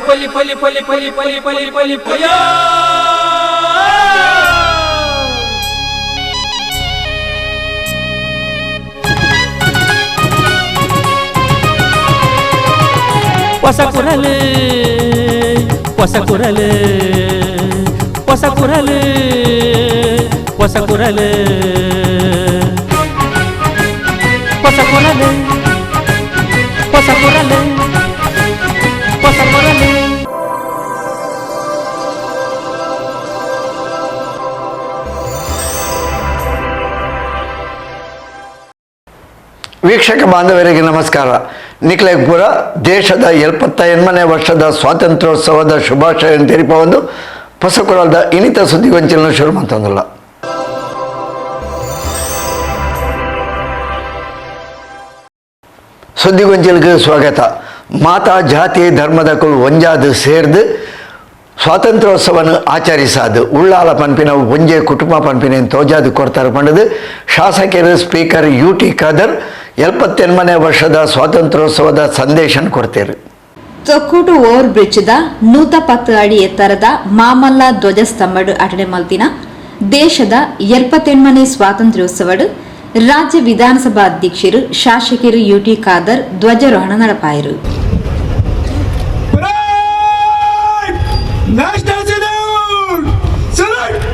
ಹೊಸ ಕುರಲು ಹೊಸ ಕುರಲು ಹೊಸ ಕುರಲು ಹೊಸ ಕುರಲು ಹೊಸ ಕುರಲು ಹೊಸ ಕುರಲು ಹೊಸ ಕುರಲು. ವೀಕ್ಷಕ ಬಾಂಧವರಿಗೆ ನಮಸ್ಕಾರ. ನಿಕ್ಲೇಪುರ ದೇಶದ 78ನೇ ವರ್ಷದ ಸ್ವಾತಂತ್ರ್ಯೋತ್ಸವದ ಶುಭಾಶಯ ತೆರಿಪ ಒಂದು ಹೊಸಕುರಲ್ದ ಇನಿತ ಸುದ್ದಿಗೊಂಚಲನ್ನು ಶುರು ಮಾಡ್ತಂದಿಲ್ಲ. ಸುದ್ದಿಗೊಂಚಲಿಗೆ ಸ್ವಾಗತ. ಮಾತಾ ಜಾತಿ ಧರ್ಮದ ಕುಲ್ ಒಂಜಾದು ಸೇರ್ದು ಸ್ವಾತಂತ್ರ್ಯೋತ್ಸವವನ್ನು ಆಚರಿಸಾದು ಉಳ್ಳಾಲ ಪನ್ಪಿನ ಒಂಜೆ ಕುಟುಂಬ ಪನ್ಪಿನ ತೋಜಾದು ಕೊಡ್ತಾರೆ ಪಂಡದು ಶಾಸಕರು ಸ್ಪೀಕರ್ UT ಖಾದರ್ 78ನೇ ವರ್ಷದ ಸ್ವಾತಂತ್ರ್ಯೋತ್ಸವದ ಸಂದೇಶ ಕೊಡ್ತಾರೆ. ತೊಕ್ಕೂಟು ಓವರ್ ಬ್ರಿಡ್ಜ್ದ 110 ಅಡಿ ಎತ್ತರದ ಮಾಮಲ್ಲ ಧ್ವಜಸ್ತಂಭಡು ಅಟನೆ ಮಲ್ತಿನ ದೇಶದ 78ನೇ ಸ್ವಾತಂತ್ರ್ಯೋತ್ಸವಡು ರಾಜ್ಯ ವಿಧಾನಸಭಾ ಅಧ್ಯಕ್ಷರು ಶಾಸಕರು UT ಖಾದರ್ ಧ್ವಜಾರೋಹಣ ನಡಪಾಯರು. National salute! Salute!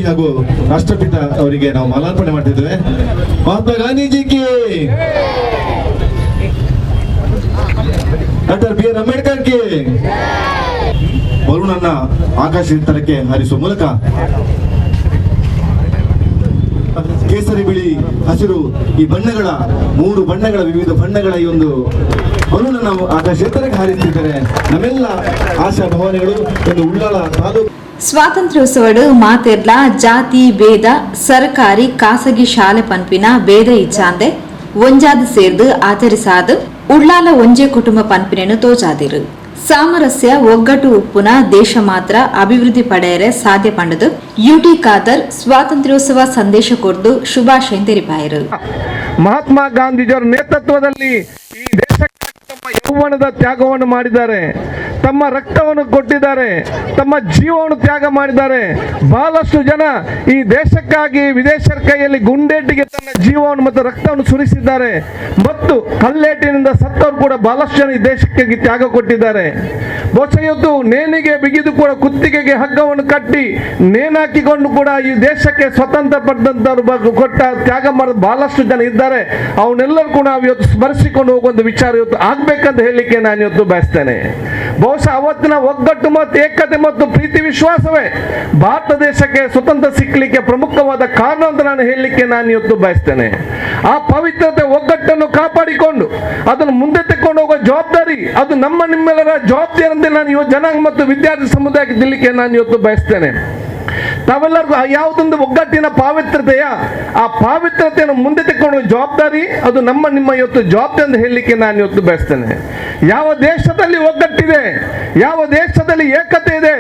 ಹಾಗೂ ರಾಷ್ಟ್ರಪಿತ ಅವರಿಗೆ ನಾವು ಮಾಲಾರ್ಪಣೆ ಮಾಡ್ತಿದ್ದೇವೆ. ಮಹಾತ್ಮ ಗಾಂಧೀಜಿಗೆ, ಡಾಕ್ಟರ್ BR ಅಂಬೇಡ್ಕರ್ಗೆ ಬಲೂನನ್ನ ಆಕಾಶ ಎತ್ತರಕ್ಕೆ ಹಾರಿಸುವ ಮೂಲಕ ಕೇಸರಿ, ಬಿಳಿ, ಹಸಿರು ಈ ಬಣ್ಣಗಳ 3 ಬಣ್ಣಗಳ ವಿವಿಧ ಬಣ್ಣಗಳ ಈ ಒಂದು ಬಲೂನನ್ನು ನಾವು ಆಕಾಶ ಎತ್ತರಕ್ಕೆ ಹಾರಿಸ್ತಿದ್ದಾರೆ. ನಮ್ಮೆಲ್ಲ ಆಶಾ ಭಾವನೆಗಳು ಒಂದು ಉಳ್ಳಾಲ ತಾಲೂಕು ಸ್ವಾತಂತ್ರ್ಯೋತ್ಸವಡು ಮಾತೆರ್ಲ ಜಾತಿ ಭೇದ ಸರ್ಕಾರಿ ಖಾಸಗಿ ಶಾಲೆ ಪನ್ಪಿನ ಭೇದ ಇಚ್ಛಾಂದೆ ಒಂಜಾದು ಸೇರ್ದು ಆಚರಿಸಾದು ಉಳ್ಳಾಲ ಒಂಜೆ ಕುಟುಂಬ ಪನ್ಪಿನನ್ನು ತೋಜಾದಿರು. ಸಾಮರಸ್ಯ ಒಗ್ಗಟ್ಟು ಉಪ್ಪುನ ದೇಶ ಮಾತ್ರ ಅಭಿವೃದ್ಧಿ ಪಡೆಯರೆ ಸಾಧ್ಯ ಪಂಡದು UT ಖಾದರ್ ಸ್ವಾತಂತ್ರ್ಯೋತ್ಸವ ಸಂದೇಶ ಕೊಡ್ದು ಶುಭಾಶಯ ತೆರಿಪಾಯರು. ಮಹಾತ್ಮ ಗಾಂಧೀಜಿಯವರ ನೇತೃತ್ವದಲ್ಲಿ ಈ ದೇಶಕ್ಕೆ ತಮ್ಮ ಯೌವನದ ತ್ಯಾಗವನ್ನು ಮಾಡಿದ್ದಾರೆ, ತಮ್ಮ ರಕ್ತವನ್ನು ಕೊಟ್ಟಿದ್ದಾರೆ, ತಮ್ಮ ಜೀವವನ್ನು ತ್ಯಾಗ ಮಾಡಿದ್ದಾರೆ. ಬಹಳಷ್ಟು ಜನ ಈ ದೇಶಕ್ಕಾಗಿ ವಿದೇಶರ ಕೈಯಲ್ಲಿ ಗುಂಡೇಟಿಗೆ ತನ್ನ ಜೀವವನ್ನು ಮತ್ತು ರಕ್ತವನ್ನು ಸುರಿಸಿದ್ದಾರೆ ಮತ್ತು ಕಲ್ಲೇಟಿನಿಂದ ಸತ್ತವರು ಕೂಡ ಬಹಳಷ್ಟು ಜನ ಈ ದೇಶಕ್ಕಾಗಿ ತ್ಯಾಗ ಕೊಟ್ಟಿದ್ದಾರೆ. ಬಹುಶಃ ಇವತ್ತು ನೇಣಿಗೆ ಬಿಗಿದು ಕೂಡ ಕುತ್ತಿಗೆಗೆ ಹಗ್ಗವನ್ನು ಕಟ್ಟಿ ನೇಣಾಕಿಕೊಂಡು ಕೂಡ ಈ ದೇಶಕ್ಕೆ ಸ್ವತಂತ್ರ ಪಡೆದಂತವರು ಕೊಟ್ಟ ತ್ಯಾಗ ಮಾಡಿದ ಬಹಳಷ್ಟು ಜನ ಇದ್ದಾರೆ. ಅವನ್ನೆಲ್ಲರೂ ಕೂಡ ನಾವು ಇವತ್ತು ಸ್ಮರಿಸಿಕೊಂಡು ಹೋಗುವಂತ ವಿಚಾರ ಇವತ್ತು ಆಗ್ಬೇಕಂತ ಹೇಳಲಿಕ್ಕೆ ನಾನು ಇವತ್ತು ಬಯಸ್ತೇನೆ. ಬಹುಶಃ ಅವತ್ತಿನ ಒಗ್ಗಟ್ಟು ಮತ್ತು ಏಕತೆ ಮತ್ತು ಪ್ರೀತಿ ವಿಶ್ವಾಸವೇ ಭಾರತ ದೇಶಕ್ಕೆ ಸ್ವತಂತ್ರ ಸಿಕ್ಕಲಿಕ್ಕೆ ಪ್ರಮುಖವಾದ ಕಾರಣ ಅಂತ ನಾನು ಹೇಳಲಿಕ್ಕೆ ನಾನು ಇವತ್ತು ಬಯಸ್ತೇನೆ. ಆ ಪವಿತ್ರತೆ ಒಗ್ಗಟ್ಟನ್ನು ಕಾಪಾಡಿಕೊಂಡು ಅದನ್ನು ಮುಂದೆ ತೆಕ್ಕೊಂಡು ಹೋಗುವ ಜವಾಬ್ದಾರಿ ಅದು ನಿಮ್ಮೆಲ್ಲರ ಜವಾಬ್ದಾರಿ ಅಂತ ನಾನು ಯುವ ಜನಾಂಗ ಮತ್ತು ವಿದ್ಯಾರ್ಥಿ ಸಮುದಾಯಕ್ಕೆ ದಿಲ್ಲಿಕ್ಕೆ ನಾನು ಇವತ್ತು ಬಯಸ್ತೇನೆ. ತಾವೆಲ್ಲರಿಗೂ ಯಾವುದೊಂದು ಒಗ್ಗಟ್ಟಿನ ಪಾವಿತ್ರತೆಯ ಆ ಪಾವಿತ್ರತೆಯನ್ನು ಮುಂದೆ ತೆಕ್ಕೊಂಡು ಜವಾಬ್ದಾರಿ ಅದು ನಿಮ್ಮ ಇವತ್ತು ಜವಾಬ್ದಾರಿ ಅಂತ ಹೇಳಲಿಕ್ಕೆ ನಾನು ಇವತ್ತು ಬಯಸ್ತೇನೆ. ಯಾವ ದೇಶದಲ್ಲಿ ಒಗ್ಗಟ್ಟಿದೆ, ಯಾವ ದೇಶದಲ್ಲಿ ಏಕತೆ ಇದೆ,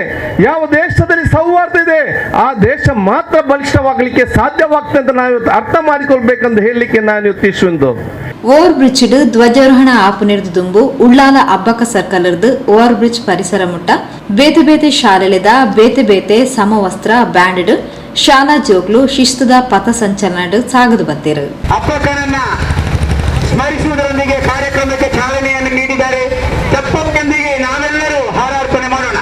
ಯಾವ ದೇಶದಲ್ಲಿ ಸೌಹಾರ್ದ ಇದೆ, ಆ ದೇಶ ಮಾತ್ರ ಬಲಿಷ್ಠವಾಗಲಿಕ್ಕೆ ಸಾಧ್ಯವಾಗ್ತದೆ ಅಂತ ನಾವು ಇವತ್ತು ಅರ್ಥ ಮಾಡಿಕೊಳ್ಬೇಕಂತ ಹೇಳಲಿಕ್ಕೆ ನಾನು ಇವತ್ತು ಇಶ್ವಂದು ಓವರ್ ಬ್ರಿಡ್ಜ್ ಧ್ವಜಾರೋಹಣ ಆಪುನಿರ್ದು ದುಂಬು ಉಳ್ಳಾಲ ಅಬ್ಬಕ್ಕ ಸರ್ಕಲ್ದು ಓವರ್ ಬ್ರಿಡ್ಜ್ ಪರಿಸರ ಮುಟ್ಟ ಬೇತೆ ಬೇತೆ ಶಾಲೆಲೆದ ಬೇತೆ ಬೇತೆ ಸಮವಸ್ತ್ರ ಬ್ಯಾಂಡ್ ಶಾಲಾ ಜೋಗ್ಲು ಶಿಸ್ತುದ ಪಥ ಸಂಚಲನ ಸಾಗದು ಬತ್ತೇರು. ಅಪ್ಪಕ್ಕನನ್ನ ಸ್ಮರಿಸುವುದರೊಂದಿಗೆ ಕಾರ್ಯಕ್ರಮಕ್ಕೆ ಚಾಲನೆಯನ್ನು ನೀಡಿದ್ದಾರೆ. ತಪ್ಪಕ್ಕೊಂದಿಗೆ ನಾವೆಲ್ಲರೂ ಹಾರಾರ್ಪಣೆ ಮಾಡೋಣ.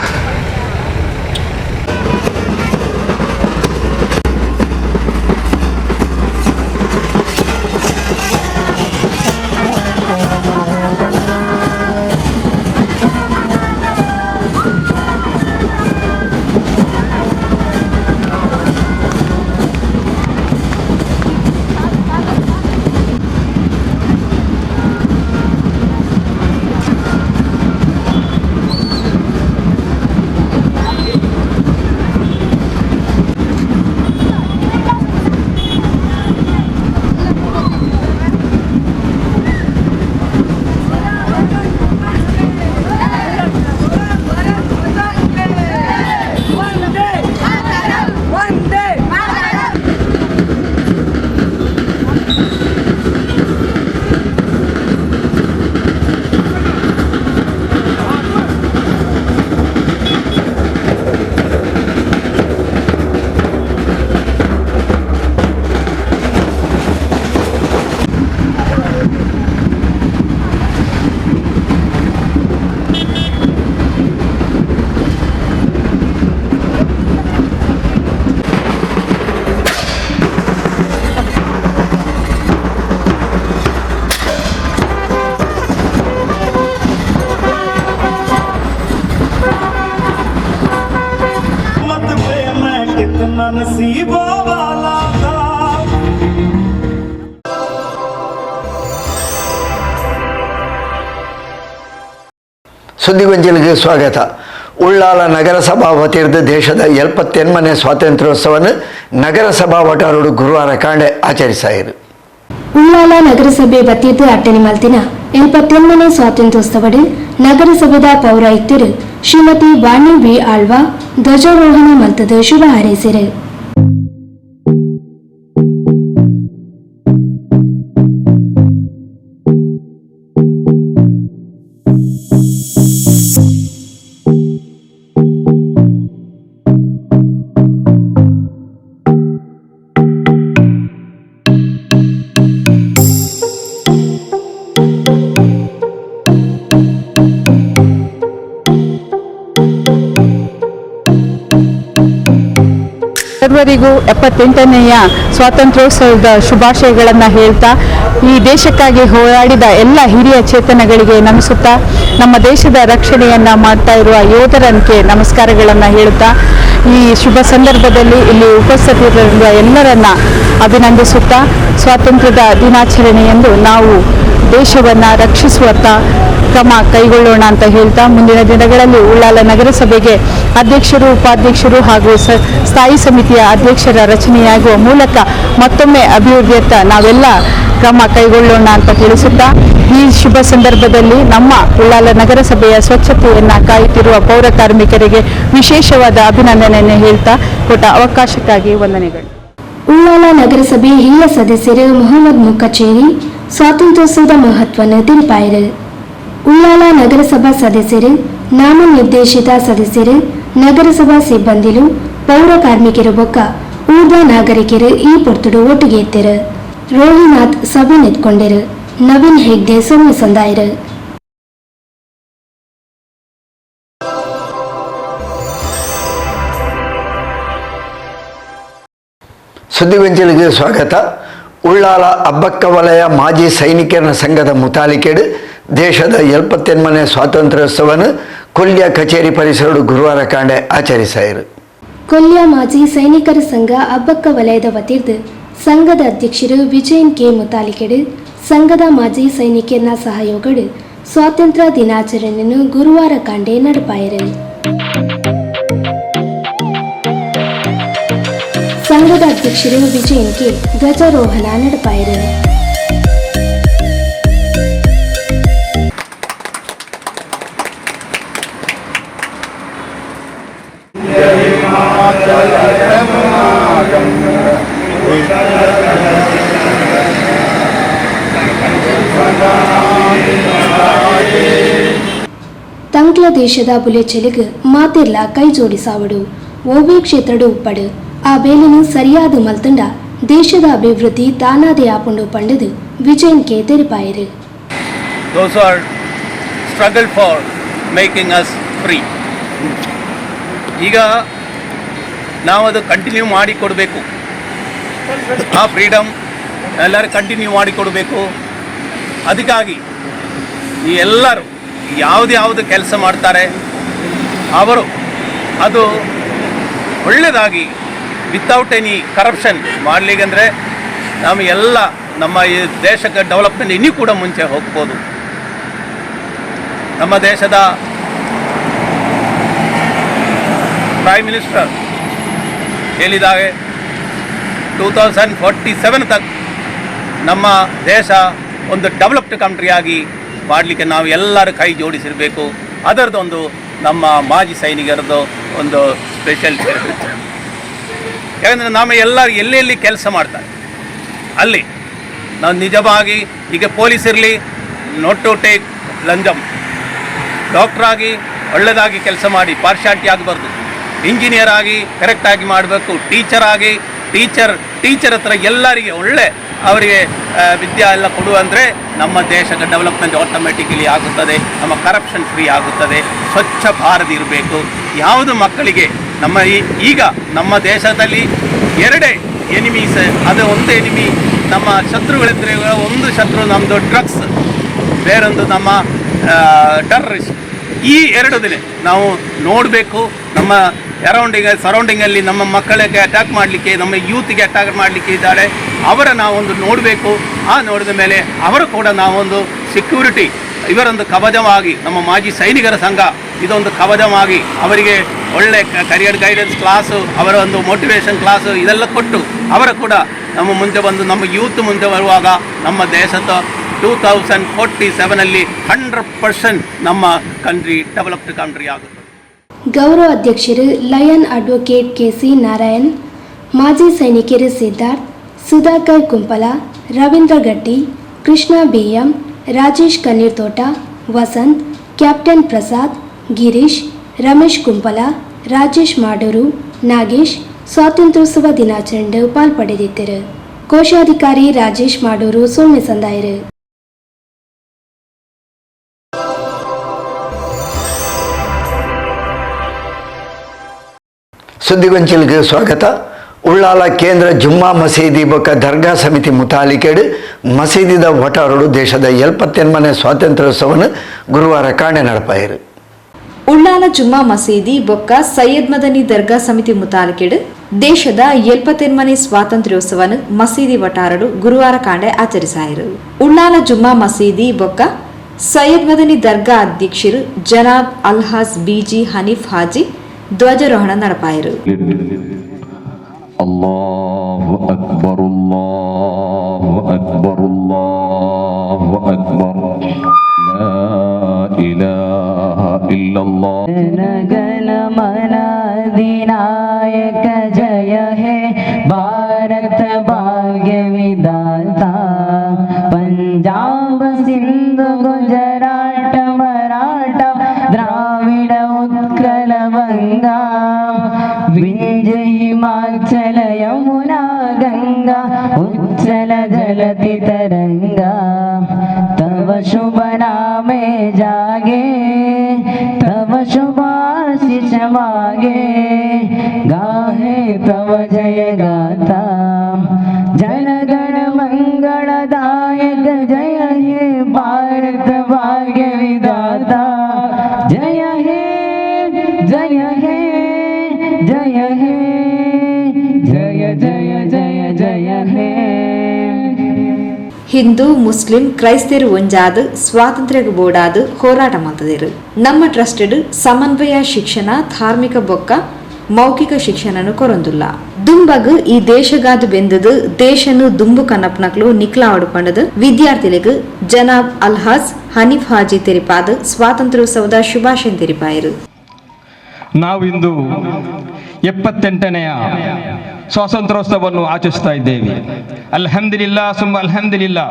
ಸುದ್ದಿಗೊಂಜಲಿಗೆ ಸ್ವಾಗತ. ಉಳ್ಳಾಲ ನಗರಸಭಾ ವತಿಯಿಂದ ದೇಶದ 78ನೇ ಸ್ವಾತಂತ್ರ್ಯೋತ್ಸವವನ್ನು ನಗರಸಭಾ ವಟಾರಡು ಗುರುವಾರ ಕಾಂಡೆ ಆಚರಿಸಾಯಿರು. ಉಳ್ಳಾಲ ನಗರಸಭೆ ವತಿಯಿಂದ ಅಟ್ಟಣಿ ಮಲ್ತಿನ 78ನೇ ಸ್ವಾತಂತ್ರ್ಯೋತ್ಸವಡು ನಗರಸಭೆದ ಪೌರಾಯುಕ್ತರು ಶ್ರೀಮತಿ ವಾಣಿ ವಿ ಆಳ್ವಾ ಧ್ವಜಾರೋಹಣ ಮಲ್ತದ ಶುಭ ಹಾರೈಸಿರು. ಸರ್ವರಿಗೂ 78ನೆಯ ಸ್ವಾತಂತ್ರ್ಯೋತ್ಸವದ ಶುಭಾಶಯಗಳನ್ನು ಹೇಳ್ತಾ ಈ ದೇಶಕ್ಕಾಗಿ ಹೋರಾಡಿದ ಎಲ್ಲ ಹಿರಿಯ ಚೇತನಗಳಿಗೆ ನಮಿಸುತ್ತಾ ನಮ್ಮ ದೇಶದ ರಕ್ಷಣೆಯನ್ನು ಮಾಡ್ತಾ ಇರುವ ಯೋಧರಕ್ಕೆ ನಮಸ್ಕಾರಗಳನ್ನು ಹೇಳುತ್ತಾ ಈ ಶುಭ ಸಂದರ್ಭದಲ್ಲಿ ಇಲ್ಲಿ ಉಪಸ್ಥಿತರಿರುವ ಎಲ್ಲರನ್ನ ಅಭಿನಂದಿಸುತ್ತಾ ಸ್ವಾತಂತ್ರ್ಯದ ದಿನಾಚರಣೆಯಂದು ನಾವು ದೇಶವನ್ನು ರಕ್ಷಿಸುವತ್ತ ಕ್ರಮ ಕೈಗೊಳ್ಳೋಣ ಅಂತ ಹೇಳ್ತಾ ಮುಂದಿನ ದಿನಗಳಲ್ಲಿ ಉಳ್ಳಾಲ ನಗರಸಭೆಗೆ ಅಧ್ಯಕ್ಷರು, ಉಪಾಧ್ಯಕ್ಷರು ಹಾಗೂ ಸ್ಥಾಯಿ ಸಮಿತಿಯ ಅಧ್ಯಕ್ಷರ ರಚನೆಯಾಗುವ ಮೂಲಕ ಮತ್ತೊಮ್ಮೆ ಅಭಿವೃದ್ಧಿಯತ್ತ ನಾವೆಲ್ಲ ಕ್ರಮ ಕೈಗೊಳ್ಳೋಣ ಅಂತ ತಿಳಿಸುತ್ತಾ ಈ ಶುಭ ಸಂದರ್ಭದಲ್ಲಿ ನಮ್ಮ ಉಳ್ಳಾಲ ನಗರಸಭೆಯ ಸ್ವಚ್ಛತೆಯನ್ನು ಕಾಯುತ್ತಿರುವ ಪೌರ ಕಾರ್ಮಿಕರಿಗೆ ವಿಶೇಷವಾದ ಅಭಿನಂದನೆಯನ್ನು ಹೇಳ್ತಾ ಕೊಟ್ಟ ಅವಕಾಶಕ್ಕಾಗಿ ವಂದನೆಗಳು. ಉಳ್ಳಾಲ ನಗರಸಭೆ ಹಿರಿಯ ಸದಸ್ಯರು ಮೊಹಮ್ಮದ್ ಮುಕ್ಕಚೇರಿ ಸ್ವಾತಂತ್ರ್ಯೋತ್ಸವದ ಮಹತ್ವವನ್ನು ತಿಳಿಪಾಯಿರು. ಉಳ್ಳಾಲ ನಗರಸಭಾ ಸದಸ್ಯರು, ನಾಮನಿರ್ದೇಶಿತ ಸದಸ್ಯರು, ನಗರಸಭಾ ಸಿಬ್ಬಂದಿಲು, ಪೌರ ಕಾರ್ಮಿಕರು ಬೊಕ್ಕ ಊರ್ದ ನಾಗರಿಕರು ಈ ಪೊರ್ತುಡು ಒಟ್ಟಿಗೆ ಎತ್ತಿರು. ರೋಹಿನಾಥ್ ಸಭೆ ನೆತ್ಕೊಂಡಿರು. ನವೀನ್ ಹೆಗ್ಡೆ ಸೊಮ್ಮೆ ಸಂದಾಯಿರು. ಸುದ್ದಿಗೊಂಜಲಿಗೆ ಸ್ವಾಗತ. ಉಳ್ಳಾಲ ಅಬ್ಬಕ್ಕ ವಲಯ ಮಾಜಿ ಸೈನಿಕರ ಸಂಘದ ಮುತಾಲಿಕೆಡು ದೇಶದ 78ನೇ ಸ್ವಾತಂತ್ರ್ಯೋತ್ಸವವನ್ನು ಕೊಲ್ಯ ಕಚೇರಿ ಪರಿಸರಡು ಗುರುವಾರ ಕಾಂಡೆ ಆಚರಿಸಾಯಿರು. ಕೊಲ್ಯ ಮಾಜಿ ಸೈನಿಕರ ಸಂಘ ಅಬ್ಬಕ್ಕ ವಲಯದ ವತಿರ್ದು ಸಂಘದ ಅಧ್ಯಕ್ಷರು ವಿಜಯನ್ ಕೆ ಮುತಾಲಿಕೆಡು ಸಂಘದ ಮಾಜಿ ಸೈನಿಕರ ಸಹಯೋಗಡು ಸ್ವಾತಂತ್ರ್ಯ ದಿನಾಚರಣೆಯನ್ನು ಗುರುವಾರ ಕಾಂಡೆ ನಡಪಾಯಿರು. ಸಂಘದ ಅಧ್ಯಕ್ಷರು ವಿಜಯನ್ಗೆ ಧ್ವಜಾರೋಹಣ ನಡೆಪಾಯಿರು. ತಂಕ್ಲ ದೇಶದ ಬುಲೆಚೆಲಿಗೆ ಮಾತೆರ್ಲ ಕೈ ಜೋಡಿಸಾವಡು ಓವೇ ಕ್ಷೇತ್ರಡು ಉಪ್ಪಡು ಆ ಬೇಲಿನ ಸರಿಯಾದ ಮಲ್ತಂಡ ದೇಶದ ಅಭಿವೃದ್ಧಿ ತಾನಾದೇ ಆಪುಂಡು ಪಂಡದು ವಿಜಯನ್ಗೆ ತೆರಿಪಾಯಿರು. Those are struggle for making us free. ಈಗ ನಾವು ಅದು ಕಂಟಿನ್ಯೂ ಮಾಡಿಕೊಡಬೇಕು. ಆ ಫ್ರೀಡಮ್ ಎಲ್ಲರೂ ಕಂಟಿನ್ಯೂ ಮಾಡಿಕೊಡಬೇಕು. ಅದಕ್ಕಾಗಿ ಈ ಎಲ್ಲರೂ ಯಾವುದು ಕೆಲಸ ಮಾಡ್ತಾರೆ ಅವರು ಅದು ಒಳ್ಳೆಯದಾಗಿ ವಿತೌಟ್ ಎನಿ ಕರಪ್ಷನ್ ಮಾಡಲಿಕ್ಕಂದರೆ ನಮ್ಮ ಈ ದೇಶಕ್ಕೆ ಡೆವಲಪ್ಮೆಂಟ್ ಇನ್ನೂ ಕೂಡ ಮುಂಚೆ ಹೋಗ್ಬೋದು. ನಮ್ಮ ದೇಶದ ಪ್ರೈಮ್ ಮಿನಿಸ್ಟರ್ ಹೇಳಿದಾಗೆ 2047 ತಕ್ ನಮ್ಮ ದೇಶ ಒಂದು ಡೆವಲಪ್ಡ್ ಕಂಟ್ರಿಯಾಗಿ ಮಾಡಲಿಕ್ಕೆ ನಾವು ಎಲ್ಲರೂ ಕೈ ಜೋಡಿಸಿರಬೇಕು. ಅದರದೊಂದು ನಮ್ಮ ಮಾಜಿ ಸೈನಿಕರದ್ದು ಒಂದು ಸ್ಪೆಷಲ್ ಯಾಕಂದರೆ ನಾವು ಎಲ್ಲರೂ ಎಲ್ಲೆಲ್ಲಿ ಕೆಲಸ ಮಾಡ್ತಾರೆ ಅಲ್ಲಿ ನಾವು ನಿಜವಾಗಿ ಈಗ ಪೊಲೀಸ್ ಇರಲಿ ನಾಟ್ ಟು ಟೇಕ್ ಲಂಜಮ್, ಡಾಕ್ಟ್ರಾಗಿ ಒಳ್ಳೆಯದಾಗಿ ಕೆಲಸ ಮಾಡಿ ಪಾರ್ಶಾಲಿಟಿ ಆಗಬಾರ್ದು, ಇಂಜಿನಿಯರ್ ಆಗಿ ಕರೆಕ್ಟಾಗಿ ಮಾಡಬೇಕು, ಟೀಚರ್ ಹತ್ರ ಎಲ್ಲರಿಗೆ ಒಳ್ಳೆ ಅವರಿಗೆ ವಿದ್ಯೆ ಎಲ್ಲ ಕೊಡುವಂದರೆ ನಮ್ಮ ದೇಶದ ಡೆವಲಪ್ಮೆಂಟ್ ಆಟೋಮೆಟಿಕಲಿ ಆಗುತ್ತದೆ. ನಮ್ಮ ಕರಪ್ಷನ್ ಫ್ರೀ ಆಗುತ್ತದೆ. ಸ್ವಚ್ಛ ಭಾರತ ಇರಬೇಕು. ಯಾವುದು ಮಕ್ಕಳಿಗೆ ಈಗ ನಮ್ಮ ದೇಶದಲ್ಲಿ ಎರಡೇ ಎನಿಮೀಸ್, ಅದು ಒಂದು ಎನಿಮಿ ನಮ್ಮ ಶತ್ರುಗಳಿದ್ರೆ ಒಂದು ಶತ್ರು ನಮ್ಮದು ಡ್ರಗ್ಸ್, ಬೇರೊಂದು ನಮ್ಮ ಟೆರರಿಸ್ಟ್. ಈ ಎರಡು ದಿನ ನಾವು ನೋಡಬೇಕು. ನಮ್ಮ ಸರೌಂಡಿಂಗಲ್ಲಿ ನಮ್ಮ ಮಕ್ಕಳಿಗೆ ಅಟ್ಯಾಕ್ ಮಾಡಲಿಕ್ಕೆ, ನಮ್ಮ ಯೂತ್ಗೆ ಅಟ್ಯಾಕ್ ಮಾಡಲಿಕ್ಕೆ ಇದ್ದಾರೆ, ಅವರ ನಾವೊಂದು ನೋಡಬೇಕು. ಆ ನೋಡಿದ ಮೇಲೆ ಅವರು ಕೂಡ ನಾವೊಂದು ಸೆಕ್ಯೂರಿಟಿ ಇವರೊಂದು ಕವಚವಾಗಿ, ನಮ್ಮ ಮಾಜಿ ಸೈನಿಕರ ಸಂಘ ಇದೊಂದು ಕವಚವಾಗಿ ಅವರಿಗೆ ಒಳ್ಳೆ ಕರಿಯರ್ ಗೈಡೆನ್ಸ್ ಕ್ಲಾಸು, ಅವರ ಒಂದು ಮೋಟಿವೇಶನ್ ಕ್ಲಾಸು ಇದೆಲ್ಲ ಕೊಟ್ಟು ಅವರ ಕೂಡ ನಮ್ಮ ಮುಂದೆ ಬಂದು ನಮ್ಮ ಯೂತ್ ಮುಂದೆ ಬರುವಾಗ ನಮ್ಮ ದೇಶದ 2047 100% ನಮ್ಮ ಕಂಟ್ರಿ ಡೆವಲಪ್ಡ್ ಕಂಟ್ರಿ ಆಗುತ್ತೆ. ಗೌರವ ಅಧ್ಯಕ್ಷರು ಲಯನ್ ಅಡ್ವೊಕೇಟ್ ಕೆಸಿ ನಾರಾಯಣ್, ಮಾಜಿ ಸೈನಿಕರು ಸಿದ್ಧಾರ್ಥ್, ಸುಧಾಕರ್ ಕುಂಪಲ, ರವೀಂದ್ರ ಗಟ್ಟಿ, ಕೃಷ್ಣ ಬಿಎಂ, ರಾಜೇಶ್ ಕಣ್ಣೀರ್ತೋಟ, ವಸಂತ್, ಕ್ಯಾಪ್ಟನ್ ಪ್ರಸಾದ್, ಗಿರೀಶ್, ರಮೇಶ್ ಕುಂಪಲ, ರಾಜೇಶ್ ಮಾಡೂರು, ನಾಗೇಶ್ ಸ್ವಾತಂತ್ರ್ಯೋತ್ಸವ ದಿನಾಚರಣೆ ಪಾಲ್ಪಡೆದಿದ್ದರು. ಕೋಶಾಧಿಕಾರಿ ರಾಜೇಶ್ ಮಾಡೂರು ಸೊನ್ನೆ ಸಂದಾಯರು. ಸುದ್ದಿಗೊಂಚಿಲ್ಗೆ ಸ್ವಾಗತ. ಉಳ್ಳಾಲ ಕೇಂದ್ರ ಜುಮ್ಮಾ ಮಸೀದಿ ಬೊಕ್ಕ ದರ್ಗಾ ಸಮಿತಿ ಮುತಾಲಿಕೆಡು ಮಸೀದಿದ ವಟಾರಡು ದೇಶದ 78ನೇ ಸ್ವಾತಂತ್ರ್ಯೋತ್ಸವವನ್ನು ಗುರುವಾರ ಕಾಣೆ ನಡಪಾಯಿರು. ಉಳ್ಳಾಲ ಜುಮ್ಮಾ ಮಸೀದಿ ಬೊಕ್ಕ ಸೈಯದ್ ಮದನಿ ದರ್ಗಾ ಸಮಿತಿ ಮುತಾಲಿಕೆಡು ದೇಶದ 78ನೇ ಸ್ವಾತಂತ್ರ್ಯೋತ್ಸವವನ್ನು ಮಸೀದಿ ವಟಾರಡು ಗುರುವಾರ ಕಾಂಡೆ ಆಚರಿಸಾಯಿರು. ಉಳ್ಳಾಲ ಜುಮ್ಮಾ ಮಸೀದಿ ಬೊಕ್ಕ ಸೈಯದ್ ಮದನಿ ದರ್ಗಾ ಅಧ್ಯಕ್ಷರು ಜನಾಬ್ ಅಲ್ಹಾಜ್ ಬಿಜಿ ಹನೀಫ್ ಹಾಜಿ ಧ್ವಜಾರೋಹಣ ನಡಪಾಯಿರು. ಅಲ್ಲಾಹು ಅಕ್ಬರ್ ಅಲ್ಲಾಹು ಅಕ್ಬರ್ ಅಲ್ಲಾಹು ಅಕ್ಬರ್ ಲಾ ಇಲಾಹ ಇಲ್ಲಲ್ಲಾಹ್. ಗಣ ಮನ ಅಧಿನಾಯಕ ಜಯ ಹೇ ಭಾರತ ಭಾಗ್ಯ ವಿಧಾತ. ಪಂಜಾಬ ಸಿಂಧು ಗುಜರಾಟ ಮರಾಠ ದ್ರಾವಿಡ ಉತ್ಕಲ ಬಂಗಾ ವಿಂಧ್ಯ ಹಿಮಾಚಲ ಯಮುನಾ ಗಂಗಾ ಉಚ್ಚಲ ಜಲತಿ ತರಂಗಾ. ತವ ಶುಭ ನಾಮೆ ಜಾಗೆ ತವ ಶುಭಾಶಿಷ ಮಾಗೆ ಗಾಹೆ ತವ ಜಯ ಗಾತಾ. ಜನಗಣ ಮಂಗಳದಾಯಕ ಜಯ ಹೇ ಭಾರತ ಭಾಗ್ಯ ವಿಧಾತ. ಜಯ ಹೇ ಜಯ ಹೇ ಜಯ ಹೇ ಜಯ ಜಯ ಜಯ ಜಯ ಹೇ. ಹಿಂದೂ ಮುಸ್ಲಿಂ ಕ್ರೈಸ್ತರು ಒಂಜಾದ ಸ್ವಾತಂತ್ರ್ಯ ಬೋರ್ಡಾದ ಹೋರಾಟ ಮಂತದಿರು. ನಮ್ಮ ಟ್ರಸ್ಟೆಡ್ ಸಮನ್ವಯ ಶಿಕ್ಷಣ ಧಾರ್ಮಿಕ ಬೊಕ್ಕ ಮೌಖಿಕ ಶಿಕ್ಷಣನು ಕೊರೊಂದುಲ್ಲ. ದುಂಬಗ್ ಈ ದೇಶಗಾದು ಬೆಂದದು ದೇಶನು ದುಂಬು ಕನ್ನಪ್ಪನಕ್ಲು ನಿಕ್ಲಾವಡು ಪಂಡದು ವಿದ್ಯಾರ್ಥಿಗಳಿಗೆ ಜನಾಬ್ ಅಲ್ಹಾಜ್ ಹನೀಫ್ ಹಾಜಿ ತೆರಿಪಾದ ಸ್ವಾತಂತ್ರ್ಯೋತ್ಸವದ ಶುಭಾಶಯ ತೆರಿಪಾಯರು. ನಾವಿಂದು 78ನೆಯ ಸ್ವಾತಂತ್ರ್ಯೋತ್ಸವವನ್ನು ಆಚರಿಸ್ತಾ ಇದ್ದೇವೆ. ಅಲ್ಹಮ್ದುಲಿಲ್ಲಾ ಸುಮ್ಮ ಅಲ್ಹಮ್ದುಲಿಲ್ಲಾ.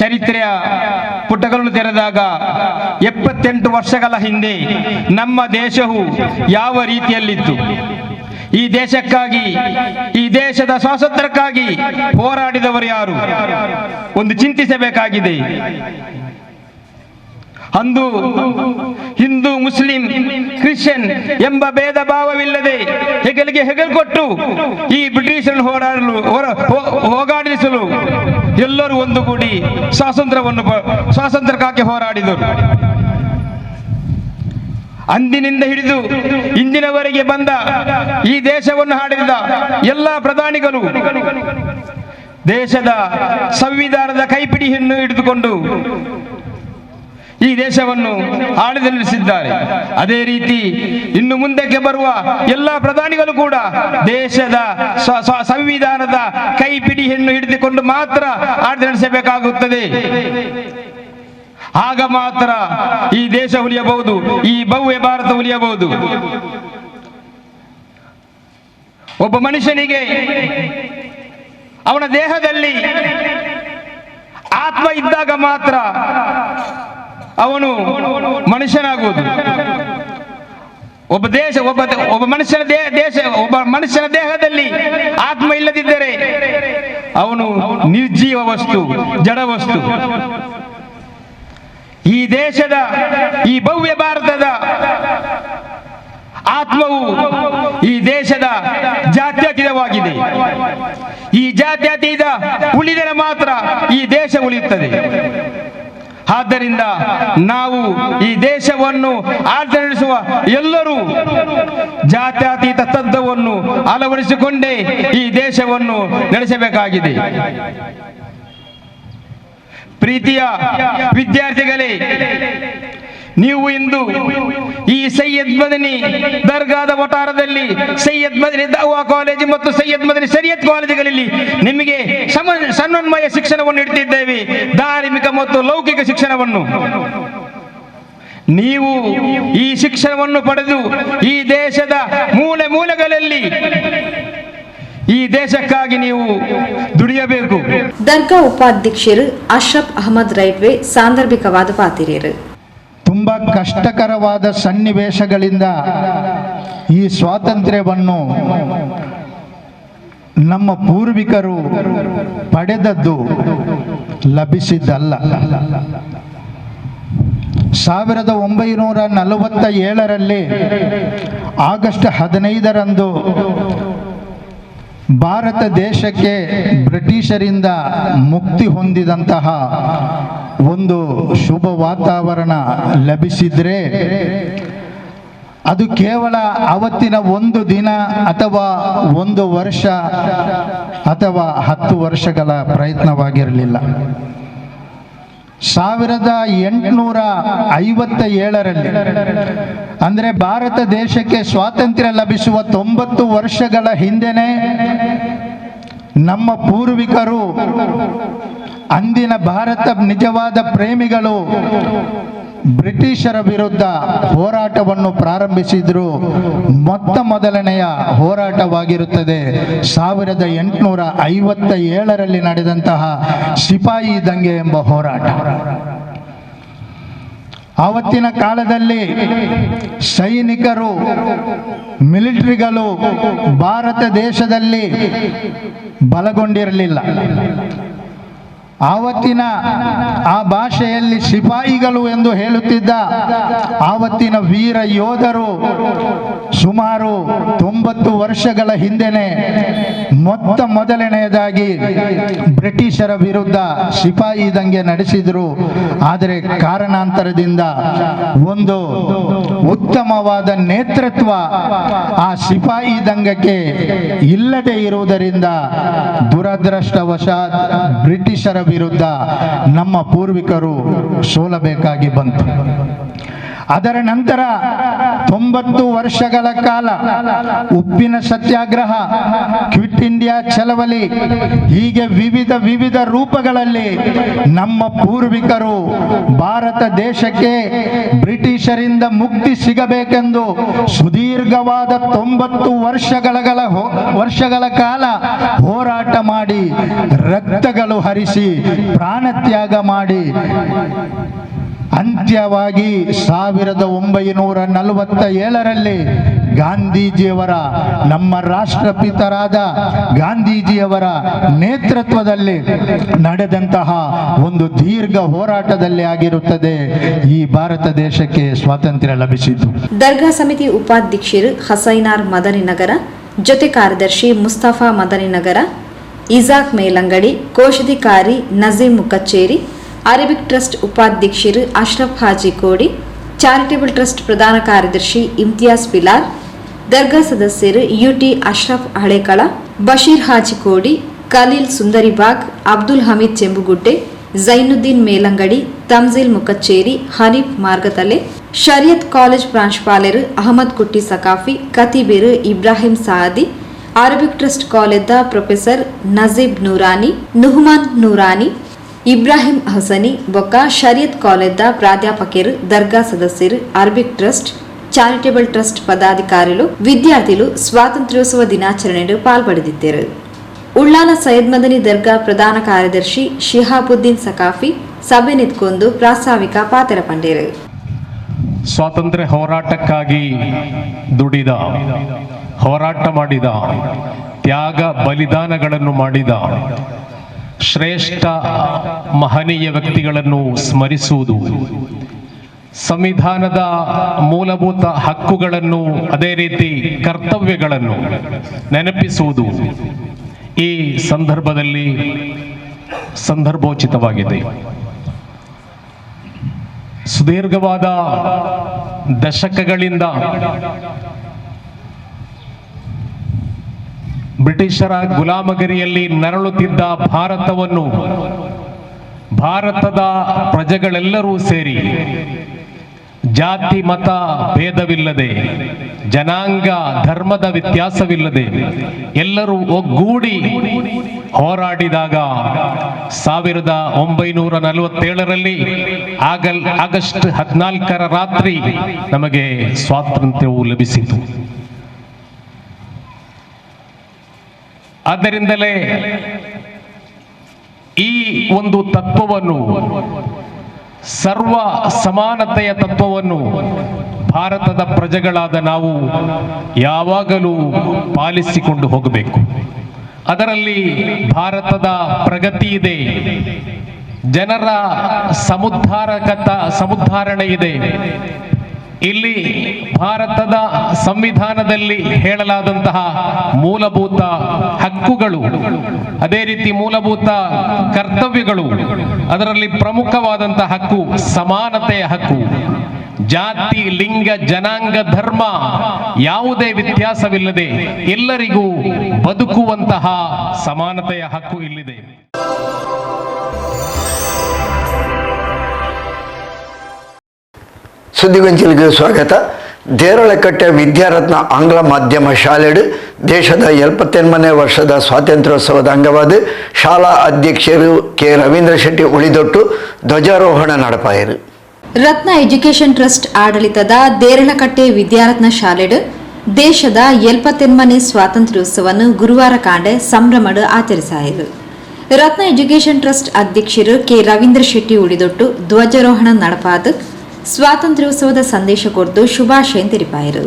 ಚರಿತ್ರೆಯ ಪುಟಗಳನ್ನು ತೆರೆದಾಗ 78 ವರ್ಷಗಳ ಹಿಂದೆ ನಮ್ಮ ದೇಶವು ಯಾವ ರೀತಿಯಲ್ಲಿತ್ತು, ಈ ದೇಶಕ್ಕಾಗಿ, ಈ ದೇಶದ ಸ್ವಾತಂತ್ರ್ಯಕ್ಕಾಗಿ ಹೋರಾಡಿದವರು ಯಾರು ಒಂದು ಚಿಂತಿಸಬೇಕಾಗಿದೆ. ಅಂದು ಹಿಂದೂ, ಮುಸ್ಲಿಂ, ಕ್ರಿಶ್ಚಿಯನ್ ಎಂಬ ಭೇದ ಭಾವವಿಲ್ಲದೆ ಹೆಗಲಿಗೆ ಹೆಗಲು ಕೊಟ್ಟು ಈ ಬ್ರಿಟಿಷರನ್ನು ಹೋರಾಡಿಸಲು ಎಲ್ಲರೂ ಒಂದುಗೂಡಿ ಸ್ವಾತಂತ್ರ್ಯಕ್ಕಾಗಿ ಹೋರಾಡಿದರು. ಅಂದಿನಿಂದ ಹಿಡಿದು ಇಂದಿನವರೆಗೆ ಬಂದ ಈ ದೇಶವನ್ನು ಆಳಿದ ಎಲ್ಲ ಪ್ರಧಾನಿಗಳು ದೇಶದ ಸಂವಿಧಾನದ ಕೈಪಿಡಿಯನ್ನು ಹಿಡಿದುಕೊಂಡು ಈ ದೇಶವನ್ನು ಆಳಿದ ನಡೆಸಿದ್ದಾರೆ. ಅದೇ ರೀತಿ ಇನ್ನು ಮುಂದಕ್ಕೆ ಬರುವ ಎಲ್ಲ ಪ್ರಧಾನಿಗಳು ಕೂಡ ದೇಶದ ಸಂವಿಧಾನದ ಕೈಪಿಡಿಯನ್ನು ಹಿಡಿದುಕೊಂಡು ಮಾತ್ರ ಆಡಳಿತ ನಡೆಸಬೇಕಾಗುತ್ತದೆ. ಆಗ ಮಾತ್ರ ಈ ದೇಶ ಉಳಿಯಬಹುದು, ಈ ಭವ್ಯ ಭಾರತ ಉಳಿಯಬಹುದು. ಒಬ್ಬ ಮನುಷ್ಯನಿಗೆ ಅವನ ದೇಹದಲ್ಲಿ ಆತ್ಮ ಇದ್ದಾಗ ಮಾತ್ರ ಅವನು ಮನುಷ್ಯನಾಗುವುದು. ಒಬ್ಬ ಮನುಷ್ಯನ ದೇಹದಲ್ಲಿ ಆತ್ಮ ಇಲ್ಲದಿದ್ದರೆ ಅವನು ನಿರ್ಜೀವ ವಸ್ತು, ಜಡ ವಸ್ತು. ಈ ದೇಶದ, ಈ ಭವ್ಯ ಭಾರತದ ಆತ್ಮವು ಈ ದೇಶದ ಜಾತ್ಯತೀತವಾಗಿದೆ. ಈ ಜಾತ್ಯತೀತ ಉಳಿದರೆ ಮಾತ್ರ ಈ ದೇಶ ಉಳಿಯುತ್ತದೆ. ಆದ್ದರಿಂದ ನಾವು ಈ ದೇಶವನ್ನು ಆಡಳಿತ ನಡೆಸುವ ಎಲ್ಲರೂ ಜಾತ್ಯತೀತ ತತ್ವವನ್ನು ಅಳವಡಿಸಿಕೊಂಡೇ ಈ ದೇಶವನ್ನು ನಡೆಸಬೇಕಾಗಿದೆ. ಪ್ರೀತಿಯ ವಿದ್ಯಾರ್ಥಿಗಳೇ, ನೀವು ಇಂದು ಈ ಸೈಯದ್ ಮದನಿ ದರ್ಗಾದ ವಟಾರದಲ್ಲಿ ಸೈಯದ್ ಮದನಿ ದಾವಾ ಕಾಲೇಜು ಮತ್ತು ಸೈಯದ್ ಮದನಿ ಶರಿಯತ್ ಕಾಲೇಜುಗಳಲ್ಲಿ ನಿಮಗೆ ಸಮನ್ವಯ ಶಿಕ್ಷಣವನ್ನು ನೀಡುತ್ತಿದ್ದೇವೆ, ಧಾರ್ಮಿಕ ಮತ್ತು ಲೌಕಿಕ ಶಿಕ್ಷಣವನ್ನು. ನೀವು ಈ ಶಿಕ್ಷಣವನ್ನು ಪಡೆದು ಈ ದೇಶದ ಮೂಲೆ ಮೂಲೆಗಳಲ್ಲಿ ಈ ದೇಶಕ್ಕಾಗಿ ನೀವು ದುಡಿಯಬೇಕು. ದರ್ಗಾ ಉಪಾಧ್ಯಕ್ಷರು ಅಶ್ರಫ್ ಅಹಮದ್ ರೈಟ್ವೆ ಸಾಂದರ್ಭಿಕವಾದ ಪಾತಿರೇರು. ತುಂಬ ಕಷ್ಟಕರವಾದ ಸನ್ನಿವೇಶಗಳಿಂದ ಈ ಸ್ವಾತಂತ್ರ್ಯವನ್ನು ನಮ್ಮ ಪೂರ್ವಿಕರು ಪಡೆದದ್ದು, ಲಭಿಸಿದ್ದಲ್ಲ. 1947ರಲ್ಲಿ ಆಗಸ್ಟ್ 15ರಂದು ಭಾರತ ದೇಶಕ್ಕೆ ಬ್ರಿಟಿಷರಿಂದ ಮುಕ್ತಿ ಹೊಂದಿದಂತಹ ಒಂದು ಶುಭ ವಾತಾವರಣ ಲಭಿಸಿದ್ರೆ ಅದು ಕೇವಲ ಅವತ್ತಿನ ಒಂದು ದಿನ ಅಥವಾ ಒಂದು ವರ್ಷ ಅಥವಾ 10 ವರ್ಷಗಳ ಪ್ರಯತ್ನವಾಗಿರಲಿಲ್ಲ. 1857ರಲ್ಲಿ ಅಂದರೆ ಭಾರತ ದೇಶಕ್ಕೆ ಸ್ವಾತಂತ್ರ್ಯ ಲಭಿಸುವ 90 ವರ್ಷಗಳ ಹಿಂದೆನೇ ನಮ್ಮ ಪೂರ್ವಿಕರು, ಅಂದಿನ ಭಾರತ ನಿಜವಾದ ಪ್ರೇಮಿಗಳು, ಬ್ರಿಟಿಷರ ವಿರುದ್ಧ ಹೋರಾಟವನ್ನು ಪ್ರಾರಂಭಿಸಿದ್ರು. ಮೊದಲನೆಯ ಹೋರಾಟವಾಗಿರುತ್ತದೆ 1857ರಲ್ಲಿ ನಡೆದಂತಹ ಸಿಪಾಯಿ ದಂಗೆ ಎಂಬ ಹೋರಾಟ. ಆವತ್ತಿನ ಕಾಲದಲ್ಲಿ ಸೈನಿಕರು, ಮಿಲಿಟರಿಗಳು ಭಾರತ ದೇಶದಲ್ಲಿ ಬಲಗೊಂಡಿರಲಿಲ್ಲ. ಆವತ್ತಿನ ಆ ಭಾಷೆಯಲ್ಲಿ ಸಿಪಾಯಿಗಳು ಎಂದು ಹೇಳುತ್ತಿದ್ದ ಆವತ್ತಿನ ವೀರ ಯೋಧರು ಸುಮಾರು 90 ವರ್ಷಗಳ ಹಿಂದೆನೆ ಮೊದಲನೆಯದಾಗಿ ಬ್ರಿಟಿಷರ ವಿರುದ್ಧ ಸಿಪಾಯಿ ದಂಗೆ ನಡೆಸಿದರು. ಆದರೆ ಕಾರಣಾಂತರದಿಂದ ಒಂದು ಉತ್ತಮವಾದ ನೇತೃತ್ವ ಆ ಸಿಪಾಯಿ ದಂಗಕ್ಕೆ ಇಲ್ಲದೆ ಇರುವುದರಿಂದ ದುರದೃಷ್ಟವಶಾತ್ ಬ್ರಿಟಿಷರ ವಿರುದ್ಧ ನಮ್ಮ ಪೂರ್ವಿಕರು ಸೋಲಬೇಕಾಗಿ ಬಂತು. ಅದರ ನಂತರ 90 ವರ್ಷಗಳ ಕಾಲ ಉಪ್ಪಿನ ಸತ್ಯಾಗ್ರಹ, ಕ್ವಿಟ್ ಇಂಡಿಯಾ ಚಳವಳಿ, ಹೀಗೆ ವಿವಿಧ ರೂಪಗಳಲ್ಲಿ ನಮ್ಮ ಪೂರ್ವಿಕರು ಭಾರತ ದೇಶಕ್ಕೆ ಬ್ರಿಟಿಷರಿಂದ ಮುಕ್ತಿ ಸಿಗಬೇಕೆಂದು ಸುದೀರ್ಘವಾದ 90 ವರ್ಷಗಳ ಕಾಲ ಹೋರಾಟ ಮಾಡಿ, ರಕ್ತಗಳು ಹರಿಸಿ, ಪ್ರಾಣತ್ಯಾಗ ಮಾಡಿ ಅಂತ್ಯವಾಗಿ 1947ರಲ್ಲಿ ಗಾಂಧೀಜಿಯವರ, ನಮ್ಮ ರಾಷ್ಟ್ರಪಿತರಾದ ಗಾಂಧೀಜಿಯವರ ನೇತೃತ್ವದಲ್ಲಿ ನಡೆದಂತಹ ಒಂದು ದೀರ್ಘ ಹೋರಾಟದಲ್ಲಿ ಆಗಿರುತ್ತದೆ ಈ ಭಾರತ ದೇಶಕ್ಕೆ ಸ್ವಾತಂತ್ರ್ಯ ಲಭಿಸಿದ್ದು. ದರ್ಗಾ ಸಮಿತಿ ಉಪಾಧ್ಯಕ್ಷರು ಹಸೈನಾರ್ ಮದನಿನಗರ, ಜೊತೆ ಕಾರ್ಯದರ್ಶಿ ಮುಸ್ತಫಾ ಮದನಿನಗರ, ಇಜಾಕ್ ಮೇಲಂಗಡಿ, ಕೋಶಾಧಿಕಾರಿ ನಜೀಂ ಮುಕಚ್ಚೇರಿ, ಅರೇಬಿಕ್ ಟ್ರಸ್ಟ್ ಉಪಾಧ್ಯಕ್ಷರು ಅಶ್ರಫ್ ಹಾಜಿ ಕೋಡಿ, ಚಾರಿಟೇಬಲ್ ಟ್ರಸ್ಟ್ ಪ್ರಧಾನ ಕಾರ್ಯದರ್ಶಿ ಇಮ್ತಿಯಾಜ್ ಪಿಲಾರ್, ದರ್ಗಾ ಸದಸ್ಯರು ಯುಟಿ ಅಶ್ರಫ್ ಹಳೇಕಳ, ಬಶೀರ್ ಹಾಜಿ ಕೋಡಿ, ಖಲೀಲ್ ಸುಂದರಿಬಾಗ್, ಅಬ್ದುಲ್ ಹಮೀದ್ ಚೆಂಬುಗುಡ್ಡೆ, ಝೈನುದ್ದೀನ್ ಮೇಲಂಗಡಿ, ತಮ್ಜೀಲ್ ಮುಕಚ್ಚೇರಿ, ಹನೀಫ್ ಮಾರ್ಗತಲೆ, ಶರಿಯತ್ ಕಾಲೇಜ್ ಪ್ರಾಂಶುಪಾಲರು ಅಹಮದ್ ಕುಟ್ಟಿ ಸಕಾಫಿ, ಕತೀಬೇರು ಇಬ್ರಾಹಿಂ ಸಾದಿ, ಅರೇಬಿಕ್ ಟ್ರಸ್ಟ್ ಕಾಲೇಜ್ದ ಪ್ರೊಫೆಸರ್ ನಜೀಬ್ ನೂರಾನಿ, ನುಹ್ಮಾನ್ ನೂರಾನಿ, ಇಬ್ರಾಹಿಂ ಹಸನಿ ಬೊಕ್ಕ ಶರಿಯತ್ ಕಾಲೇಜ್ದ ಪ್ರಾಧ್ಯಾಪಕರು, ದರ್ಗಾ ಸದಸ್ಯರು, ಅರೇಬಿಕ್ ಟ್ರಸ್ಟ್, ಚಾರಿಟೇಬಲ್ ಟ್ರಸ್ಟ್ ಪದಾಧಿಕಾರಿಗಳು, ವಿದ್ಯಾರ್ಥಿಗಳು ಸ್ವಾತಂತ್ರ್ಯೋತ್ಸವ ದಿನಾಚರಣೆಯಲ್ಲಿ ಪಾಲ್ಪಡೆದಿದ್ದರು. ಉಳ್ಳಾಲ ಸೈಯದ್ ಮದನಿ ದರ್ಗಾ ಪ್ರಧಾನ ಕಾರ್ಯದರ್ಶಿ ಶಿಹಾಬುದ್ದೀನ್ ಸಕಾಫಿ ಸಭೆ ನಿಂತ್ಕೊಂಡು ಪ್ರಾಸ್ತಾವಿಕ ಪಾತ್ರ ಪಂಡೇರು. ಸ್ವಾತಂತ್ರ್ಯ ಹೋರಾಟಕ್ಕಾಗಿ ದುಡಿದ, ಹೋರಾಟ ಮಾಡಿದ, ತ್ಯಾಗ ಬಲಿದಾನಗಳನ್ನು ಮಾಡಿದ ಶ್ರೇಷ್ಠ ಮಹನೀಯ ವ್ಯಕ್ತಿಗಳನ್ನು ಸ್ಮರಿಸುವುದು, ಸಂವಿಧಾನದ ಮೂಲಭೂತ ಹಕ್ಕುಗಳನ್ನು ಅದೇ ರೀತಿ ಕರ್ತವ್ಯಗಳನ್ನು ನೆನಪಿಸುವುದು ಈ ಸಂದರ್ಭದಲ್ಲಿ ಸಂದರ್ಭೋಚಿತವಾಗಿದೆ. ಸುದೀರ್ಘವಾದ ದಶಕಗಳಿಂದ ಬ್ರಿಟಿಷರ ಗುಲಾಮಗಿರಿಯಲ್ಲಿ ನರಳುತ್ತಿದ್ದ ಭಾರತವನ್ನು ಭಾರತದ ಪ್ರಜೆಗಳೆಲ್ಲರೂ ಸೇರಿ ಜಾತಿ ಮತ ಭೇದವಿಲ್ಲದೆ, ಜನಾಂಗ ಧರ್ಮದ ವ್ಯತ್ಯಾಸವಿಲ್ಲದೆ ಎಲ್ಲರೂ ಒಗ್ಗೂಡಿ ಹೋರಾಡಿದಾಗ 1947ರಲ್ಲಿ ಆಗಸ್ಟ್ 14ರ ರಾತ್ರಿ ನಮಗೆ ಸ್ವಾತಂತ್ರ್ಯವು ಲಭಿಸಿತು. ಆದ್ದರಿಂದಲೇ ಈ ಒಂದು ತತ್ವವನ್ನು, ಸರ್ವ ಸಮಾನತೆಯ ತತ್ವವನ್ನು ಭಾರತದ ಪ್ರಜೆಗಳಾದ ನಾವು ಯಾವಾಗಲೂ ಪಾಲಿಸಿಕೊಂಡು ಹೋಗಬೇಕು. ಅದರಲ್ಲಿ ಭಾರತದ ಪ್ರಗತಿ ಇದೆ, ಜನರ ಸಮುದ್ಧಾರಣೆ ಇದೆ. ಇಲ್ಲಿ ಭಾರತದ ಸಂವಿಧಾನದಲ್ಲಿ ಹೇಳಲಾದಂತಹ ಮೂಲಭೂತ ಹಕ್ಕುಗಳು, ಅದೇ ರೀತಿ ಮೂಲಭೂತ ಕರ್ತವ್ಯಗಳು, ಅದರಲ್ಲಿ ಪ್ರಮುಖವಾದಂತಹ ಹಕ್ಕು ಸಮಾನತೆಯ ಹಕ್ಕು. ಜಾತಿ, ಲಿಂಗ, ಜನಾಂಗ, ಧರ್ಮ ಯಾವುದೇ ವ್ಯತ್ಯಾಸವಿಲ್ಲದೆ ಎಲ್ಲರಿಗೂ ಬದುಕುವಂತಹ ಸಮಾನತೆಯ ಹಕ್ಕು ಇಲ್ಲಿದೆ. ಸುದ್ದಿಗೊಂಚಿಲಿಗೆ ಸ್ವಾಗತ. ದೇರಳಕಟ್ಟೆ ವಿದ್ಯಾರತ್ನ ಆಂಗ್ಲ ಮಾಧ್ಯಮ ಶಾಲೆಡು ದೇಶದ 78ನೇ ವರ್ಷದ ಸ್ವಾತಂತ್ರ್ಯೋತ್ಸವದ ಅಂಗವಾದ ಶಾಲಾ ಅಧ್ಯಕ್ಷರು ಕೆ ರವೀಂದ್ರ ಶೆಟ್ಟಿ ಉಳಿದೊಟ್ಟು ಧ್ವಜಾರೋಹಣ ನಡಪಾಯರು. ರತ್ನ ಎಜುಕೇಷನ್ ಟ್ರಸ್ಟ್ ಆಡಳಿತದ ದೇರಳಕಟ್ಟೆ ವಿದ್ಯಾರತ್ನ ಶಾಲೆಡು ದೇಶದ 78ನೇ ಸ್ವಾತಂತ್ರ್ಯೋತ್ಸವವನ್ನು ಗುರುವಾರ ಕಾಂಡೆ ಸಂಭ್ರಮಡು ಆಚರಿಸಾಯಿತು. ರತ್ನ ಎಜುಕೇಷನ್ ಟ್ರಸ್ಟ್ ಅಧ್ಯಕ್ಷರು ಕೆ ರವೀಂದ್ರ ಶೆಟ್ಟಿ ಉಳಿದೊಟ್ಟು ಧ್ವಜಾರೋಹಣ ನಡಪಾದ ಸ್ವಾತಂತ್ರ್ಯೋತ್ಸವದ ಸಂದೇಶ ಕೊಟ್ಟು ಶುಭಾಶಯ ತೆರಿಪಾಯರು.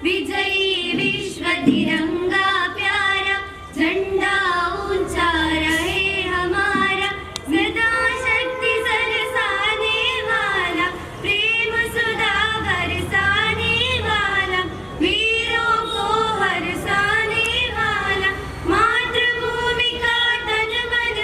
विजयी विश्व तिरंगा प्यारा, झंडा ऊंचा रहे हमारा, सदा शक्ति सरसाने वाला, प्रेम सुधा बरसाने वाला, वीरों को हरसाने वाला, मातृभूमि का तन मन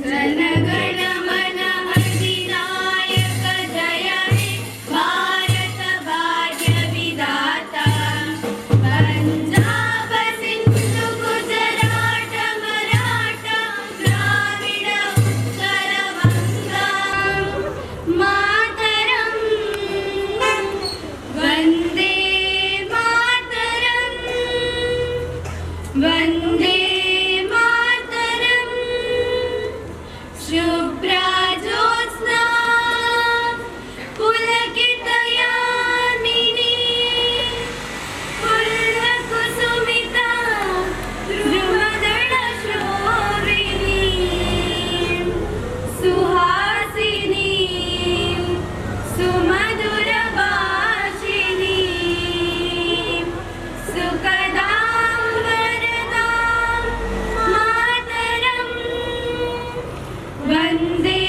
ಜನಗಣ ಮನ ಅಧಿನಾಯಕ ಜಯ ಹೇ ಭಾರತ ಭಾಗ್ಯ ವಿಧಾತ ಪಂಜಾಬ ಸಿಂಧು ಗುಜರಾಟ ಮರಾಠ ದ್ರಾವಿಡ ಉತ್ಕಲ ವಂಗಾ ಮಾತರಂ ವಂದೇ ಮಾತರಂ ವಂದೇ ಮಾತರಂ ಶುಭ್ರಾ ಜ್ಯೋತ್ಸ್ನಾ ಪುಲಕಿತಯಾಮಿನಿ ಪುಲ್ಲಕುಸುಮಿತಾ ಧ್ರುವದಳ ಶೋಭಿನಿ ಸುಹಾಸಿನಿ ಸುಮಧುರ ಭಾಷಿಣಿ ಸುಖದಾಂ ವರದಾಂ ಮಾತರಂ ವಂದೇ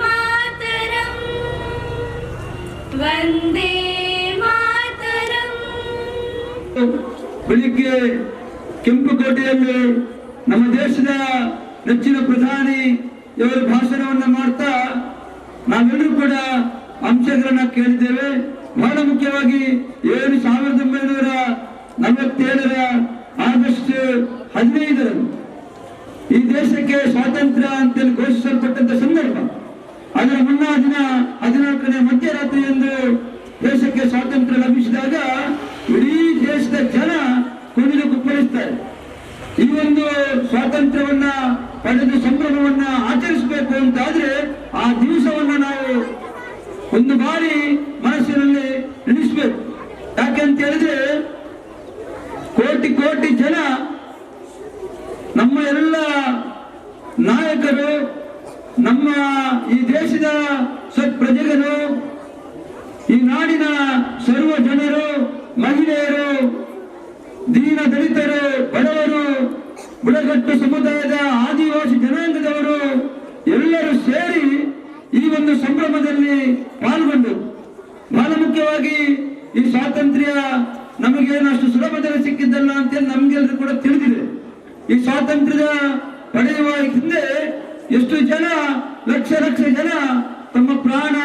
ಮಾತರಂ ವಂದೇ ಮಾತರಂ. ಬೆಳಿಗ್ಗೆ ಕೆಂಪುಕೋಟೆಯಲ್ಲಿ ನಮ್ಮ ದೇಶದ ನೆಚ್ಚಿನ ಪ್ರಧಾನಿ ಇವರ ಭಾಷಣವನ್ನು ಮಾಡ್ತಾ ನಾವೆಲ್ಲರೂ ಕೂಡ ಅಂಶಗಳನ್ನ ಕೇಳಿದ್ದೇವೆ. ಬಹಳ ಮುಖ್ಯವಾಗಿ 1947ರ ಆಗಸ್ಟ್ 15ರಂದು ಈ ದೇಶಕ್ಕೆ ಸ್ವಾತಂತ್ರ್ಯ ಅಂತೇಳಿ ಘೋಷಿಸಲ್ಪಟ್ಟಂತ ಸಂದರ್ಭ. ಅದರ ಮುನ್ನಾ ದಿನ 14ನೇ ಮಧ್ಯರಾತ್ರಿಯಂದು ದೇಶಕ್ಕೆ ಸ್ವಾತಂತ್ರ್ಯ ಲಭಿಸಿದಾಗ ಇಡೀ ದೇಶದ ಜನ ಕುಣಿದು ಕುಪ್ಪಳಿಸ್ತಾರೆ. ಈ ಒಂದು ಸ್ವಾತಂತ್ರ್ಯವನ್ನ ಪಡೆದು ಸಂಭ್ರಮವನ್ನ ಆಚರಿಸಬೇಕು ಅಂತಾದ್ರೆ ಆ ದಿವಸವನ್ನ ನಾವು ಒಂದು ಬಾರಿ ಮನಸ್ಸಿನಲ್ಲಿ ನೆನೆಸಬೇಕು. ಯಾಕೆಂತ ಹೇಳಿದ್ರೆ ಕೋಟಿ ಕೋಟಿ ಜನ ನಮ್ಮ ಎಲ್ಲ ನಾಯಕರು, ನಮ್ಮ ಈ ದೇಶದ ಪ್ರಜೆಗಳು, ಈ ನಾಡಿನ ಸರ್ವ ಜನರು, ಮಹಿಳೆಯರು, ದೀನ ದಲಿತರು, ಬಡವರು, ಬುಡಕಟ್ಟು ಸಮುದಾಯದ ಆದಿವಾಸಿ ಜನಾಂಗದವರು ಎಲ್ಲರೂ ಸೇರಿ ಈ ಒಂದು ಸಂಭ್ರಮದಲ್ಲಿ ಪಾಲ್ಗೊಂಡು, ಬಹಳ ಮುಖ್ಯವಾಗಿ ಈ ಸ್ವಾತಂತ್ರ್ಯ ನಮಗೇನು ಅಷ್ಟು ಸುಲಭದಲ್ಲಿ ಸಿಕ್ಕಿದ್ದಲ್ಲ ಅಂತೇಳಿ ನಮ್ಗೆಲ್ಲರೂ ಕೂಡ ತಿಳಿದಿದೆ. ಈ ಸ್ವಾತಂತ್ರ್ಯದ ಪಡೆಯುವ ಹಿಂದೆ ಎಷ್ಟು ಜನ, ಲಕ್ಷ ಲಕ್ಷ ಜನ ತಮ್ಮ ಪ್ರಾಣ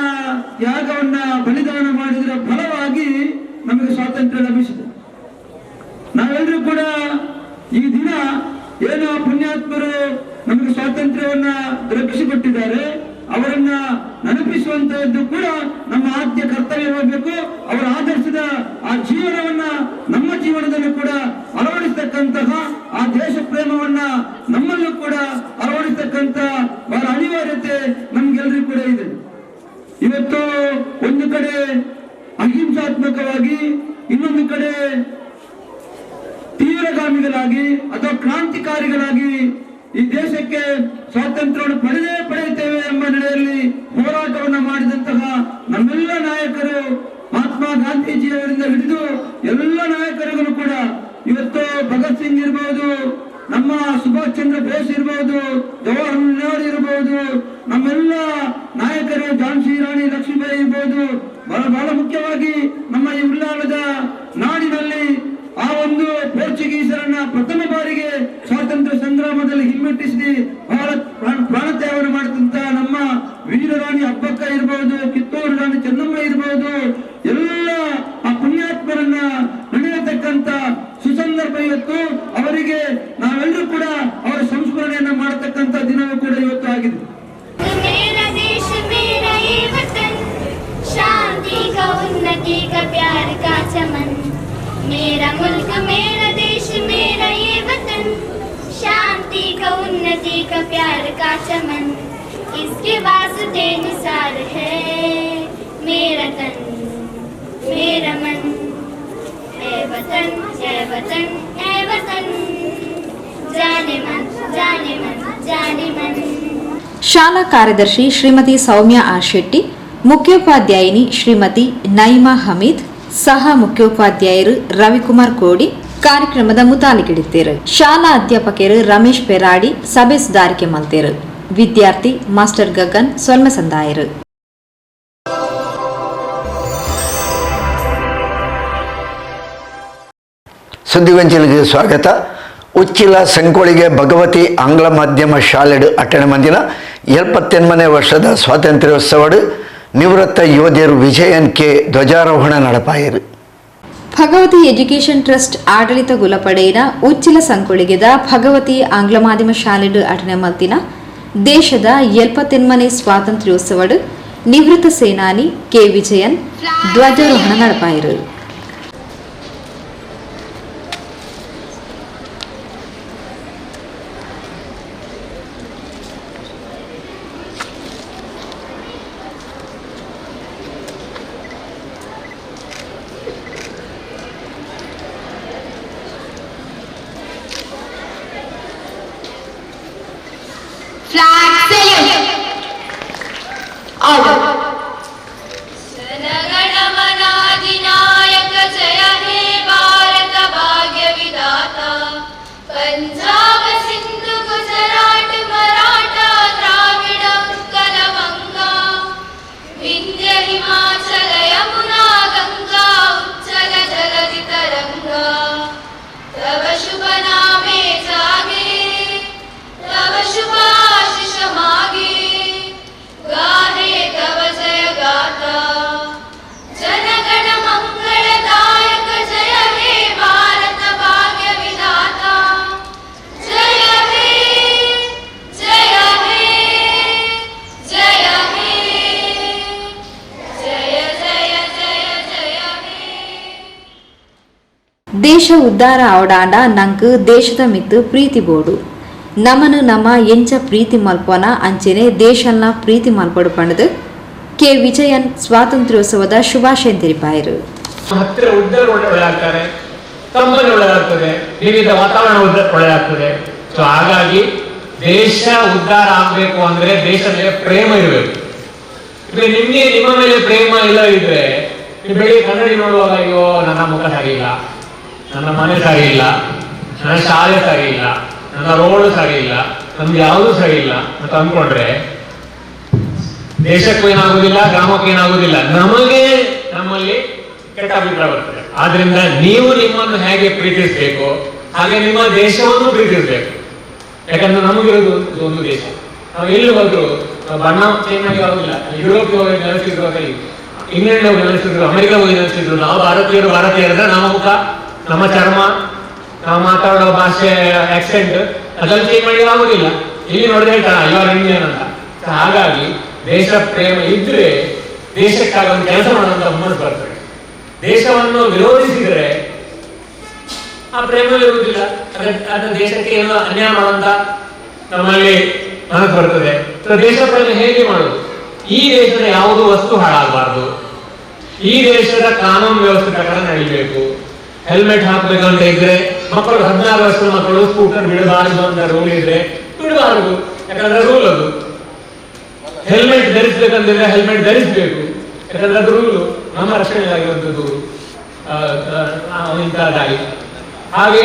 ತ್ಯಾಗವನ್ನ ಬಲಿದಾನ ಮಾಡಿದರ ಫಲವಾಗಿ ನಮಗೆ ಸ್ವಾತಂತ್ರ್ಯ ಲಭಿಸಿದೆ. ನಾವೆಲ್ಲರೂ ಕೂಡ ಈ ದಿನ ಏನು ಪುಣ್ಯಾತ್ಮರು ನಮಗೆ ಸ್ವಾತಂತ್ರ್ಯವನ್ನ ದೊರಕಿಸಿಕೊಟ್ಟಿದ್ದಾರೆ ಅವರನ್ನ ನೆನಪಿಸುವಂತಹದ್ದು ಕೂಡ ನಮ್ಮ ಆದ್ಯ ಕರ್ತವ್ಯವಾಗಬೇಕು. ಅವರ ಆದರ್ಶದ ಆ ಜೀವನವನ್ನ ನಮ್ಮ ಜೀವನದಲ್ಲೂ ಕೂಡ ಅಳವಡಿಸತಕ್ಕಂತಹ ಆ ದೇಶ ಪ್ರೇಮವನ್ನ ನಮ್ಮಲ್ಲೂ ಕೂಡ ಅಳವಡಿಸತಕ್ಕಂತ ಬಹಳ ಅನಿವಾರ್ಯತೆ ನಮ್ಗೆಲ್ಲರಿಗೂ ಕೂಡ ಇದೆ. ಇವತ್ತು ಒಂದು ಕಡೆ ಅಹಿಂಸಾತ್ಮಕವಾಗಿ, ಇನ್ನೊಂದು ಕಡೆ ತೀವ್ರಗಾಮಿಗಳಾಗಿ ಅಥವಾ ಕ್ರಾಂತಿಕಾರಿಗಳಾಗಿ ಈ ದೇಶಕ್ಕೆ ಸ್ವಾತಂತ್ರ್ಯವನ್ನು ಪಡೆಯುತ್ತೇವೆ ಎಂಬ ನೆಲೆಯಲ್ಲಿ ಹೋರಾಟವನ್ನು ಮಾಡಿದಂತಹ ನಮ್ಮೆಲ್ಲ ನಾಯಕರು, ಮಹಾತ್ಮ ಗಾಂಧೀಜಿಯವರಿಂದ ಹಿಡಿದು ಎಲ್ಲ ನಾಯಕರುಗಳು ಕೂಡ ಇವತ್ತು ಭಗತ್ ಸಿಂಗ್ ಇರಬಹುದು, ನಮ್ಮ ಸುಭಾಷ್ ಚಂದ್ರ ಬೋಸ್ ಇರಬಹುದು, ಜವಾಹರ್ಲಾಲ್ ನೆಹರು ಇರಬಹುದು, ನಮ್ಮೆಲ್ಲ ನಾಯಕರು, ಝಾನ್ಸಿ ರಾಣಿ ಲಕ್ಷ್ಮೀಬಾಯಿ ಇರಬಹುದು. ಬಹಳ ಮುಖ್ಯವಾಗಿ ನಮ್ಮ ಈ ಉಳ್ಳಾಲದ ನಾಡಿನಲ್ಲಿ ಆ ಒಂದು ಪೋರ್ಚುಗೀಸರನ್ನ ಪ್ರಥಮ ಬಾರಿಗೆ ಸ್ವಾತಂತ್ರ್ಯ ಸಂಗ್ರಾಮದಲ್ಲಿ ಹಿಮ್ಮೆಟ್ಟಿಸಿ ಬಹಳ ಪ್ರಾಣತ್ಯಾಗವನ್ನು ಮಾಡಿದಂತ ನಮ್ಮ ವೀರರಾಣಿ ಅಬ್ಬಕ್ಕ ಇರಬಹುದು, ಕಿತ್ತೂರು ರಾಣಿ ಚೆನ್ನಮ್ಮ ಇರಬಹುದು, ಎಲ್ಲ ಆ ಪುಣ್ಯಾತ್ಮರನ್ನ ನೆನೆಯತಕ್ಕಂತ ಸುಸಂದರ್ಭ ಇವತ್ತು. ಅವರಿಗೆ ನಾವೆಲ್ಲರೂ ಕೂಡ ಅವರ ಸಂಸ್ಮರಣೆಯನ್ನ ಮಾಡತಕ್ಕಂತ ದಿನವೂ ಕೂಡ ಇವತ್ತು ಆಗಿದೆ. मेरा मुल्क मेरा देश मेरा ये वतन, शांति का उन्नति का प्यार का चमन, इसके वास्ते निसार है मेरा तन मेरा मन। ऐ वतन ऐ वतन ऐ वतन, जाने मन जाने मन जाने मन. ಶಾಲಾ ಕಾರ್ಯದರ್ಶಿ ಶ್ರೀಮತಿ ಸೌಮ್ಯ ಆರ್ ಶೆಟ್ಟಿ, ಮುಖ್ಯೋಪಾಧ್ಯಾಯಿನಿ ಶ್ರೀಮತಿ ನೈಮಾ ಹಮೀದ್, ಸಹ ಮುಖ್ಯೋಪಾಧ್ಯಾಯರು ರವಿಕುಮಾರ್ ಕೋಡಿ ಕಾರ್ಯಕ್ರಮದ ಮುತಾಲಿಗಿಡಿದ್ದೇರು. ಶಾಲಾ ಅಧ್ಯಾಪಕರು ರಮೇಶ್ ಪೆರಾಡಿ ಸಭೆ ಸುಧಾರಿಕೆ ಮಲ್ತೇರು. ವಿದ್ಯಾರ್ಥಿ ಮಾಸ್ಟರ್ ಗಗನ್ ಸೊಲ್ಮ ಸಂದಾಯರು. ಸುದ್ದಿಗೊಂಚಲಿಗೆ ಸ್ವಾಗತ. ಉಚ್ಚಿಲ ಸಂಕೋಳಿಗೆ ಭಗವತಿ ಆಂಗ್ಲ ಮಾಧ್ಯಮ ಶಾಲೆಡು ಅಟೆಣೆ ಮಂದಿನ 78ನೇ ವರ್ಷದ ಸ್ವಾತಂತ್ರ್ಯೋತ್ಸವಡು ನಿವೃತ್ತ ಯೋಧರು ವಿಜಯನ್ ಕೆ ಧ್ವಜಾರೋಹಣ ನಡಪಾಯಿರು. ಭಗವತಿ ಎಜುಕೇಷನ್ ಟ್ರಸ್ಟ್ ಆಡಳಿತ ಗುಲಪಡೆಯಿನ ಉಚ್ಚಿಲ ಸಂಕೊಳಿಗೆದ ಭಗವತಿ ಆಂಗ್ಲ ಮಾಧ್ಯಮ ಶಾಲೆಡು ಅಟೆಣೆ ಮಲ್ತಿನ ದೇಶದ 78ನೇ ಸ್ವಾತಂತ್ರ್ಯೋತ್ಸವಡು ನಿವೃತ್ತ ಸೇನಾನಿ ಕೆ ವಿಜಯನ್ ಧ್ವಜಾರೋಹಣ ನಡಪಾಯಿರು. जनगणमनाधिनायक जय हे भारत भाग्य विधाता पंजाब सिंधु गुजरात मराठा द्राविड उत्कल बंगा विंध्य हिमाचल यमुना गंगा उच्चल जलधि तरंगा तव शुभ नामे जागे तव शुभ आशीष मागे गाहे तव जय गाथा जनगण मंगलदायक जय हे भारत भाग्य विधाता जय हे जय हे जय हे जय जय जय जय हे. ದೇಶ ಉದ್ಧಾರ ಅವಡಾಂಡ ನಂಕ್ ದೇಶದ ಮಿತ್ತು ಪ್ರೀತಿ ಬೋಡು ನಮನು ನಮ್ಮ ಎಂಚ ಪ್ರೀತಿ ಮಲ್ಪನ ಅಂಚೆನೆ ದೇಶಲ್ನ ಪ್ರೀತಿ ಮಲ್ಪಡು ಪಣದು ಕೆ ವಿಜಯನ್ ಸ್ವಾತಂತ್ರ್ಯೋತ್ಸವದ ಶುಭಾಶಯ ತಿಳಿಪಾಯರು. ಹತ್ತಿರ ಉದ್ಧಾರ ಒಳ್ಳೆಯಾಗ್ತಾರೆ, ಕಂಪನಿ ಒಳ್ಳೆಯಾಗ್ತದೆ, ವಿವಿಧ ವಾತಾವರಣ ಒಳ್ಳೆಯಾಗ್ತದೆ. ಸೊ ಹಾಗಾಗಿ ದೇಶ ಉದ್ಧಾರ ಆಗ್ಬೇಕು ಅಂದ್ರೆ ದೇಶದ ಮೇಲೆ ಪ್ರೇಮ ಇರಬೇಕು. ನಿಮ್ಗೆ ನಿಮ್ಮ ಮೇಲೆ ಪ್ರೇಮ ಇಲ್ಲ ಇದ್ರೆ ನೀವು ಬೆಳಿಗ್ಗೆ ಕನ್ನಡಿ ನೋಡುವಾಗ ಅಯ್ಯೋ ನನ್ನ ಮುಖ ಸರಿ ಇಲ್ಲ, ನನ್ನ ಮನೆ ಸರಿ ಇಲ್ಲ, ನನ್ನ ಶಾಲೆ ಸರಿ ಇಲ್ಲ, ನನ್ನ ರೋಡ್ ಸರಿ ಇಲ್ಲ, ನಮ್ಗೆ ಯಾವುದು ಸರಿ ಇಲ್ಲ ಅಂತ ಅಂದ್ಕೊಂಡ್ರೆ ದೇಶಕ್ಕೂ ಏನಾಗುದಿಲ್ಲ, ಗ್ರಾಮಕ್ಕೂ ಏನಾಗುದಿಲ್ಲ, ನಮಗೆ ನಮ್ಮಲ್ಲಿ ಕೆಟ್ಟ ಅಭಿಪ್ರಾಯ ಬರ್ತದೆ. ಆದ್ರಿಂದ ನೀವು ನಿಮ್ಮನ್ನು ಹೇಗೆ ಪ್ರೀತಿಸ್ಬೇಕು ಹಾಗೆ ನಿಮ್ಮ ದೇಶವನ್ನು ಪ್ರೀತಿಸ್ಬೇಕು. ಯಾಕಂದ್ರೆ ನಮಗಿರೋದು ಒಂದು ದೇಶ. ನಾವು ಎಲ್ಲಿ ಹೋದ್ರು ಬಣ್ಣ ಚೇಂಜ್ ಆಗಿ ಆಗುದಿಲ್ಲ. ಯುರೋಪ್ಗೆ ಹೋಗಿ ನೆಲೆಸಿದ್ರು, ಇಂಗ್ಲೆಂಡ್ ಹೋಗಿ ನೆಲೆಸಿದ್ರು, ಅಮೆರಿಕ ಹೋಗಿ ನೆಲೆಸಿದ್ರು, ನಾವು ಭಾರತೀಯರಿದ್ರೆ ನಮ್ಮ ಮುಖ, ನಮ್ಮ ಚರ್ಮ, ನಾವು ಮಾತಾಡೋ ಭಾಷೆ, ಆಕ್ಸೆಂಟ್ ಅದನ್ನು ಚೇಂಜ್ ಮಾಡಿ ಆಗುದಿಲ್ಲ. ಇಲ್ಲಿ ನೋಡಿದ್ರೆ ಹೇಳ್ತಾರ ಇವಾಗ ಇಂಡಿಯನ್ ಅಂತ. ಹಾಗಾಗಿ ದೇಶ ಪ್ರೇಮ ಇದ್ರೆ ದೇಶಕ್ಕಾಗಿ ಒಂದು ಕೆಲಸ ಮಾಡುವಂತ ಮನಸ್ಸು ಬರ್ತದೆ. ದೇಶವನ್ನು ವಿರೋಧಿಸಿದರೆ ಆ ಪ್ರೇಮ ಇರುವುದಿಲ್ಲ. ಅದ ದೇಶಕ್ಕೆ ಏನೋ ಅನ್ಯಾಯ ಮಾಡುವಂತ ನಮ್ಮಲ್ಲಿ ಮನಸ್ಸು ಬರ್ತದೆ. ದೇಶ ಪ್ರೇಮ ಹೇಗೆ ಮಾಡುದು? ಈ ದೇಶದ ಯಾವುದೂ ವಸ್ತು ಹಾಳಾಗಬಾರ್ದು, ಈ ದೇಶದ ಕಾನೂನು ವ್ಯವಸ್ಥೆ ಪ್ರಕಾರ ನಡೀಬೇಕು. ಹೆಲ್ಮೆಟ್ ಹಾಕ್ಬೇಕು ಅಂತ ಇದ್ರೆ ಮಕ್ಕಳು 16 ವರ್ಷದ ಮಕ್ಕಳು ಸ್ಕೂಟರ್ ಬಿಡಬಾರದು ಅಂತ ರೂಲ್ ಇದ್ರೆ ಬಿಡಬಾರದು, ಯಾಕಂದ್ರೆ ರೂಲ್ ಅದು. ಹೆಲ್ಮೆಟ್ ಧರಿಸ್ಬೇಕಂತಿದ್ರೆ ಹೆಲ್ಮೆಟ್ ಧರಿಸಬೇಕು, ಯಾಕಂದ್ರೆ ಅದು ರೂಲು, ನಮ್ಮ ರಕ್ಷಣೆಯಾಗಿರುವಂಥದ್ದು ಇಂಥದ್ದಾಗಿ. ಹಾಗೆ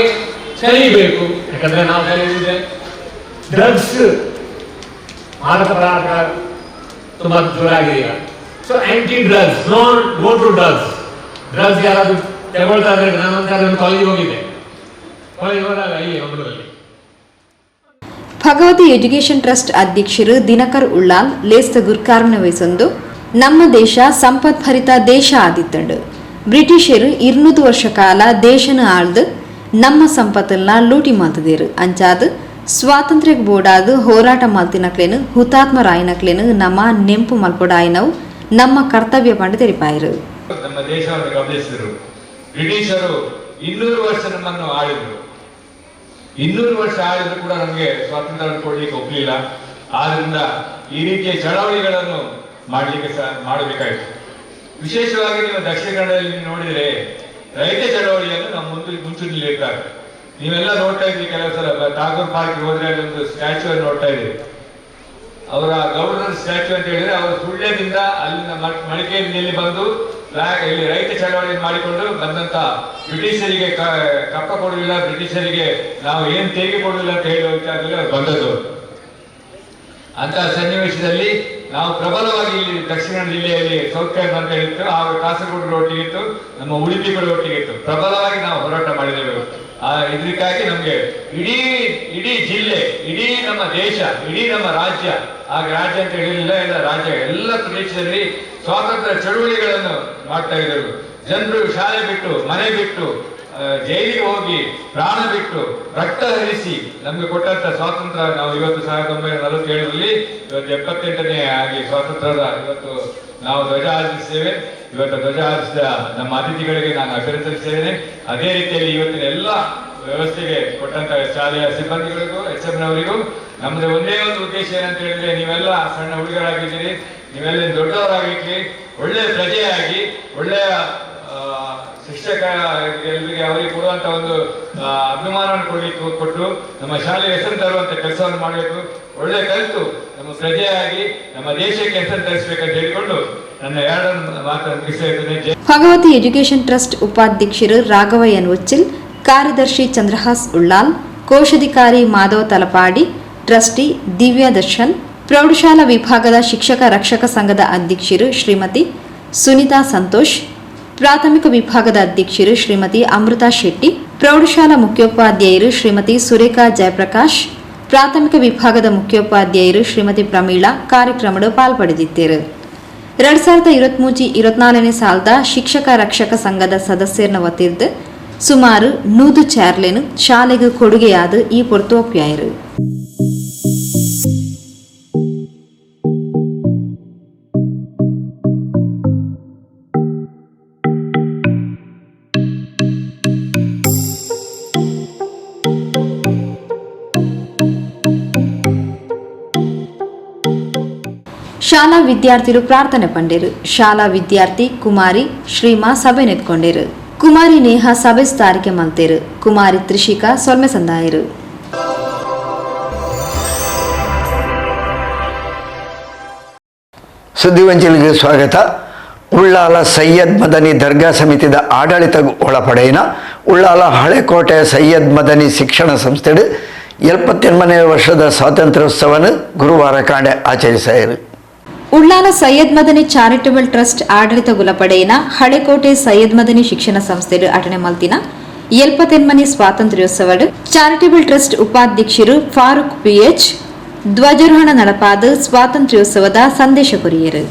ಕಲಿಬೇಕು, ಯಾಕಂದ್ರೆ ನಾವು ಕಲಿಯುವುದೇ ಡ್ರಗ್ಸ್, ಮಾದಕ ಪದಾರ್ಥ ತುಂಬಾ ಜೋರಾಗಿದೆ ಈಗ. So anti drugs, no to drugs. Drugs ಯಾರಾದ್ರೂ ತಗೊಳ್ತಾ ಇದ್ರೆ, ನಾನು ಕಾಲೇಜಿಗೆ ಹೋಗಿದ್ದೆ, ಕಾಲೇಜ್ ಹೋದಾಗ ಇಲ್ಲಿ ಮಂಗಳೂರಲ್ಲಿ ಭಗವತಿ ಎಜುಕೇಷನ್ ಟ್ರಸ್ಟ್ ಅಧ್ಯಕ್ಷರು ದಿನಕರ್ ಉಳ್ಳಾಲ್ ಲೇಸ್ತ ಗುರ್ಕಾರಣ ವಹಿಸೊಂದು ನಮ್ಮ ದೇಶ ಸಂಪತ್ಭರಿತ ದೇಶ ಆದಿತ್ತಂಡು. ಬ್ರಿಟಿಷರು 200 ವರ್ಷ ಕಾಲ ದೇಶನ ಆಳ್ದು ನಮ್ಮ ಸಂಪತ್ತನ್ನ ಲೂಟಿ ಮಾಡ್ತಿದ್ದೀರು. ಅಂಚಾದು ಸ್ವಾತಂತ್ರ್ಯಕ್ಕೆ ಬೋಡಾದು ಹೋರಾಟ ಮಲ್ತಿನಕ್ಲೇನು ಹುತಾತ್ಮರಾಯಿನಕ್ಲೇನು ನಮ್ಮ ನೆಂಪು ಮಲ್ಪೊಡಾಯಿನವು ನಮ್ಮ ಕರ್ತವ್ಯ ಪಂಡು ತೆರಿಪಾಯಿರು. ನಮ್ಮ ದೇಶವನ್ನು ಗಮನಿಸಿದರು. ಬ್ರಿಟಿಷರು 200 ವರ್ಷ ನಮ್ಮನ್ನು ಆಳಿದ್ರು. 200 ವರ್ಷ ಆಳಿದ್ರು ಕೂಡ ನಮಗೆ ಸ್ವಾತಂತ್ರ್ಯ ಕೊಡ್ಲಿಕ್ಕೆ ಒಪ್ಪಲಿಲ್ಲ. ಆದ್ರಿಂದ ಈ ರೀತಿಯ ಚಳವಳಿಗಳನ್ನು ಮಾಡಬೇಕಾಯಿತು. ವಿಶೇಷವಾಗಿ ನೀವು ದಕ್ಷಿಣ ಕನ್ನಡದಲ್ಲಿ ನೋಡಿದ್ರೆ ರೈತ ಚಳವಳಿಯನ್ನು ನಮ್ಮ ಮುಂಚೂಣಿಯಲ್ಲಿ ಇರ್ತಾರೆ. ನೀವೆಲ್ಲ ನೋಡ್ತಾ ಇದ್ರಿ, ಕೆಲವು ಸಲ ಟಾಗೋರ್ ಪಾರ್ಕ್ ಹೋದ್ರೆ ಅಲ್ಲಿ ಒಂದು ಸ್ಟ್ಯಾಚ್ಯೂ ಅನ್ನು ನೋಡ್ತಾ ಇದ್ರಿ. ಅವರ ಗವರ್ನರ್ ಸ್ಟ್ಯಾಚ್ಯೂ ಅಂತ ಹೇಳಿದ್ರೆ ಅವರು ಸುಳ್ಯದಿಂದ ಅಲ್ಲಿನ ಮಡಿಕೇರಿಯಲ್ಲಿ ಬಂದು ಇಲ್ಲಿ ರೈತ ಚಳವಳಿಯನ್ನು ಮಾಡಿಕೊಂಡು ಬಂದಂತ ಬ್ರಿಟಿಷರಿಗೆ ಕಪ್ಪ ಕೊಡುವಿಲ್ಲ, ಬ್ರಿಟಿಷರಿಗೆ ನಾವು ಏನ್ ತೆರಿಗೆ ಕೊಡುವಿಲ್ಲ ಅಂತ ಹೇಳುವ ವಿಚಾರದಲ್ಲಿ ಅವ್ರು ಬಂದದ್ದು. ಅಂತಹ ಸನ್ನಿವೇಶದಲ್ಲಿ ನಾವು ಪ್ರಬಲವಾಗಿ ಇಲ್ಲಿ ದಕ್ಷಿಣ ಜಿಲ್ಲೆಯಲ್ಲಿ ಸೌತ್ ಕೇರಳ ಅಂತ ಇತ್ತು, ಆಗ ಕಾಸರಗೋಡು ಒಟ್ಟಿಗಿತ್ತು, ನಮ್ಮ ಉಡುಪಿ ಕೂಡ ಒಟ್ಟಿಗಿತ್ತು. ಪ್ರಬಲವಾಗಿ ನಾವು ಹೋರಾಟ ಮಾಡಿದ್ದೇವೆ. ಇದಕ್ಕಾಗಿ ನಮ್ಗೆ ಇಡೀ ಜಿಲ್ಲೆ, ಇಡೀ ನಮ್ಮ ದೇಶ, ಇಡೀ ನಮ್ಮ ರಾಜ್ಯ, ಆಗ ರಾಜ್ಯ ಅಂತ ಹೇಳಿಲ್ಲ, ಎಲ್ಲ ರಾಜ್ಯ, ಎಲ್ಲ ಪ್ರದೇಶದಲ್ಲಿ ಸ್ವಾತಂತ್ರ್ಯ ಚಳುವಳಿಗಳನ್ನು ಮಾಡ್ತಾ ಇದ್ದರು. ಜನರು ಶಾಲೆ ಬಿಟ್ಟು, ಮನೆ ಬಿಟ್ಟು, ಜೈಲಿಗೆ ಹೋಗಿ ಪ್ರಾಣ ಬಿಟ್ಟು ರಕ್ತ ಹರಿಸಿ ನಮ್ಗೆ ಕೊಟ್ಟಂತ ಸ್ವಾತಂತ್ರ್ಯ ನಾವು ಇವತ್ತು 1947ರಲ್ಲಿ ಇವತ್ತು 78ನೇ ಆಗಿ ಸ್ವಾತಂತ್ರ್ಯದ ಇವತ್ತು ನಾವು ಧ್ವಜ ಆಚರಿಸ್ತೇವೆ. ಇವತ್ತು ಧ್ವಜ ಆಚರಿಸಿದ ನಮ್ಮ ಅತಿಥಿಗಳಿಗೆ ನಾನು ಅಭಿನಂದಿಸ್ತೇನೆ. ಅದೇ ರೀತಿಯಲ್ಲಿ ಇವತ್ತಿನ ಎಲ್ಲ ವ್ಯವಸ್ಥೆಗೆ ಕೊಟ್ಟಂತ ಶಾಲೆಯ ಸಿಬ್ಬಂದಿಗಳಿಗೂ, HMನವರಿಗೂ ನಮ್ದು ಒಂದೇ ಒಂದು ಉದ್ದೇಶ ಏನಂತ ಹೇಳಿದ್ರೆ, ನೀವೆಲ್ಲ ಸಣ್ಣ ಹುಡುಗರಾಗಿದ್ದೀರಿ, ನೀವೆಲ್ಲ ದೊಡ್ಡವರಾಗಿರ್ಲಿ, ಒಳ್ಳೆಯ ಪ್ರಜೆಯಾಗಿ, ಒಳ್ಳೆಯ ಶಿಕ್ಷಕ ಎಲ್ಲರಿಗೆ ಅವರಿಗೆ ಕೊಡುವಂತ ಒಂದು ಅಭಿಮಾನವನ್ನು ಕೊಟ್ಟು ನಮ್ಮ ಶಾಲೆಗೆ ಹೆಸರು ತರುವಂತ ಕೆಲಸವನ್ನು ಮಾಡಬೇಕು. ಒಳ್ಳೆ ಕಲಿತು ನಮ್ಮ ಪ್ರಜೆಯಾಗಿ ನಮ್ಮ ದೇಶಕ್ಕೆ ಹೆಸರು ತರಿಸಬೇಕಂತ ಹೇಳಿಕೊಂಡು ನನ್ನ ಎರಡನ್ನು ಮಾತನ್ನು ಮುಗಿಸಿದ್ದೇನೆ. ಭಗವತಿ ಎಜುಕೇಷನ್ ಟ್ರಸ್ಟ್ ಉಪಾಧ್ಯಕ್ಷರು ರಾಘವಯ್ಯನ್ ಉಚ್ಚಿಲ್, ಕಾರ್ಯದರ್ಶಿ ಚಂದ್ರಹಾಸ್ ಉಳ್ಳಾಲ್, ಕೋಶಾಧಿಕಾರಿ ಮಾಧವ ತಲಪಾಡಿ, ಟ್ರಸ್ಟಿ ದಿವ್ಯಾ ದರ್ಶನ್, ಪ್ರೌಢಶಾಲಾ ವಿಭಾಗದ ಶಿಕ್ಷಕ ರಕ್ಷಕ ಸಂಘದ ಅಧ್ಯಕ್ಷರು ಶ್ರೀಮತಿ ಸುನಿತಾ ಸಂತೋಷ್, ಪ್ರಾಥಮಿಕ ವಿಭಾಗದ ಅಧ್ಯಕ್ಷರು ಶ್ರೀಮತಿ ಅಮೃತಾ ಶೆಟ್ಟಿ, ಪ್ರೌಢಶಾಲಾ ಮುಖ್ಯೋಪಾಧ್ಯಾಯರು ಶ್ರೀಮತಿ ಸುರೇಖಾ ಜಯಪ್ರಕಾಶ್, ಪ್ರಾಥಮಿಕ ವಿಭಾಗದ ಮುಖ್ಯೋಪಾಧ್ಯಾಯರು ಶ್ರೀಮತಿ ಪ್ರಮೀಳಾ ಕಾರ್ಯಕ್ರಮದ ಪಾಲ್ಪಡೆದಿದ್ದರು. 2023-24ನೇ ಸಾಲದ ಶಿಕ್ಷಕ ರಕ್ಷಕ ಸಂಘದ ಸದಸ್ಯರನ್ನ ವತಿರ್ದು ಸುಮಾರು 100 ಚೇರ್ಲೆನು ಶಾಲೆಗೆ ಕೊಡುಗೆಯಾದ ಈ ಪೊರ್ತೋಪ್ಯಾಯರು. ಶಾಲಾ ವಿದ್ಯಾರ್ಥಿಗಳು ಪ್ರಾರ್ಥನೆ ಪಂಡೇರು. ಶಾಲಾ ವಿದ್ಯಾರ್ಥಿ ಕುಮಾರಿ ಶ್ರೀಮಾ ಸಭೆ ನೆತ್ಕೊಂಡೇರು. ಕುಮಾರಿ ನೇಹ ಸಭೆ ಸ್ಥಾರಿಕೆ ಮಲ್ತೇರು. ಕುಮಾರಿ ತ್ರಿಷಿಕಾ ಸೊಲ್ಮೆ ಸಂದಾಯರು. ಸುದ್ದಿವಂಚಲಿಗೆ ಸ್ವಾಗತ. ಉಳ್ಳಾಲ ಸೈಯದ್ ಮದನಿ ದರ್ಗಾ ಸಮಿತಿದ ಆಡಳಿತ ಒಳಪಡೆಯಿನ ಉಳ್ಳಾಲ ಹಳೆಕೋಟೆ ಸೈಯದ್ ಮದನಿ ಶಿಕ್ಷಣ ಸಂಸ್ಥೆಡು 78ನೇ ವರ್ಷದ ಸ್ವಾತಂತ್ರ್ಯೋತ್ಸವವನ್ನು ಗುರುವಾರ ಕಾಂಡೆ ಆಚರಿಸಿದರು. ಉಳ್ಳಾಲ ಸೈಯದ್ ಮದನಿ ಚಾರಿಟಬಲ್ ಟ್ರಸ್ಟ್ ಆಡಳಿತ ಗುಲಪಡೆಯಿನ ಹಳೆಕೋಟೆ ಸೈಯದ್ ಮದನಿ ಶಿಕ್ಷಣ ಸಂಸ್ಥೆಡು ಅಟನೆ ಮಲ್ತಿನ 78ನೇ ಸ್ವಾತಂತ್ರ್ಯೋತ್ಸವಡು ಚಾರಿಟಬಲ್ ಟ್ರಸ್ಟ್ ಉಪಾಧ್ಯಕ್ಷರು ಫಾರೂಕ್ PH ಧ್ವಜಾರೋಹಣ ನಡಪಾದ ಸ್ವಾತಂತ್ರ್ಯೋತ್ಸವದ ಸಂದೇಶ ಕೊರಿಯರು.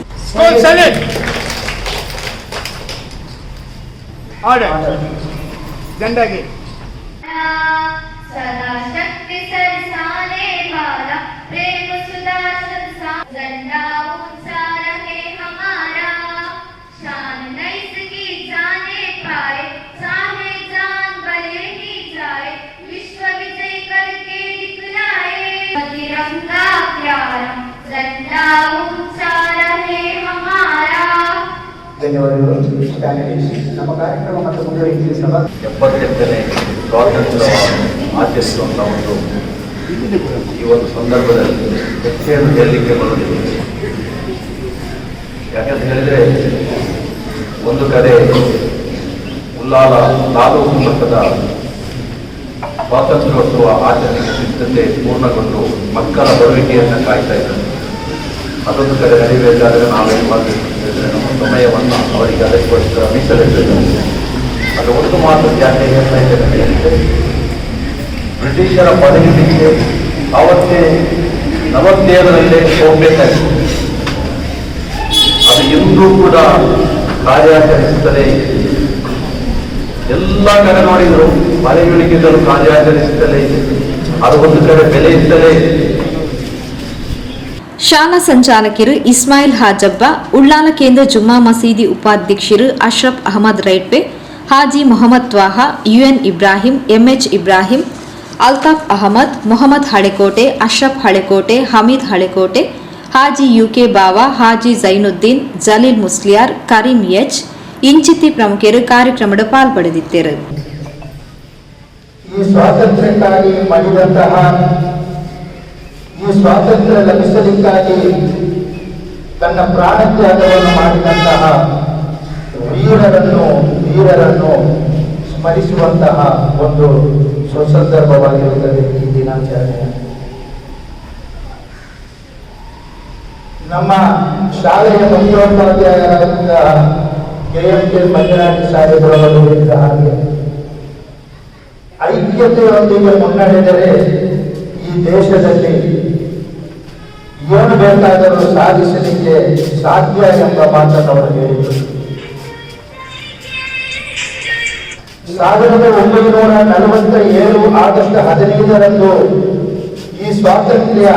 ಧನ್ಯವಾದಗಳು. ನಮ್ಮ ಕಾರ್ಯಕ್ರಮ ಮತ್ತು ಮುಂದುವರಿಕೆ 78ನೇ ಸ್ವಾತಂತ್ರ್ಯ ಆಚರಿಸುವಂಥ ಈ ಒಂದು ಸಂದರ್ಭದಲ್ಲಿ ಹೆಚ್ಚೇನು ಹೇಳಲಿಕ್ಕೆ ಬರುವುದಿಲ್ಲ. ಯಾಕಂತ ಹೇಳಿದರೆ, ಒಂದು ಕಡೆ ಉಳ್ಳಾಲ ತಾಲೂಕು ಮಟ್ಟದ ಸ್ವಾತಂತ್ರ್ಯೋತ್ಸವ ಆಚರಣೆಗೆ ಸಿದ್ಧತೆ ಪೂರ್ಣಗೊಂಡು ಮಕ್ಕಳ ಬರುವಿಕೆಯನ್ನು ಕಾಯ್ತಾ ಇದ್ದಾರೆ. ಅದೊಂದು ಕಡೆ ನಡೀಬೇಕಾದರೆ ನಾವೇನು ಮಾಡಬೇಕು ಹೇಳಿದರೆ, ನಮ್ಮ ಸಮಯವನ್ನು ಅವರಿಗೆ ಅದಕ್ಕೋಸ್ಕರ ಮೀಸಲಿಡಬೇಕು. ಅದು ಒಂದು ಮಾತು ಯಾಕೆ ಹೇಳ್ತಾ ಇದ್ದೇನೆ ಹೇಳಿದರೆ, ಬ್ರಿಟಿಷರ ಪದವಿಗೆ ಅವತ್ತೇ 47ರಲ್ಲೇ ಹೋಗಬೇಕಾಗಿತ್ತು. ಅದು ಎಂದೂ ಕೂಡ ಕಾರ್ಯಾಚರಿಸುತ್ತದೆ. ಎಲ್ಲ ಕಡೆ ನೋಡಿದರು ಮನೆಗಳಿಗಿದ್ದರೂ ಕಾರ್ಯಾಚರಿಸುತ್ತಲೇ ಇದೆ. ಅದು ಒಂದು ಕಡೆ ಬೆಲೆ ಇತ್ತಲೇ ಇದೆ. ಶಾಲಾ ಸಂಚಾಲಕರು ಇಸ್ಮಾಯಿಲ್ ಹಾಜಬ್ಬ, ಉಳ್ಳಾಲ ಕೇಂದ್ರ ಜುಮ್ಮಾ ಮಸೀದಿ ಉಪಾಧ್ಯಕ್ಷರು Ashraf Ahmed ರೈಟ್ಪೆ, Haji Mohammed ತ್ವಾಹಾ, UN Ibrahim, MH Ibrahim, Altaf Ahmed, Mohammed Halekote, Ashraf Halekote, Hamid Halekote, Haji UK ಬಾವಾ, ಹಾಜಿ ಜೈನುದ್ದೀನ್, ಜಲೀಲ್ ಮುಸ್ಲಿಯಾರ್, ಕರೀಂ H ಇಂಚಿತಿ ಪ್ರಮುಖರು ಕಾರ್ಯಕ್ರಮದ ಪಾಲ್ಪಡೆದಿದ್ದರು. ಈ ಸ್ವಾತಂತ್ರ್ಯಕ್ಕಾಗಿ ಮಾಡಿದಂತಹ, ಈ ಸ್ವಾತಂತ್ರ್ಯ ಲಭಿಸಲಿಕ್ಕಾಗಿ ತನ್ನ ಪ್ರಾಣತ್ಯಾಗವನ್ನು ಮಾಡಿದಂತಹ ವೀರರನ್ನು ಸ್ಮರಿಸುವಂತಹ ಒಂದು ಸುಸಂದರ್ಭವಾಗಿರುತ್ತದೆ ಈ ದಿನಾಚರಣೆ. ನಮ್ಮ ಶಾಲೆಯ ಮುಖ್ಯೋಪಾಧ್ಯಾಯರಾದ KMK ಮಂಜುನಾಥ್ ಸಾಹೇಬರವರು ಹೇಳಿದ ಹಾಗೆ ಐಕ್ಯತೆಯೊಂದಿಗೆ ಮುನ್ನಡೆದರೆ ಈ ದೇಶದಲ್ಲಿ ಏನು ಬೇಕಾದರೂ ಸಾಧಿಸಲಿಕ್ಕೆ ಸಾಧ್ಯ ಎಂಬ ಮಾತನ್ನು ಅವರು ಹೇಳಿದರು. 1947 ಆಗಸ್ಟ್ 15ರಂದು ಈ ಸ್ವಾತಂತ್ರ್ಯ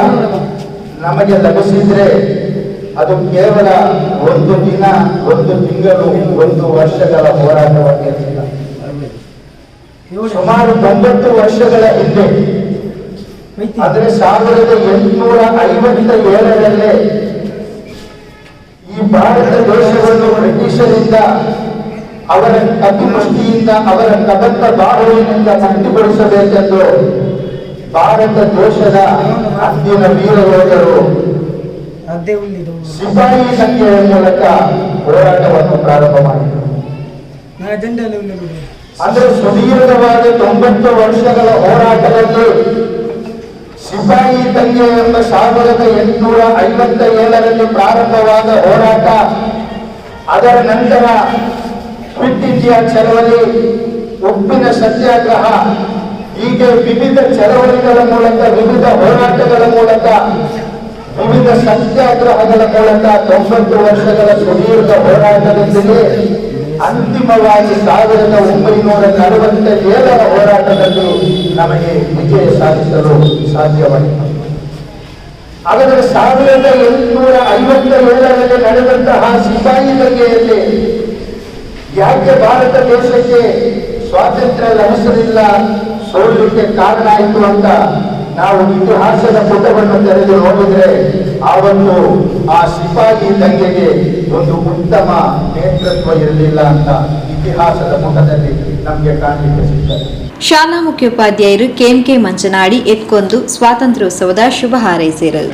ನಮಗೆ ಲಭಿಸಿದ್ರೆ ಅದು ಕೇವಲ ಒಂದು ದಿನ, ಒಂದು ತಿಂಗಳು, ಒಂದು ವರ್ಷಗಳ ಹೋರಾಟವಾಗಿರಲಿಲ್ಲ. ಸುಮಾರು 90 ವರ್ಷಗಳ ಹಿಂದೆ, ಅಂದರೆ 1857ರಲ್ಲೇ ಈ ಭಾರತ ದೇಶವನ್ನು ಬ್ರಿಟಿಷರಿಂದ ಅವರ ಕಪಿಮುಷ್ಟಿಯಿಂದ, ಅವರ ಕಬಂಧ ಬಾಹುವಿನಿಂದ ಮುಕ್ತಿಗೊಳಿಸಬೇಕೆಂದು ಭಾರತ ದೇಶದ ಅಂದಿನ ವೀರ ಯೋಧರು ಸಿಪಾಯಿ ಸಂಖ್ಯೆಯ ಮೂಲಕ ಹೋರಾಟವನ್ನು ಪ್ರಾರಂಭ ಮಾಡಿದರು. ಅಂದ್ರೆ ಸುದೀರ್ಘವಾದ 90 ವರ್ಷಗಳ ಹೋರಾಟದಲ್ಲಿ ಸಿಪಾಯಿ ತಂಗೆ ಎಂಬ 1857ರಲ್ಲಿ ಪ್ರಾರಂಭವಾದ ಹೋರಾಟ, ಅದರ ನಂತರ ಕ್ವಿಟ್ ಇಂಡಿಯಾ ಚಳವಳಿ, ಉಪ್ಪಿನ ಸತ್ಯಾಗ್ರಹ, ಹೀಗೆ ವಿವಿಧ ಚಳವಳಿಗಳ ಮೂಲಕ, ವಿವಿಧ ಹೋರಾಟಗಳ ಮೂಲಕ, ವಿವಿಧ ಸತ್ಯಾಗ್ರಹಗಳ ಮೂಲಕ 90 ವರ್ಷಗಳ ಸುದೀರ್ಘ ಹೋರಾಟದೊಂದಿಗೆ ಅಂತಿಮವಾಗಿ 1947ರ ಹೋರಾಟದಲ್ಲಿ ನಮಗೆ ವಿಜಯ ಸಾಧಿಸಲು ಸಾಧ್ಯವಾಯಿತು. ಹಾಗಾದರೆ 1857ರಲ್ಲಿ ನಡೆದಂತಹ ಸಿಪಾಯಿ ದಂಗೆಯಲ್ಲಿ ಯಾಕೆ ಭಾರತ ದೇಶಕ್ಕೆ ಸ್ವಾತಂತ್ರ್ಯ ಲಭಿಸಲಿಲ್ಲ, ಸೋಲಿಕ್ಕೆ ಕಾರಣ ಆಯಿತು ಅಂತ ನಾವು ಇತಿಹಾಸದ ಪುಟವನ್ನು ತೆರೆದು ನೋಡಿದ್ರೆ ಆವತ್ತು ಆ ಸಿಪಾಯಿ ದಂಗೆಗೆ ಒಂದು ಉತ್ತಮ ನೇತೃತ್ವ ಇರಲಿಲ್ಲ ಅಂತ ಇತಿಹಾಸದ ಪುಟದಲ್ಲಿ ನಮಗೆ ಕಾಣಲಿಕ್ಕೆ ಸಿಗ್ತದೆ. ಶಾಲಾ ಮುಖ್ಯೋಪಾಧ್ಯಾಯರು KMK ಮಂಚನಾಡಿ ಎತ್ಕೊಂದು ಸ್ವಾತಂತ್ರ್ಯೋತ್ಸವದ ಶುಭ ಹಾರೈಸಿದರು.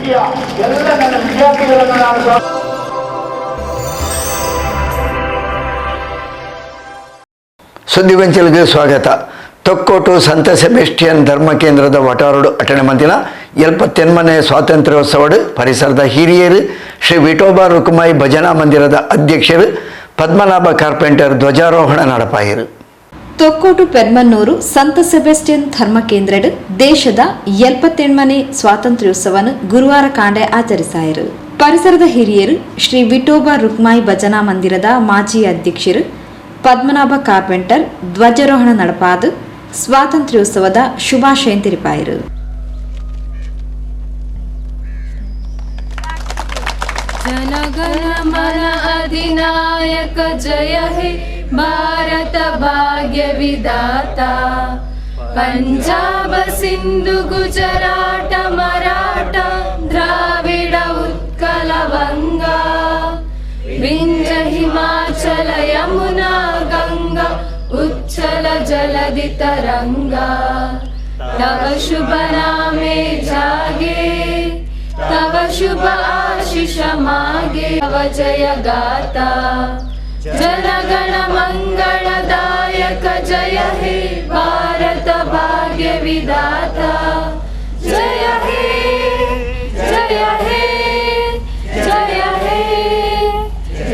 ಎಲ್ಲ ನನ್ನ ವಿದ್ಯಾರ್ಥಿಗಳನ್ನು ನಾನು ಸುದ್ದಿಗೊಂಚಲಿಗೆ ಸ್ವಾಗತ. ತೊಕ್ಕೋಟು ಸಂತ ಸೆಬೆಸ್ಟಿಯನ್ ಧರ್ಮ ಕೇಂದ್ರದ ವಟಾರಡು ಅಟಣೆ ಮಂದಿನ 78ನೇ ಸ್ವಾತಂತ್ರ್ಯೋತ್ಸವಡು ಪರಿಸರದ ಹಿರಿಯರು ಶ್ರೀ ವಿಠೋಬಾ ರುಕ್ಮಾಯಿ ಭಜನಾ ಮಂದಿರದ ಅಧ್ಯಕ್ಷರು ಪದ್ಮನಾಭ ಕಾರ್ಪೆಂಟರ್ ಧ್ವಜಾರೋಹಣ ನಡಪಾಯಿರು. ತೊಕ್ಕೋಟು ಪೆರ್ಮನ್ನೂರು ಸಂತ ಸೆಬೆಸ್ಟಿಯನ್ ಧರ್ಮ ಕೇಂದ್ರಡು ದೇಶದ 78ನೇ ಸ್ವಾತಂತ್ರ್ಯೋತ್ಸವವನ್ನು ಗುರುವಾರ ಕಾಂಡೆ ಆಚರಿಸಾಯಿರು. ಪರಿಸರದ ಹಿರಿಯರು ಶ್ರೀ ವಿಠೋಬಾ ರುಕ್ಮಾಯಿ ಭಜನಾ ಮಂದಿರದ ಮಾಜಿ ಅಧ್ಯಕ್ಷರು ಪದ್ಮನಾಭ ಕಾರ್ಪೆಂಟರ್ ಧ್ವಜಾರೋಹಣ ನಡಪಾದು ಸ್ವಾತಂತ್ರ್ಯೋತ್ಸವದ ಶುಭಾಶಯ ತಿರುಪಾಯಿರು. ಜನಗಣ ಮನ ಅಧಿನಾಯಕ ಜಯ ಹೇ ಭಾರತ ಭಾಗ್ಯ ವಿಧಾತ, ಪಂಜಾಬ ಸಿಂಧು ಗುಜರಾಟ ಮರಾಠ ದ್ರಾವಿಡ ಉತ್ಕಲ ವಂಗಾ, ವಿಂಧ್ಯ ಹಿಮಾಚಲ ಯಮುನಾ ಗಂಗಾ ಉಚ್ಛಲ ಜಲಧಿ ತರಂಗಾ, ತವ ಶುಭ ನಾಮೆ ಜಾಗೆ तव शुभ आशीष मागे, तव जय गाता जनगण मंगलदायक जय हे भारत भाग्य विधाता, जय हे जय हे जय हे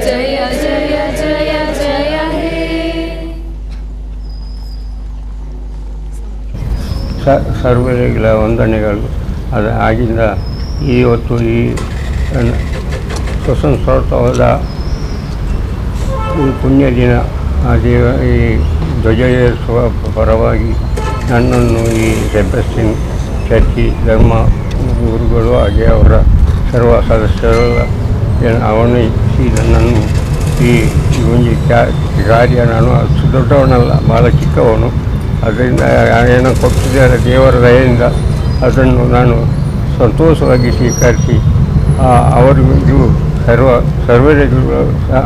जय जय जय जय हे. ಸರ್ವರಿಗಳ ವಂದನೆಗಳು. ಆಗಿಂದ ಇವತ್ತು ಈ ಸ್ವತಂತ್ರೋತ್ಸವದ ಈ ಪುಣ್ಯ ದಿನ ಈ ಧ್ವಜೋತ್ಸವ ಪರವಾಗಿ ನನ್ನನ್ನು ಈ ಸೆಬೆಸ್ಟಿಯನ್ ಚರ್ಚಿ ಧರ್ಮ ಗುರುಗಳು ಹಾಗೆ ಅವರ ಸರ್ವ ಸದಸ್ಯರೆಲ್ಲ ಆಹ್ವಾನಿಸಿ ನನ್ನನ್ನು ಈ ಒಂದು ಕಾರ್ಯ, ನಾನು ಅಷ್ಟು ದೊಡ್ಡವನಲ್ಲ, ಭಾಳ ಚಿಕ್ಕವನು, ಅದರಿಂದ ಏನೋ ಕೊಟ್ಟಿದ್ದಾರೆ ದೇವರ ದಯೆಯಿಂದ ಅದನ್ನು ನಾನು ಸಂತೋಷವಾಗಿ ಸ್ವೀಕರಿಸಿ ಅವರಿಗೂ ಸರ್ವರಿಗೂ ಸಹ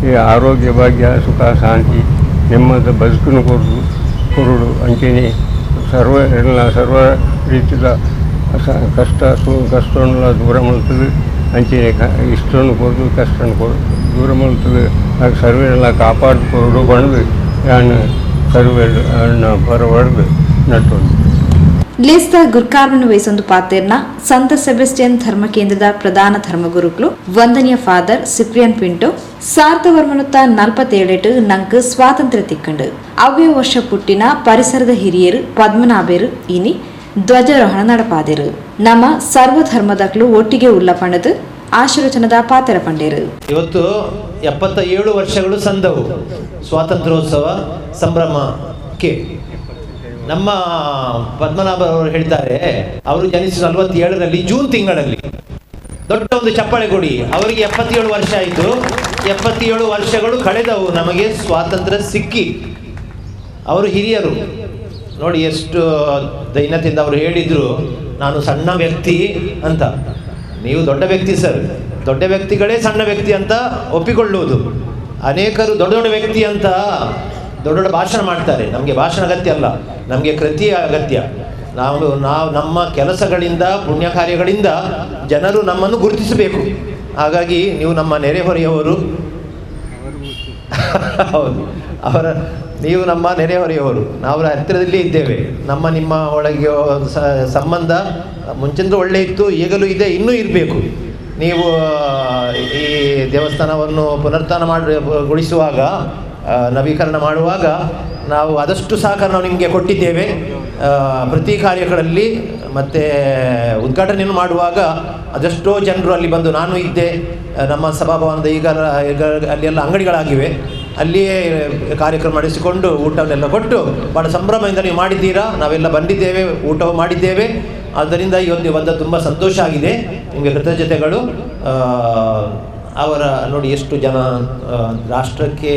ಈ ಆರೋಗ್ಯ ಭಾಗ್ಯ ಸುಖ ಶಾಂತಿ ನೆಮ್ಮದಿ ಬದುಕನ್ನು ಕೊರುಡು ಅಂಚೆನೆ ಸರ್ವ ರೀತಿಯ ಕಷ್ಟವನ್ನು ದೂರ ಮಾಡ್ತದೆ, ಅಂಚೆನೆ ಇಷ್ಟನ್ನು ಕೊಡೋದು ಕಷ್ಟವನ್ನು ದೂರ ಮಾಡ್ತದೆ, ಹಾಗೆ ಸರ್ವರೆಲ್ಲ ಕಾಪಾಡಿಕೊಂಡು ಬಂದು ನಾನು ಸರ್ವರನ್ನ ಹೊರಬಡ್ದು ನಟ್ಟು. ಲೇಸ್ತ ಗುರ್ಕಾರ್ಮನ್ನು ವಹಿಸೊಂದು ಪಾತೆರ್ನ ಸಂತ ಸೆಬೆಸ್ಟಿಯನ್ ಧರ್ಮ ಕೇಂದ್ರದ ಪ್ರಧಾನ ಧರ್ಮಗುರುಗಳು ವಂದನೀಯ ಫಾದರ್ ಸಿಪ್ರಿಯನ್ ಪಿಂಟೋ ಸಾರ್ಥವರ್ಮನುತ್ತ 47 ನಂಕ್ ಸ್ವಾತಂತ್ರ್ಯ ತಿಕ್ಕಂಡು ಅವ್ಯ ವರ್ಷ ಪುಟ್ಟಿನ ಪರಿಸರದ ಹಿರಿಯರು ಪದ್ಮನಾಭರು ಇನಿ ಧ್ವಜಾರೋಹಣ ನಡಪಾದಿರು. ನಮ್ಮ ಸರ್ವಧರ್ಮದಕ್ಲು ಒಟ್ಟಿಗೆ ಉಲ್ಲ ಪಂಡದು ಆಶೀರ್ವಚನದ ಪಾತ್ರ ಪಂಡೇರು. ಇವತ್ತು 77 ವರ್ಷಗಳು ಸಂದವು ಸ್ವಾತಂತ್ರ್ಯೋತ್ಸವ ಸಂಭ್ರಮಕ್ಕೆ. ನಮ್ಮ ಪದ್ಮನಾಭ ಅವರು ಹೇಳ್ತಾರೆ, ಅವರು ಜನಿಸಿ 47ರಲ್ಲಿ ಜೂನ್ ತಿಂಗಳಲ್ಲಿ. ದೊಡ್ಡ ಒಂದು ಚಪ್ಪಾಳೆ ಕೊಡಿ. ಅವರಿಗೆ 77 ವರ್ಷ ಆಯಿತು. 77 ವರ್ಷಗಳು ಕಳೆದವು ನಮಗೆ ಸ್ವಾತಂತ್ರ್ಯ ಸಿಕ್ಕಿ. ಅವರು ಹಿರಿಯರು ನೋಡಿ, ಎಷ್ಟು ದೈನ್ಯತೆಯಿಂದ ಅವರು ಹೇಳಿದ್ರು, ನಾನು ಸಣ್ಣ ವ್ಯಕ್ತಿ ಅಂತ. ನೀವು ದೊಡ್ಡ ವ್ಯಕ್ತಿ ಸರ್, ದೊಡ್ಡ ವ್ಯಕ್ತಿಗಳೇ ಸಣ್ಣ ವ್ಯಕ್ತಿ ಅಂತ ಒಪ್ಪಿಕೊಳ್ಳುವುದು. ಅನೇಕರು ದೊಡ್ಡ ದೊಡ್ಡ ವ್ಯಕ್ತಿ ಅಂತ ದೊಡ್ಡ ದೊಡ್ಡ ಭಾಷಣ ಮಾಡ್ತಾರೆ. ನಮಗೆ ಭಾಷಣ ಅಗತ್ಯ ಅಲ್ಲ, ನಮಗೆ ಕೃತಿ ಅಗತ್ಯ. ನಾವು ನಮ್ಮ ಕೆಲಸಗಳಿಂದ ಪುಣ್ಯ ಕಾರ್ಯಗಳಿಂದ ಜನರು ನಮ್ಮನ್ನು ಗುರುತಿಸಬೇಕು. ಹಾಗಾಗಿ ನೀವು ನಮ್ಮ ನೆರೆಹೊರೆಯವರು, ಹೌದು, ನೀವು ನಮ್ಮ ನೆರೆಹೊರೆಯವರು, ನಾವು ಹತ್ತಿರದಲ್ಲಿ ಇದ್ದೇವೆ. ನಿಮ್ಮ ಒಳಗೆ ಸಂಬಂಧ ಮುಂಚಿಂದ ಒಳ್ಳೆ ಇತ್ತು, ಈಗಲೂ ಇದೆ, ಇನ್ನೂ ಇರಬೇಕು. ನೀವು ಈ ದೇವಸ್ಥಾನವನ್ನು ಪುನರುತ್ಥಾನಗೊಳಿಸುವಾಗ, ನವೀಕರಣ ಮಾಡುವಾಗ ನಾವು ಆದಷ್ಟು ಸಹಕಾರ ನಾವು ನಿಮಗೆ ಕೊಟ್ಟಿದ್ದೇವೆ. ಪ್ರತಿ ಕಾರ್ಯಗಳಲ್ಲಿ ಮತ್ತು ಉದ್ಘಾಟನೆಯನ್ನು ಮಾಡುವಾಗ ಅದೆಷ್ಟೋ ಜನರು ಅಲ್ಲಿ ಬಂದು, ನಾನು ಇದ್ದೆ ನಮ್ಮ ಸಭಾಭವನದ ಈಗ ಅಲ್ಲೆಲ್ಲ ಅಂಗಡಿಗಳಾಗಿವೆ, ಅಲ್ಲಿಯೇ ಕಾರ್ಯಕ್ರಮ ನಡೆಸಿಕೊಂಡು ಊಟವನ್ನೆಲ್ಲ ಕೊಟ್ಟು ಭಾಳ ಸಂಭ್ರಮದಿಂದ ನೀವು ಮಾಡಿದ್ದೀರಾ. ನಾವೆಲ್ಲ ಬಂದಿದ್ದೇವೆ, ಊಟವು ಮಾಡಿದ್ದೇವೆ. ಆದ್ದರಿಂದ ಈ ಒಂದು ಬಂದ ತುಂಬ ಸಂತೋಷ ಆಗಿದೆ. ನಿಮಗೆ ಕೃತಜ್ಞತೆಗಳು. ಅವರ ನೋಡಿ ಎಷ್ಟು ಜನ ರಾಷ್ಟ್ರಕ್ಕೆ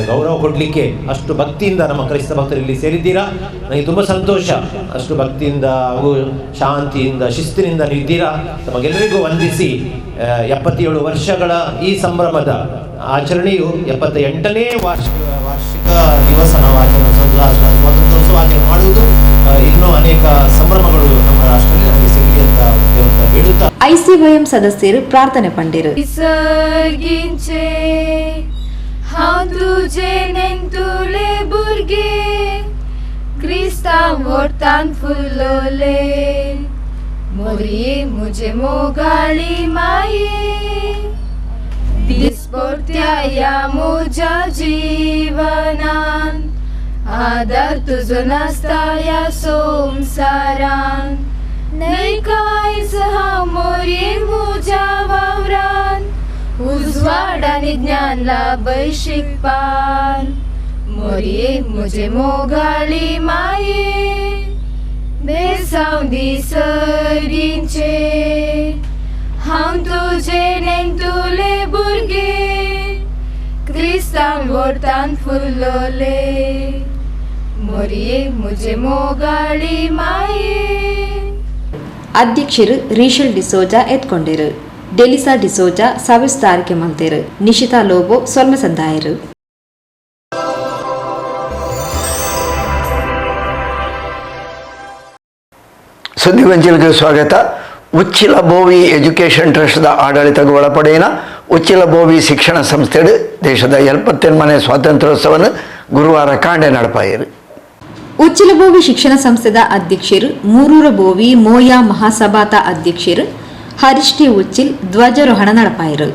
ಗೌರವ ಕೊಡಲಿಕ್ಕೆ ಅಷ್ಟು ಭಕ್ತಿಯಿಂದ ನಮ್ಮ ಕ್ರೈಸ್ತ ಭಕ್ತರು ಇಲ್ಲಿ ಸೇರಿದ್ದೀರಾ. ನನಗೆ ತುಂಬ ಸಂತೋಷ. ಅಷ್ಟು ಭಕ್ತಿಯಿಂದ ಹಾಗೂ ಶಾಂತಿಯಿಂದ ಶಿಸ್ತಿನಿಂದ ನೀಡಿದ್ದೀರಾ. ತಮಗೆಲ್ಲರಿಗೂ ವಂದಿಸಿ 77 ವರ್ಷಗಳ ಈ ಸಂಭ್ರಮದ ಆಚರಣೆಯು 78ನೇ ವಾರ್ಷಿಕ ದಿವಸ ನಾವು ಸ್ವಾತಂತ್ರ್ಯೋತ್ಸವ ಆಚರಣೆ ಮಾಡುವುದು. ಇನ್ನೂ ಅನೇಕ ಸಂಭ್ರಮಗಳು ನಮ್ಮ ರಾಷ್ಟ್ರದಲ್ಲಿ ನಮಗೆ ಸಿಗಲಿ ಅಂತ ಬೇಡುತ್ತಾ ಐಸಿವೈಎಂ ಸದಸ್ಯರು ಪ್ರಾರ್ಥನೆ ಪಂಡಿರು. विसर्गिंचे हांव तुजे नेंतुले भुरगे, क्रिस्तांव व्हरतान फुल्लोले, मोरये मुजे मोगाळी माये, दिसपट्ट्या ह्या म्हज्या जिवनान, आदार तुजो नासता ह्या संवसारान. नैकायज हांव मोरये म्हज्या वावरान, उजवाड आनी ज्ञान लाभय शिकपान, मोरये म्हजे मोगाळी माये, बेसांव दिसर्गिंचे हांव तुजे नेंतुले भुरगे, क्रिस्तांव व्हरतान फुल्लोले, मोरये म्हजे मोगाळी माये. ಅಧ್ಯಕ್ಷರು ರೀಶಲ್ ಡಿಸೋಜಾ ಎತ್ಕೊಂಡಿರು. ಡೆಲಿಸಾ ಡಿಸೋಜಾ ಸವಿಸ್ತಾರಿಕೆ ಮಂತೇರು. ನಿಶಿತಾ ಲೋಬೋ ಸೊಲ್ಮ ಸಂದಾಯರು. ಸುದ್ದಿಗೊಂಚಲಿಗೆ ಸ್ವಾಗತ. ಉಚ್ಚಿಲ ಬೋವಿ ಎಜುಕೇಷನ್ ಟ್ರಸ್ಟ್ದ ಆಡಳಿತಕ್ಕೆ ಒಳಪಡೆಯಿನ ಉಚ್ಚಿಲ ಬೋವಿ ಶಿಕ್ಷಣ ಸಂಸ್ಥೆಡು ದೇಶದ 78ನೇ ಸ್ವಾತಂತ್ರ್ಯೋತ್ಸವವನ್ನು ಗುರುವಾರ ಕಾಂಡೆ ನಡಪಾಯಿರು. ಉಚ್ಚಿಲಬೋವಿ ಶಿಕ್ಷಣ ಸಂಸ್ಥೆದ ಅಧ್ಯಕ್ಷರು ಮೂರೂರ ಬೋವಿ ಮೋಯಾ ಮಹಾಸಭಾತ ಅಧ್ಯಕ್ಷರು ಹರೀಶ್ ಟಿ ಉಚ್ಚಿಲ್ ಧ್ವಜಾರೋಹಣ ನಡಪಾಯಿರು.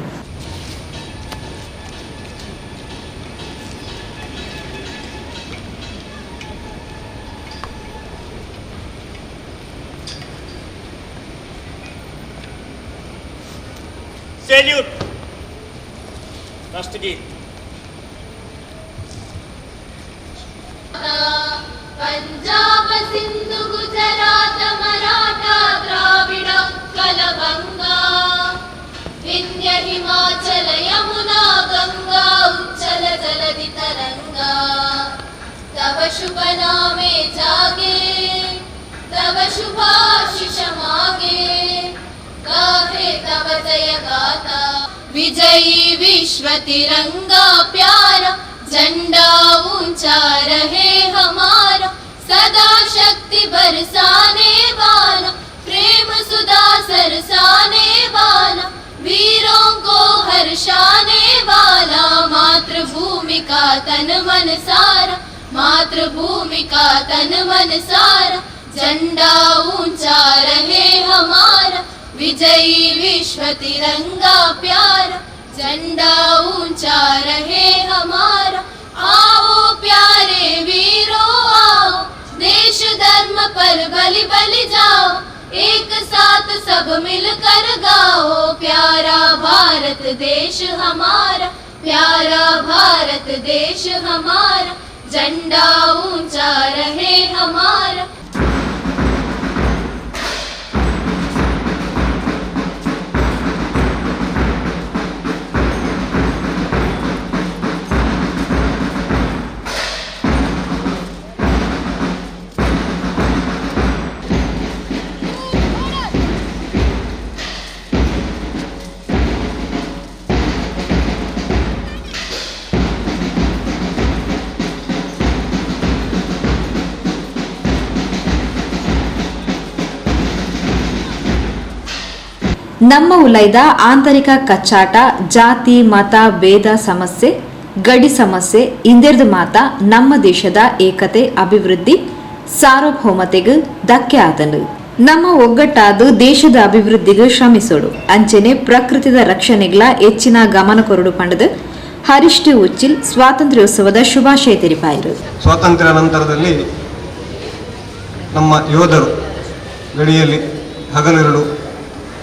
पंजाब सिंधु गुजरात मराठा द्राविड उत्कल बंगा विंध्य हिमाचल यमुना गंगा उच्चल जलधि तरंगा तव शुभ नामे जागे तव शुभाशिष मागे गाहे तव जय गाथा विजयी विश्व तिरंगा प्यारा झंडा ऊंचा रहे हमारा सदा शक्ति बरसाने वाला प्रेम सुधा सरसाने वाला वीरों को हर्षाने वाला मातृभूमि का तन मन सारा मातृभूमि का तन मन सारा झंडा ऊंचा रहे हमारा, विजयी विश्व तिरंगा प्यारा, झंडा ऊंचा रहे हमारा। आओ प्यारे वीरों आओ, देश धर्म पर बलि बलि जाओ, एक साथ सब मिलकर गाओ, प्यारा भारत देश हमारा, प्यारा भारत देश हमारा, झंडा ऊंचा रहे हमारा। ನಮ್ಮ ಉಲೈದ ಆಂತರಿಕ ಕಚ್ಚಾಟ, ಜಾತಿ ಮತ ಭೇದ ಸಮಸ್ಯೆ, ಗಡಿ ಸಮಸ್ಯೆ ಇಂದೆರ್ದು ಮಾತ ನಮ್ಮ ದೇಶದ ಏಕತೆ ಅಭಿವೃದ್ಧಿ ಸಾರ್ವಭೌಮತೆಗೆ ಧಕ್ಕೆ ಆದನು. ನಮ್ಮ ಒಗ್ಗಟ್ಟಾದ ದೇಶದ ಅಭಿವೃದ್ಧಿಗೆ ಶ್ರಮಿಸೋಡು ಅಂಚೆನೆ ಪ್ರಕೃತಿದ ರಕ್ಷಣೆಗಳ ಹೆಚ್ಚಿನ ಗಮನ ಕೊರಡು ಪಂಡದು ಹರೀಶ್ ಟಿ ಉಚ್ಚಿಲ್ ಸ್ವಾತಂತ್ರ್ಯೋತ್ಸವದ ಶುಭಾಶಯ ತೆರಿಪಾಯಿರು. ಸ್ವಾತಂತ್ರ್ಯ ನಂತರದಲ್ಲಿ ನಮ್ಮ ಯೋಧರು ಗಡಿಯಲ್ಲಿ ಹಗಲಿರುಳು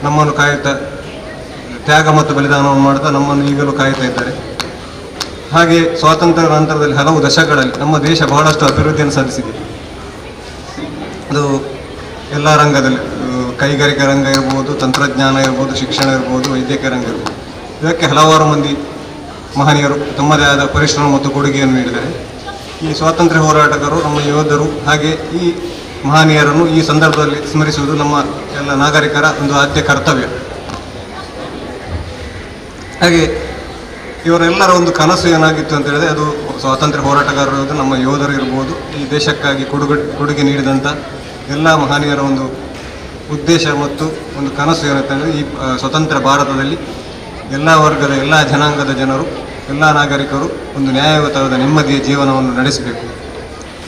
ನಮ್ಮನ್ನು ಕಾಯುತ್ತಾ ತ್ಯಾಗ ಮತ್ತು ಬಲಿದಾನವನ್ನು ಮಾಡುತ್ತಾ ನಮ್ಮನ್ನು ಈಗಲೂ ಕಾಯುತ್ತಾ ಇದ್ದಾರೆ. ಹಾಗೆ ಸ್ವಾತಂತ್ರ್ಯ ನಂತರದಲ್ಲಿ ಹಲವು ದಶಕಗಳಲ್ಲಿ ನಮ್ಮ ದೇಶ ಬಹಳಷ್ಟು ಅಭಿವೃದ್ಧಿಯನ್ನು ಸಾಧಿಸಿದೆ. ಅದು ಎಲ್ಲ ರಂಗದಲ್ಲಿ, ಕೈಗಾರಿಕಾ ರಂಗ ಇರ್ಬೋದು, ತಂತ್ರಜ್ಞಾನ ಇರ್ಬೋದು, ಶಿಕ್ಷಣ ಇರ್ಬೋದು, ವೈದ್ಯಕೀಯ ರಂಗ ಇರ್ಬೋದು. ಇದಕ್ಕೆ ಹಲವಾರು ಮಂದಿ ಮಹನೀಯರು ತಮ್ಮದೇ ಆದ ಪರಿಶ್ರಮ ಮತ್ತು ಕೊಡುಗೆಯನ್ನು ನೀಡಿದ್ದಾರೆ. ಈ ಸ್ವಾತಂತ್ರ್ಯ ಹೋರಾಟಗಾರರು, ನಮ್ಮ ಯೋಧರು, ಹಾಗೆ ಈ ಮಹನೀಯರನ್ನು ಈ ಸಂದರ್ಭದಲ್ಲಿ ಸ್ಮರಿಸುವುದು ನಮ್ಮ ಎಲ್ಲ ನಾಗರಿಕರ ಒಂದು ಆದ್ಯ ಕರ್ತವ್ಯ. ಹಾಗೆ ಇವರೆಲ್ಲರ ಒಂದು ಕನಸು ಏನಾಗಿತ್ತು ಅಂತ ಹೇಳಿದ್ರೆ, ಅದು ಸ್ವಾತಂತ್ರ್ಯ ಹೋರಾಟಗಾರರು, ನಮ್ಮ ಯೋಧರು ಇರ್ಬೋದು, ಈ ದೇಶಕ್ಕಾಗಿ ಕೊಡುಗೆ ನೀಡಿದಂಥ ಎಲ್ಲ ಮಹನೀಯರ ಒಂದು ಉದ್ದೇಶ ಮತ್ತು ಒಂದು ಕನಸು ಏನಂತ ಹೇಳಿದ್ರೆ, ಈ ಸ್ವತಂತ್ರ ಭಾರತದಲ್ಲಿ ಎಲ್ಲ ವರ್ಗದ, ಎಲ್ಲ ಜನಾಂಗದ ಜನರು, ಎಲ್ಲ ನಾಗರಿಕರು ಒಂದು ನ್ಯಾಯಯುತವಾದ ನೆಮ್ಮದಿಯ ಜೀವನವನ್ನು ನಡೆಸಬೇಕು.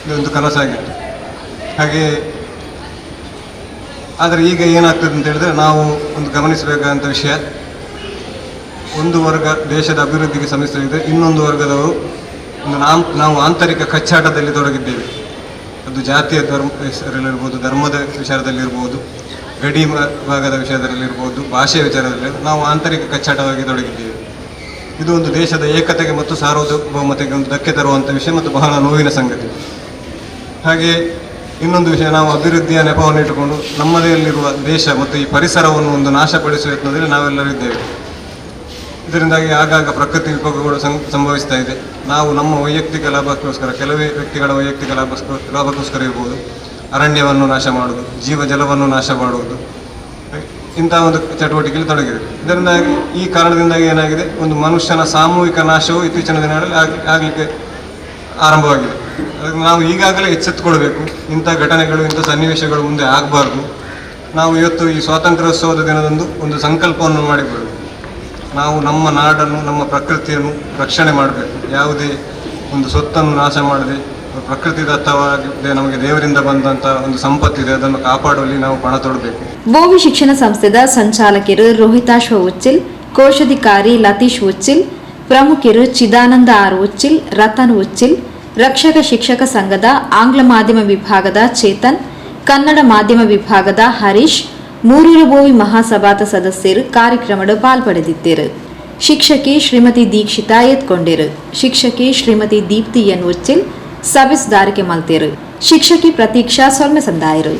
ಇದೊಂದು ಕನಸಾಗಿತ್ತು. ಹಾಗೆ ಆದರೆ ಈಗ ಏನಾಗ್ತದೆ ಅಂತ ಹೇಳಿದ್ರೆ, ನಾವು ಒಂದು ಗಮನಿಸಬೇಕಾದಂಥ ವಿಷಯ, ಒಂದು ವರ್ಗ ದೇಶದ ಅಭಿವೃದ್ಧಿಗೆ ಶ್ರಮಿಸುತ್ತಿದೆ, ಇನ್ನೊಂದು ವರ್ಗದವರು ನಾವು ಆಂತರಿಕ ಕಚ್ಚಾಟದಲ್ಲಿ ತೊಡಗಿದ್ದೇವೆ. ಅದು ಜಾತಿಯ ಹೆಸರಲ್ಲಿರ್ಬೋದು, ಧರ್ಮದ ವಿಚಾರದಲ್ಲಿರ್ಬೋದು, ಗಡಿ ಭಾಗದ ವಿಷಯದಲ್ಲಿರ್ಬೋದು, ಭಾಷೆಯ ವಿಚಾರದಲ್ಲಿ ನಾವು ಆಂತರಿಕ ಕಚ್ಚಾಟವಾಗಿ ತೊಡಗಿದ್ದೇವೆ. ಇದು ಒಂದು ದೇಶದ ಏಕತೆಗೆ ಮತ್ತು ಸಾರ್ವಭೌಮತೆಗೆ ಒಂದು ಧಕ್ಕೆ ತರುವಂಥ ವಿಷಯ ಮತ್ತು ಬಹಳ ನೋವಿನ ಸಂಗತಿ. ಹಾಗೆ ಇನ್ನೊಂದು ವಿಷಯ, ನಾವು ಅಭಿವೃದ್ಧಿಯ ನೆಪವನ್ನು ಇಟ್ಟುಕೊಂಡು ನಮ್ಮದಲ್ಲಿರುವ ದೇಶ ಮತ್ತು ಈ ಪರಿಸರವನ್ನು ಒಂದು ನಾಶಪಡಿಸುವ ಯತ್ನದಲ್ಲಿ ನಾವೆಲ್ಲರೂ ಇದ್ದೇವೆ. ಇದರಿಂದಾಗಿ ಆಗಾಗ ಪ್ರಕೃತಿ ವಿಕೋಪಗಳು ಸಂಭವಿಸ್ತಾ ಇದೆ. ನಾವು ನಮ್ಮ ವೈಯಕ್ತಿಕ ಲಾಭಕ್ಕೋಸ್ಕರ, ಕೆಲವೇ ವ್ಯಕ್ತಿಗಳ ವೈಯಕ್ತಿಕ ಲಾಭಕ್ಕೋಸ್ಕರ ಇರ್ಬೋದು, ಅರಣ್ಯವನ್ನು ನಾಶ ಮಾಡುವುದು, ಜೀವ ಜಲವನ್ನು ನಾಶ ಮಾಡುವುದು, ಇಂಥ ಒಂದು ಚಟುವಟಿಕೆಯಲ್ಲಿ ತೊಡಗಿದೆ. ಇದರಿಂದಾಗಿ ಈ ಕಾರಣದಿಂದಾಗಿ ಏನಾಗಿದೆ, ಒಂದು ಮನುಷ್ಯನ ಸಾಮೂಹಿಕ ನಾಶವು ಇತ್ತೀಚಿನ ದಿನಗಳಲ್ಲಿ ಆಗಲಿಕ್ಕೆ ಆರಂಭವಾಗಿದೆ. ಅದಕ್ಕೆ ನಾವು ಈಗಾಗಲೇ ಎಚ್ಚೆತ್ತುಕೊಳ್ಬೇಕು. ಇಂಥ ಘಟನೆಗಳು, ಇಂಥ ಸನ್ನಿವೇಶಗಳು ಮುಂದೆ ಆಗಬಾರ್ದು. ನಾವು ಇವತ್ತು ಈ ಸ್ವಾತಂತ್ರ್ಯೋತ್ಸವದ ದಿನದಂದು ಒಂದು ಸಂಕಲ್ಪವನ್ನು ಮಾಡಿಕೊಳ್ಳಬೇಕು. ನಾವು ನಮ್ಮ ನಾಡನ್ನು, ನಮ್ಮ ಪ್ರಕೃತಿಯನ್ನು ರಕ್ಷಣೆ ಮಾಡಬೇಕು. ಯಾವುದೇ ಒಂದು ಸೊತ್ತನ್ನು ನಾಶ ಮಾಡದೆ, ಪ್ರಕೃತಿ ದತ್ತವಾಗಿದೆ, ನಮಗೆ ದೇವರಿಂದ ಬಂದಂಥ ಒಂದು ಸಂಪತ್ತಿದೆ, ಅದನ್ನು ಕಾಪಾಡುವಲ್ಲಿ ನಾವು ಪಣ ತೊಡಬೇಕು. ಬೋವಿ ಶಿಕ್ಷಣ ಸಂಸ್ಥೆದ ಸಂಚಾಲಕರು ರೋಹಿತಾಶ್ವ ಉಚ್ಚಿಲ್, ಕೋಶಾಧಿಕಾರಿ ಲತೀಶ್ ಉಚ್ಚಿಲ್, ಪ್ರಮುಖರು ಚಿದಾನಂದ ಆರ್ ಉಚ್ಚಿಲ್, ರತನ್ ಉಚ್ಚಿಲ್, ರಕ್ಷಕ ಶಿಕ್ಷಕ ಸಂಘದ ಆಂಗ್ಲ ಮಾಧ್ಯಮ ವಿಭಾಗದ ಚೇತನ್, ಕನ್ನಡ ಮಾಧ್ಯಮ ವಿಭಾಗದ ಹರೀಶ್, ಮೂರೂರು ಬೋವಿ ಮಹಾಸಭಾದ ಸದಸ್ಯರು ಕಾರ್ಯಕ್ರಮದ ಪಾಲ್ಪಡೆದಿದ್ದರು. ಶಿಕ್ಷಕಿ ಶ್ರೀಮತಿ ದೀಕ್ಷಿತಾ ಎತ್ಕೊಂಡಿರು, ಶಿಕ್ಷಕಿ ಶ್ರೀಮತಿ ದೀಪ್ತಿ ಎನ್ ಉಚ್ಚಿಲ್ ಸಭೆಸುದಾರಿಕೆ ಮಲ್ತೇರು, ಶಿಕ್ಷಕಿ ಪ್ರತೀಕ್ಷಾ ಸೊಲ್ಮೆ ಸಂದಾಯರು.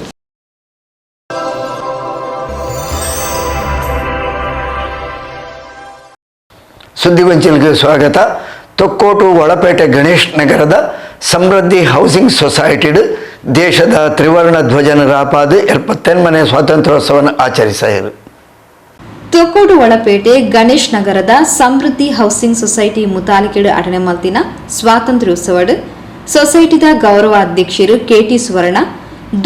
ಸುದ್ದಿಗೊಂಚಿಲ್ಗೆ ಸ್ವಾಗತ. ತೊಕ್ಕೋಟು ಒಳಪೇಟೆ ಗಣೇಶ್ ನಗರದ ಸಮೃದ್ಧಿ ಹೌಸಿಂಗ್ ಸೊಸೈಟಿಡ್ ದೇಶದ ತ್ರಿವರ್ಣ ಧ್ವಜನ ರಾಪಾದು 79ನೇ ಸ್ವಾತಂತ್ರ್ಯೋತ್ಸವವನ್ನು ಆಚರಿಸಿದರು. ತೊಕ್ಕೋಟು ಒಳಪೇಟೆ ಗಣೇಶ್ ನಗರದ ಸಮೃದ್ಧಿ ಹೌಸಿಂಗ್ ಸೊಸೈಟಿ ಮುತಾಲಿಕೆಡು ಅಟನೆ ಮಲ್ತಿನ ಸ್ವಾತಂತ್ರ್ಯೋತ್ಸವಡ್ ಸೊಸೈಟಿದ ಗೌರವ ಅಧ್ಯಕ್ಷರು ಕೆಟಿ ಸುವರ್ಣ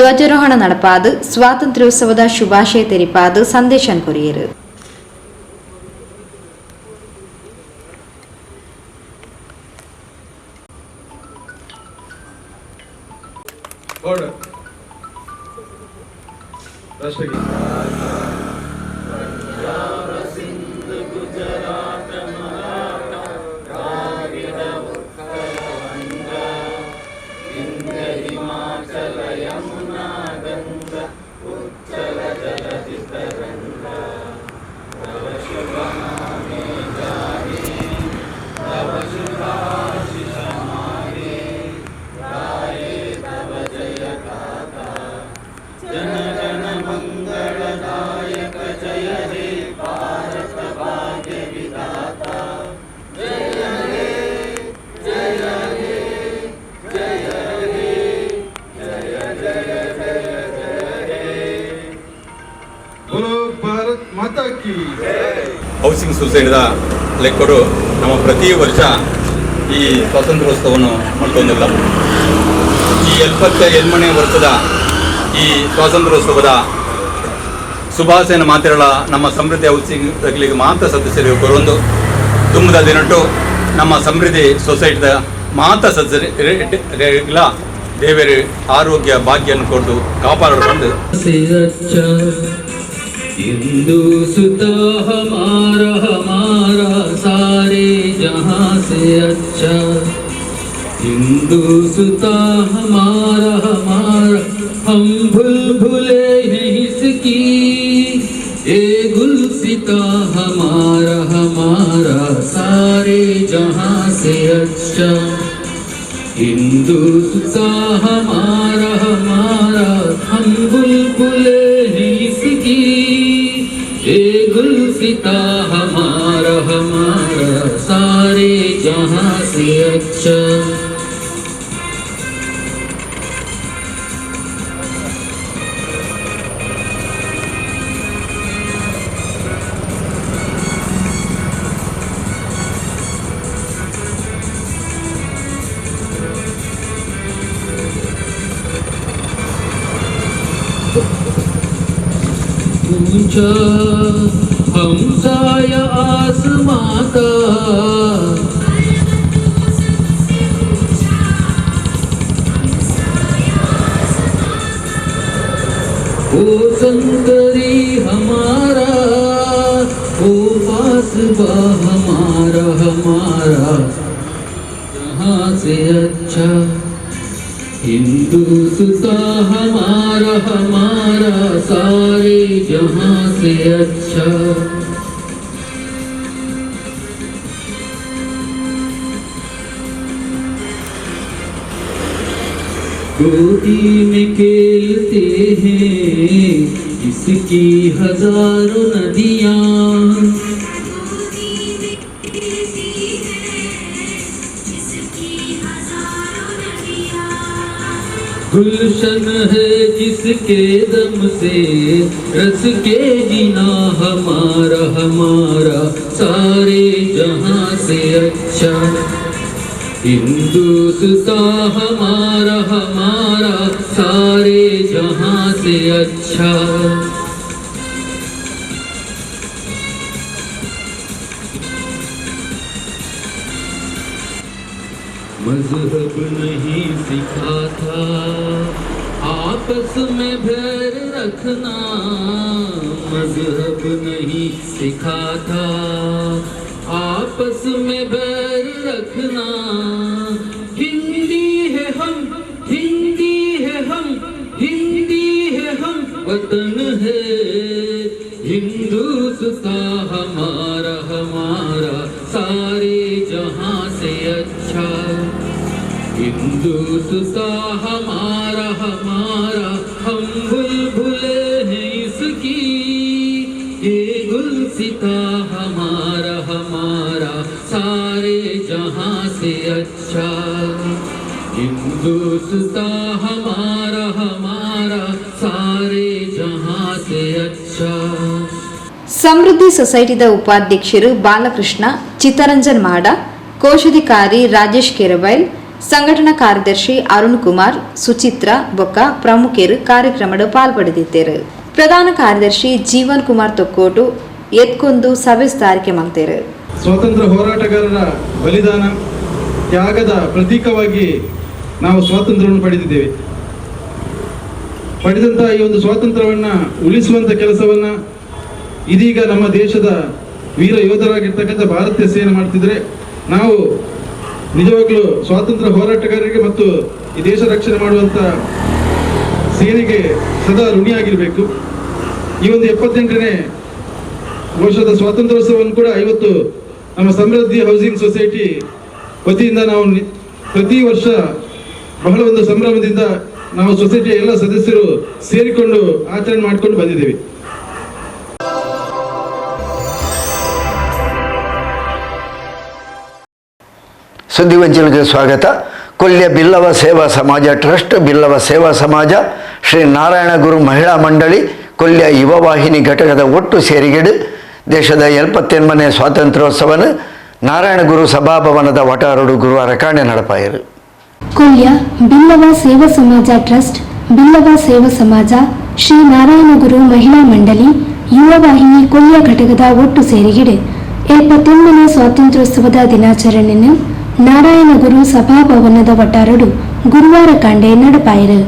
ಧ್ವಜಾರೋಹಣ ನಡಪಾದು ಸ್ವಾತಂತ್ರ್ಯೋತ್ಸವದ ಶುಭಾಶಯ ತೆರಿಪಾದು ಸಂದೇಶ ಕೊರಿಯರು. ರಾಷ್ಟ್ರಗೀತೆ. ಹೌಸಿಂಗ್ ಸೊಸೈಟಿದ ಲೆಕ್ಕರು ನಮ್ಮ ಪ್ರತಿ ವರ್ಷ ಈ ಸ್ವಾತಂತ್ರ್ಯೋತ್ಸವವನ್ನು ಮಾಡ್ಕೊಂಡಿಲ್ಲ. ಈ 78ನೇ ವರ್ಷದ ಈ ಸ್ವಾತಂತ್ರ್ಯೋತ್ಸವದ ಶುಭಾಶಯನ ಮಾತಿರಲ್ಲ ನಮ್ಮ ಸಮೃದ್ಧಿ ಹೌಸಿಂಗ್ ಗಳಿಗೆ ಮಾತ್ರ ಸದಸ್ಯರಿಗೆ ಕೊರೊಂದು ತುಂಬದ ದಿನಟ್ಟು ನಮ್ಮ ಸಮೃದ್ಧಿ ಸೊಸೈಟಿದ ಮಾತ್ರ ಸದಸ್ಯರಿಗೆಲ್ಲ ದೇವರ ಆರೋಗ್ಯ ಭಾಗ್ಯವನ್ನು ಕೊಟ್ಟು ಕಾಪಾಡಿಕೊಂಡು हिंदू सुता हमारा हमारा सारे जहां से अच्छा, हिंदू सुता हमारा हमारा हम भूले हैं इसकी, ये गुलसिता हमारा हमारा सारे जहां से अच्छा, हिंदू सुता हमारा हमारा हम बुलबुले हैं इसकी, ये गुलसिता हमारा हमारा सारे जहां से अच्छा। ऊंचा हमसा या आसमां का, ओ संतरी हमारा, ओ पासबा हमारा हमारा जहाँ से अच्छा, हिंदू सुता हमारा हमारा सारे जहां से अच्छा। गोदी में खेलते हैं इसकी हजारों नदियां, गुलशन है जिसके दम से रस के जीना हमारा हमारा सारे जहां से अच्छा, हिंदुस्ता हमारा हमारा सारे जहां से अच्छा। मजहब नहीं सिखाता आपस में बैर रखना, मजहब नहीं सिखाता आपस में बैर रखना, हिंदी है हम हिंदी है हम हिंदी है हम वतन है हिंदुस्ता हमारा हमारा सारे जहां से अच्छा, हिंदुस्ता हमारा हमारा हम बुलबुले हैं इसकी, ये गुलसिता हमारा हमारा सारे जहां से अच्छा, हिंदुस्ता हमारा हमारा सारे जहां से अच्छा। ಸಮೃದ್ಧಿ ಸೊಸೈಟಿದ ಉಪಾಧ್ಯಕ್ಷರು ಬಾಲಕೃಷ್ಣ, ಚಿತ್ತರಂಜನ್ ಮಾಡ, ಕೋಶಾಧಿಕಾರಿ ರಾಜೇಶ್ ಕೆರಬೈಲ್, ಸಂಘಟನಾ ಕಾರ್ಯದರ್ಶಿ ಅರುಣ್ ಕುಮಾರ್, ಸುಚಿತ್ರ ಬೊಕ್ಕ ಪ್ರಮುಖರು ಕಾರ್ಯಕ್ರಮದ ಪಾಲ್ಪಡೆದಿದ್ದರು. ಪ್ರಧಾನ ಕಾರ್ಯದರ್ಶಿ ಜೀವನ್ ಕುಮಾರ್ ತೊಕ್ಕೋಟು ಎತ್ಕೊಂದು ಸಭೆ ಸ್ಥಾರಿಕೆ ಮಾಡ್ತಾರೆ. ಸ್ವಾತಂತ್ರ್ಯ ಹೋರಾಟಗಾರರ ಬಲಿದಾನ ತ್ಯಾಗದ ಪ್ರತೀಕವಾಗಿ ನಾವು ಸ್ವಾತಂತ್ರ್ಯವನ್ನು ಪಡೆದಿದ್ದೇವೆ. ಪಡೆದಂತಹ ಈ ಒಂದು ಸ್ವಾತಂತ್ರ್ಯವನ್ನ ಉಳಿಸುವಂತ ಕೆಲಸವನ್ನ ಇದೀಗ ನಮ್ಮ ದೇಶದ ವೀರ ಯೋಧರಾಗಿರ್ತಕ್ಕಂಥ ಭಾರತೀಯ ಸೇನೆ ಮಾಡ್ತಿದ್ರೆ, ನಾವು ನಿಜವಾಗ್ಲೂ ಸ್ವಾತಂತ್ರ್ಯ ಹೋರಾಟಗಾರರಿಗೆ ಮತ್ತು ಈ ದೇಶ ರಕ್ಷಣೆ ಮಾಡುವಂತ ಸೇನೆಗೆ ಸದಾ ಋಣಿಯಾಗಿರ್ಬೇಕು. ಈ ಒಂದು 78ನೇ ವರ್ಷದ ಸ್ವಾತಂತ್ರ್ಯೋತ್ಸವವನ್ನು ಕೂಡ ಇವತ್ತು ನಮ್ಮ ಸಮೃದ್ಧಿ ಹೌಸಿಂಗ್ ಸೊಸೈಟಿ ವತಿಯಿಂದ ನಾವು ಪ್ರತಿ ವರ್ಷ ಬಹಳ ಒಂದು ಸಂಭ್ರಮದಿಂದ ನಾವು ಸೊಸೈಟಿಯ ಎಲ್ಲ ಸದಸ್ಯರು ಸೇರಿಕೊಂಡು ಆಚರಣೆ ಮಾಡಿಕೊಂಡು ಬಂದಿದ್ದೇವೆ. ಸುದ್ದಿವಂಚನೆಗೆ ಸ್ವಾಗತ. ಕೊಲ್ಯ ಬಿಲ್ಲವ ಸೇವಾ ಸಮಾಜ ಟ್ರಸ್ಟ್, ಬಿಲ್ಲವ ಸೇವಾ ಸಮಾಜ, ಶ್ರೀ ನಾರಾಯಣ ಗುರು ಮಹಿಳಾ ಮಂಡಳಿ, ಕೊಲ್ಯ ಯುವವಾಹಿನಿ ಘಟಕದ ಒಟ್ಟು ಸೇರಿಗೆಡು ದೇಶದ 78ನೇ ಸ್ವಾತಂತ್ರ್ಯೋತ್ಸವನ ನಾರಾಯಣ ಗುರು ಸಭಾಭವನದ ವಟಾರಡು ಗುರುವಾರ ಕಾಣೆ ನಡಪಾಯರು. ಕೊಲ್ಯ ಬಿಲ್ಲವ ಸೇವಾ ಸಮಾಜ ಟ್ರಸ್ಟ್, ಬಿಲ್ಲವ ಸೇವಾ ಸಮಾಜ, ಶ್ರೀ ನಾರಾಯಣ ಗುರು ಮಹಿಳಾ ಮಂಡಳಿ, ಯುವವಾಹಿನಿ ಕೊಲ್ಯ ಘಟಕದ ಒಟ್ಟು ಸೇರಿಗೆಡೆ 78ನೇ ಸ್ವಾತಂತ್ರ್ಯೋತ್ಸವದ ದಿನಾಚರಣೆಯನ್ನು ನಾರಾಯಣ ಗುರು ಸಭಾಭವನದ ವಟಾರಡು ಗುರುವಾರ ಕಾಂಡೆ ನಡಪಾಯರು.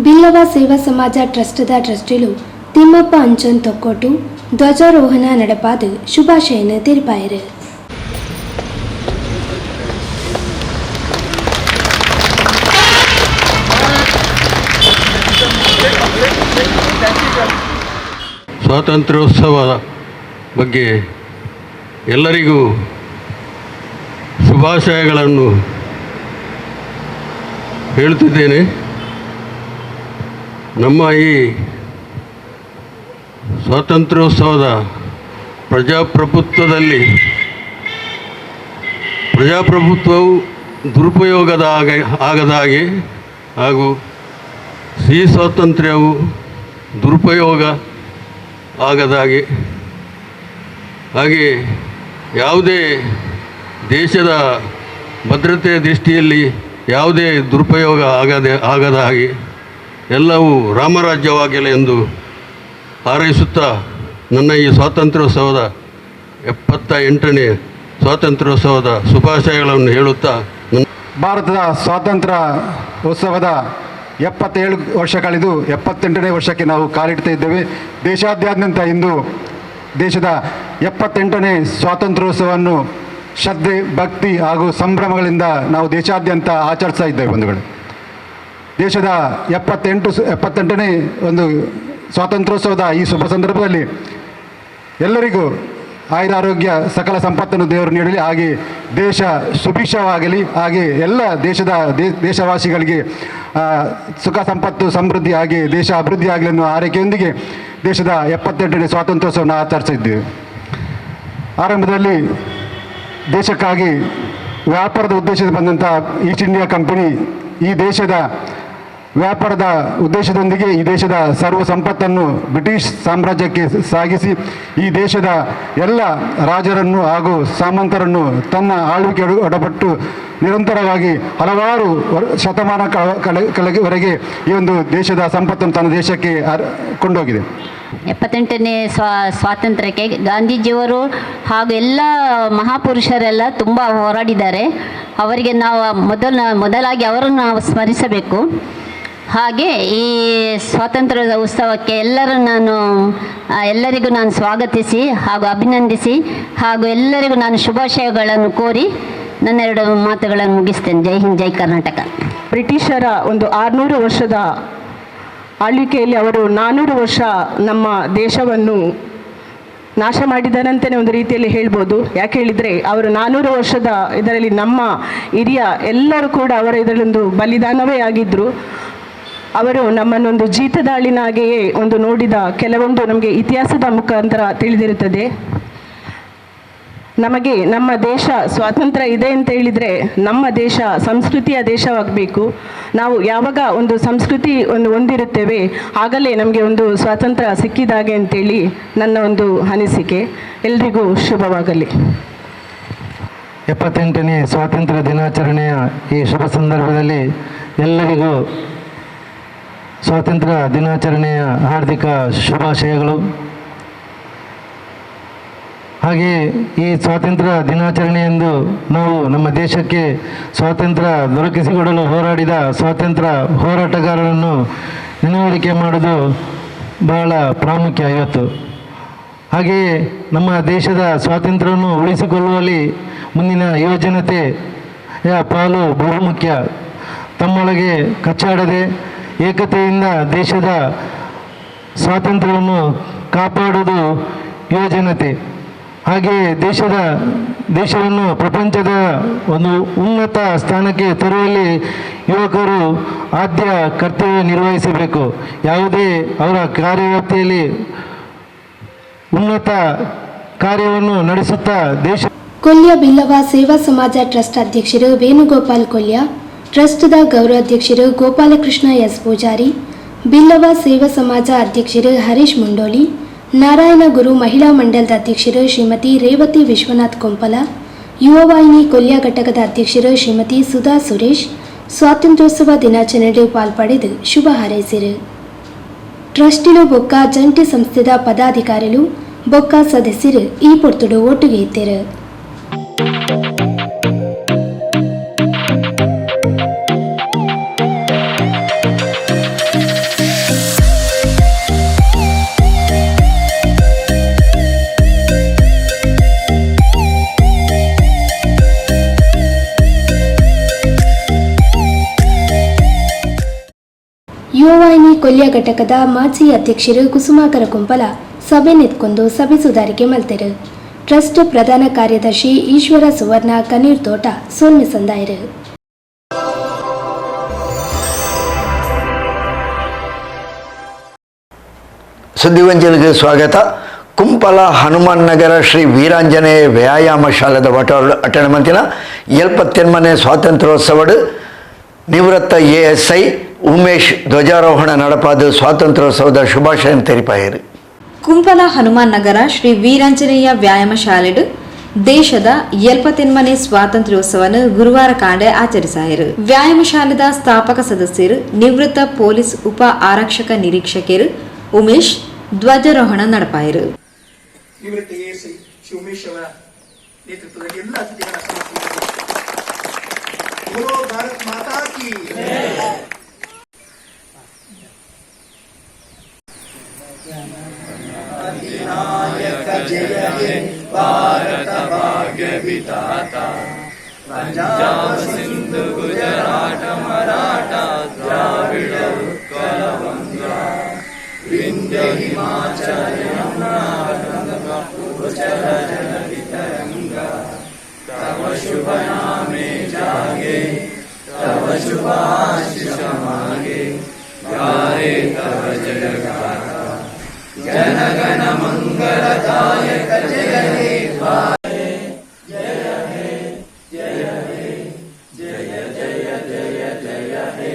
ಬಿಲ್ಲವ ಸೇವಾ ಸಮಾಜ ಟ್ರಸ್ಟದ ಟ್ರಸ್ಟಿಲು ತಿಮ್ಮಪ್ಪ ಅಂಚನ್ ತೊಕ್ಕೋಟು ಧ್ವಜಾರೋಹಣ ನಡಪಾದ ಶುಭಾಶಯನ ತಿರುಪಾಯರು. ಸ್ವಾತಂತ್ರ್ಯೋತ್ಸವದ ಬಗ್ಗೆ ಎಲ್ಲರಿಗೂ ಶುಭಾಶಯಗಳನ್ನು ಹೇಳುತ್ತಿದ್ದೇನೆ. ನಮ್ಮ ಈ ಸ್ವಾತಂತ್ರ್ಯೋತ್ಸವದ ಪ್ರಜಾಪ್ರಭುತ್ವವು ದುರುಪಯೋಗದ ಆಗದ ಹಾಗೆ ಹಾಗೂ ಸಿಹಿ ಸ್ವಾತಂತ್ರ್ಯವು ದುರುಪಯೋಗ ಆಗದ ಹಾಗೆ ಯಾವುದೇ ದೇಶದ ಭದ್ರತೆಯ ದೃಷ್ಟಿಯಲ್ಲಿ ಯಾವುದೇ ದುರುಪಯೋಗ ಆಗದ ಹಾಗೆ ಎಲ್ಲವೂ ರಾಮರಾಜ್ಯವಾಗಲಿ ಎಂದು ಹಾರೈಸುತ್ತಾ ನನ್ನ ಈ ಸ್ವಾತಂತ್ರ್ಯೋತ್ಸವದ 78ನೇ ಸ್ವಾತಂತ್ರ್ಯೋತ್ಸವದ ಶುಭಾಶಯಗಳನ್ನು ಹೇಳುತ್ತಾ, ಭಾರತದ ಸ್ವಾತಂತ್ರ್ಯ ಉತ್ಸವದ 77 ವರ್ಷ ಕಳೆದು 78ನೇ ವರ್ಷಕ್ಕೆ ನಾವು ಕಾಲಿಡ್ತಾ ಇದ್ದೇವೆ. ದೇಶಾದ್ಯಂತ ಇಂದು ದೇಶದ 78ನೇ ಸ್ವಾತಂತ್ರ್ಯೋತ್ಸವವನ್ನು ಶ್ರದ್ಧೆ, ಭಕ್ತಿ ಹಾಗೂ ಸಂಭ್ರಮಗಳಿಂದ ನಾವು ದೇಶಾದ್ಯಂತ ಆಚರಿಸ್ತಾ ಇದ್ದೇವೆ ಬಂಧುಗಳು. ದೇಶದ 78ನೇ ಒಂದು ಸ್ವಾತಂತ್ರ್ಯೋತ್ಸವದ ಈ ಶುಭ ಸಂದರ್ಭದಲ್ಲಿ ಎಲ್ಲರಿಗೂ ಆಯುರಾರೋಗ್ಯ ಸಕಲ ಸಂಪತ್ತನ್ನು ದೇವರು ನೀಡಲಿ, ಹಾಗೆ ದೇಶ ಸುಭಿಕ್ಷವಾಗಲಿ, ಹಾಗೆ ಎಲ್ಲ ದೇಶವಾಸಿಗಳಿಗೆ ಸುಖ ಸಂಪತ್ತು ಸಮೃದ್ಧಿ ಹಾಗೆ ದೇಶ ಅಭಿವೃದ್ಧಿ ಆಗಲಿ ಅನ್ನುವ ಆರೈಕೆಯೊಂದಿಗೆ ದೇಶದ 78ನೇ ಸ್ವಾತಂತ್ರ್ಯೋತ್ಸವವನ್ನು ಆಚರಿಸಿದ್ದೇವೆ. ಆರಂಭದಲ್ಲಿ ದೇಶಕ್ಕಾಗಿ ವ್ಯಾಪಾರದ ಉದ್ದೇಶದಿಂದ ಬಂದಂಥ ಈಸ್ಟ್ ಇಂಡಿಯಾ ಕಂಪನಿ ಈ ದೇಶದ ವ್ಯಾಪಾರದ ಉದ್ದೇಶದೊಂದಿಗೆ ಈ ದೇಶದ ಸರ್ವ ಸಂಪತ್ತನ್ನು ಬ್ರಿಟಿಷ್ ಸಾಮ್ರಾಜ್ಯಕ್ಕೆ ಸಾಗಿಸಿ ಈ ದೇಶದ ಎಲ್ಲ ರಾಜರನ್ನು ಹಾಗೂ ಸಾಮಂತರನ್ನು ತನ್ನ ಆಳ್ವಿಕೆ ಒಳಪಟ್ಟು ನಿರಂತರವಾಗಿ ಹಲವಾರು ಶತಮಾನ ಕೆಳವರೆಗೆ ಈ ಒಂದು ದೇಶದ ಸಂಪತ್ತನ್ನು ತನ್ನ ದೇಶಕ್ಕೆ ಕೊಂಡೋಗಿದೆ. 78ನೇ ಸ್ವಾತಂತ್ರ್ಯಕ್ಕೆ ಗಾಂಧೀಜಿಯವರು ಹಾಗೂ ಎಲ್ಲ ಮಹಾಪುರುಷರೆಲ್ಲ ತುಂಬ ಹೋರಾಡಿದ್ದಾರೆ. ಅವರಿಗೆ ನಾವು ಮೊದಲಾಗಿ ಅವರನ್ನು ನಾವು ಸ್ಮರಿಸಬೇಕು. ಹಾಗೆ ಈ ಸ್ವಾತಂತ್ರ್ಯದ ಉತ್ಸವಕ್ಕೆ ಎಲ್ಲರಿಗೂ ನಾನು ಸ್ವಾಗತಿಸಿ ಹಾಗೂ ಅಭಿನಂದಿಸಿ ಹಾಗೂ ಎಲ್ಲರಿಗೂ ನಾನು ಶುಭಾಶಯಗಳನ್ನು ಕೋರಿ ನನ್ನ 2 ಮಾತುಗಳನ್ನು ಮುಗಿಸ್ತೇನೆ. ಜೈ ಹಿಂದ್, ಜೈ ಕರ್ನಾಟಕ. ಬ್ರಿಟಿಷರ ಒಂದು 600 ವರ್ಷದ ಆಳ್ವಿಕೆಯಲ್ಲಿ ಅವರು 400 ವರ್ಷ ನಮ್ಮ ದೇಶವನ್ನು ನಾಶ ಮಾಡಿದ್ದಾರಂತಲೇ ಒಂದು ರೀತಿಯಲ್ಲಿ ಹೇಳ್ಬೋದು. ಯಾಕೆ ಹೇಳಿದರೆ ಅವರು 400 ವರ್ಷದ ಇದರಲ್ಲಿ ನಮ್ಮ ಹಿರಿಯ ಎಲ್ಲರೂ ಕೂಡ ಅವರ ಇದರಲ್ಲೊಂದು ಬಲಿದಾನವೇ ಆಗಿದ್ದರು. ಅವರು ನಮ್ಮನ್ನೊಂದು ಜೀತದಾಳಿನಾಗೆಯೇ ಒಂದು ನೋಡಿದ ಕೆಲವೊಂದು ನಮಗೆ ಇತಿಹಾಸದ ಮುಖಾಂತರ ತಿಳಿದಿರುತ್ತದೆ. ನಮಗೆ ನಮ್ಮ ದೇಶ ಸ್ವಾತಂತ್ರ್ಯ ಇದೆ ಅಂತ ಹೇಳಿದರೆ ನಮ್ಮ ದೇಶ ಸಂಸ್ಕೃತಿಯ ದೇಶವಾಗಬೇಕು. ನಾವು ಯಾವಾಗ ಒಂದು ಸಂಸ್ಕೃತಿ ಹೊಂದಿರುತ್ತೇವೆ ಆಗಲೇ ನಮಗೆ ಒಂದು ಸ್ವಾತಂತ್ರ್ಯ ಸಿಕ್ಕಿದಾಗೆ ಅಂತೇಳಿ ನನ್ನ ಒಂದು ಅನಿಸಿಕೆ. ಎಲ್ರಿಗೂ ಶುಭವಾಗಲಿ. 78ನೇ ಸ್ವಾತಂತ್ರ್ಯ ದಿನಾಚರಣೆಯ ಈ ಶುಭ ಸಂದರ್ಭದಲ್ಲಿ ಎಲ್ಲರಿಗೂ ಸ್ವಾತಂತ್ರ್ಯ ದಿನಾಚರಣೆಯ ಹಾರ್ದಿಕ ಶುಭಾಶಯಗಳು. ಹಾಗೆಯೇ ಈ ಸ್ವಾತಂತ್ರ್ಯ ದಿನಾಚರಣೆಯಂದು ನಾವು ನಮ್ಮ ದೇಶಕ್ಕೆ ಸ್ವಾತಂತ್ರ್ಯ ದೊರಕಿಸಿಕೊಡಲು ಹೋರಾಡಿದ ಸ್ವಾತಂತ್ರ್ಯ ಹೋರಾಟಗಾರರನ್ನು ನೆನವರಿಕೆ ಮಾಡೋದು ಬಹಳ ಪ್ರಾಮುಖ್ಯ ಇವತ್ತು. ಹಾಗೆಯೇ ನಮ್ಮ ದೇಶದ ಸ್ವಾತಂತ್ರ್ಯವನ್ನು ಉಳಿಸಿಕೊಳ್ಳುವಲ್ಲಿ ಮುಂದಿನ ಯುವಜನತೆಯ ಪಾಲು ಬಹುಮುಖ್ಯ. ತಮ್ಮೊಳಗೆ ಕಚ್ಚಾಡದೆ ಏಕತೆಯಿಂದ ದೇಶದ ಸ್ವಾತಂತ್ರ್ಯವನ್ನು ಕಾಪಾಡುವುದು ಯುವಜನತೆ. ಹಾಗೆಯೇ ದೇಶವನ್ನು ಪ್ರಪಂಚದ ಒಂದು ಉನ್ನತ ಸ್ಥಾನಕ್ಕೆ ತರುವಲ್ಲಿ ಯುವಕರು ಆದ್ಯ ಕರ್ತವ್ಯ ನಿರ್ವಹಿಸಬೇಕು. ಯಾವುದೇ ಅವರ ಕಾರ್ಯವ್ಯಾಪ್ತಿಯಲ್ಲಿ ಉನ್ನತ ಕಾರ್ಯವನ್ನು ನಡೆಸುತ್ತಾ ದೇಶ. ಕೊಲ್ಯ ಬಿಲ್ಲವ ಸೇವಾ ಸಮಾಜ ಟ್ರಸ್ಟ್ ಅಧ್ಯಕ್ಷರು ವೇಣುಗೋಪಾಲ್ ಕೊಲ್ಯ, ಟ್ರಸ್ಟ್ದ ಗೌರವಾಧ್ಯಕ್ಷರು ಗೋಪಾಲಕೃಷ್ಣ ಎಸ್ ಪೂಜಾರಿ, ಬಿಲ್ಲವ ಸೇವಾ ಸಮಾಜ ಅಧ್ಯಕ್ಷರು ಹರೀಶ್ ಮುಂಡೋಳಿ, ನಾರಾಯಣ ಗುರು ಮಹಿಳಾ ಮಂಡಲದ ಅಧ್ಯಕ್ಷರು ಶ್ರೀಮತಿ ರೇವತಿ ವಿಶ್ವನಾಥ್ ಕೊಂಪಲ, ಯುವವಾಹಿನಿ ಕೊಲ್ಯ ಘಟಕದ ಅಧ್ಯಕ್ಷರು ಶ್ರೀಮತಿ ಸುಧಾ ಸುರೇಶ್ ಸ್ವಾತಂತ್ರ್ಯೋತ್ಸವ ದಿನಾಚರಣೆಗೆ ಪಾಲ್ಪಡೆದು ಶುಭ ಹಾರೈಸಿದರು. ಟ್ರಸ್ಟಿಲು ಬೊಕ್ಕ ಜಂಟಿ ಸಂಸ್ಥೆದ ಪದಾಧಿಕಾರಿಗಳು ಬೊಕ್ಕ ಸದಸ್ಯರು ಈ ಪೊರ್ತುಡು ಒಟ್ಟಿಗೆ ಇದ್ದರು. ಯುವವಾಹಿನಿ ಕೊಲ್ಯ ಘಟಕದ ಮಾಜಿ ಅಧ್ಯಕ್ಷರು ಕುಸುಮಾಕರ ಕೊಂಪಲ ಸಭೆ ನೆತ್ಕೊಂಡು ಸಭೆ ಸುಧಾರಿಕೆ ಮಲ್ತೆರು. ಟ್ರಸ್ಟ್ ಪ್ರಧಾನ ಕಾರ್ಯದರ್ಶಿ ಈಶ್ವರ ಸುವರ್ಣ ಕಣ್ಣೀರ್ ತೋಟ ಸೋಲ್ಮೆ ಸಂದಾಯರು. ಸುದ್ದಿವಂಚನೆಗೆ ಸ್ವಾಗತ. ಕುಂಪಲ ಹನುಮಾನ್ ನಗರ ಶ್ರೀ ವೀರಾಂಜನೇಯ ವ್ಯಾಯಾಮ ಶಾಲೆದ ವಟಾರ ಅಟೆಂಡ್ ಮಂತಿನ 78ನೇ ಸ್ವಾತಂತ್ರ್ಯೋತ್ಸವಡು ನಿವೃತ್ತ ASI ಉಮೇಶ್ ಧ್ವಜಾರೋಹಣ ನಡಪಾದ ಸ್ವಾತಂತ್ರ್ಯೋತ್ಸವದ ಶುಭಾಶಯ ತೆರಿಪಾಯಿರು. ಕುಂಪಲ ಹನುಮಾನ್ ನಗರ ಶ್ರೀ ವೀರಾಂಜನೇಯ ವ್ಯಾಯಾಮ ಶಾಲೆಡು ದೇಶದ 78ನೇ ಸ್ವಾತಂತ್ರ್ಯೋತ್ಸವವನ್ನು ಗುರುವಾರ ಕಾಂಡೆ ಆಚರಿಸಾಯಿರು. ವ್ಯಾಯಾಮ ಶಾಲೆದ ಸ್ಥಾಪಕ ಸದಸ್ಯರು ನಿವೃತ್ತ ಪೊಲೀಸ್ ಉಪ ಆರಕ್ಷಕ ನಿರೀಕ್ಷಕರು ಉಮೇಶ್ ಧ್ವಜಾರೋಹಣ ನಡಪಾಯಿರು. ನಿವೃತ್ತ ASI ಶ್ರೀ ಉಮೇಶ್ ಅವರ ನೇತೃತ್ವದಲ್ಲಿ ಎಲ್ಲ ಅತಿಥಿಗಳ ಬೋಲೋ ಭಾರತ್ ಮಾತಾ ಕಿ ಅಧಿನಾಯಕ ಜಯ ಹೇ ಭಾರತ ಭಾಗ್ಯ ವಿಧಾತ ಪಂಜಾಬ ಸಿಂಧು ಗುಜರಾಟ ಮರಾಠ ದ್ರಾವಿಡ ಉತ್ಕಲ ವಂಗ ವಿಂಧ್ಯ ಹಿಮಾಚಲ ಯಮುನಾ ಗಂಗಾ ಉಚ್ಚಲ ಜಲಧಿ ತರಂಗ तव शुभ नामे जागे तव शुभ आशीष मांगे गाए तव जयगाथा जन गण मंगलदायक जय हे जय हे जय हे जय जय जय जय हे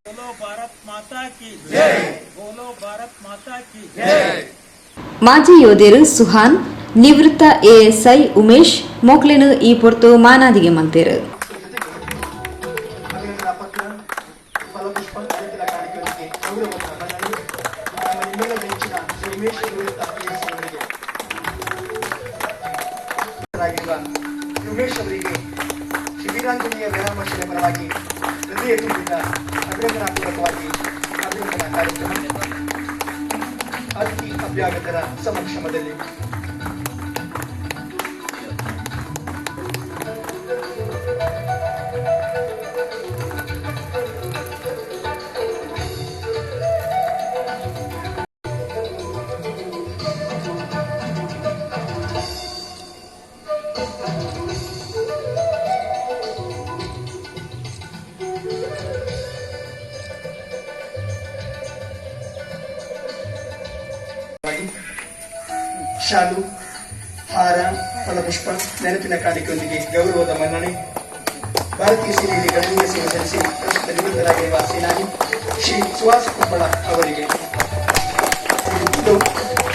बोलो भारत माता की जय बोलो भारत माता की जय. ಮಾಜಿ ಯೋಧರು ಸುಹಾನ್ ನಿವೃತ್ತ ASI ಉಮೇಶ್ ಮೋಕ್ಲೆನು ಈ ಪೊರ್ತು ಮಾನಾದಿಗೆ ಮಂತೇರು. ಉಮೇಶ್ ಅವರಿಗೆ ಶ್ರೀ ವೀರಾಂಜನೇಯ ವ್ಯಾಯಾಮ ಶಾಲೆ ಪರವಾಗಿ ಹೃದಯ ತುಂಬಿದ ಅಭಿನಂದನಾಪೂರ್ವಕವಾಗಿ ಅಭಿನಂದನಾ ಕಾರ್ಯಕ್ರಮ ಅತಿಥಿ ಅಭ್ಯಾಗತರ ಸಮಕ್ಷಮದಲ್ಲಿ ಶಾಲು, ಹಾರ, ಫಲಪುಷ್ಪ, ನೆನಪಿನ ಕಾಣಿಕೆಯೊಂದಿಗೆ ಗೌರವದ ಮನ್ನಣೆ. ಭಾರತೀಯ ಸೇನೆಯಲ್ಲಿ ಗಣನೀಯ ಸೇವೆ ಸಲ್ಲಿಸಿ ಪ್ರಸ್ತುತ ನಿವೃತ್ತರಾಗಿರುವ ಸೇನಾನಿ ಶ್ರೀ ಸುಹಾಸ್ ಕುಪ್ಪಳ ಅವರಿಗೆ ಇದು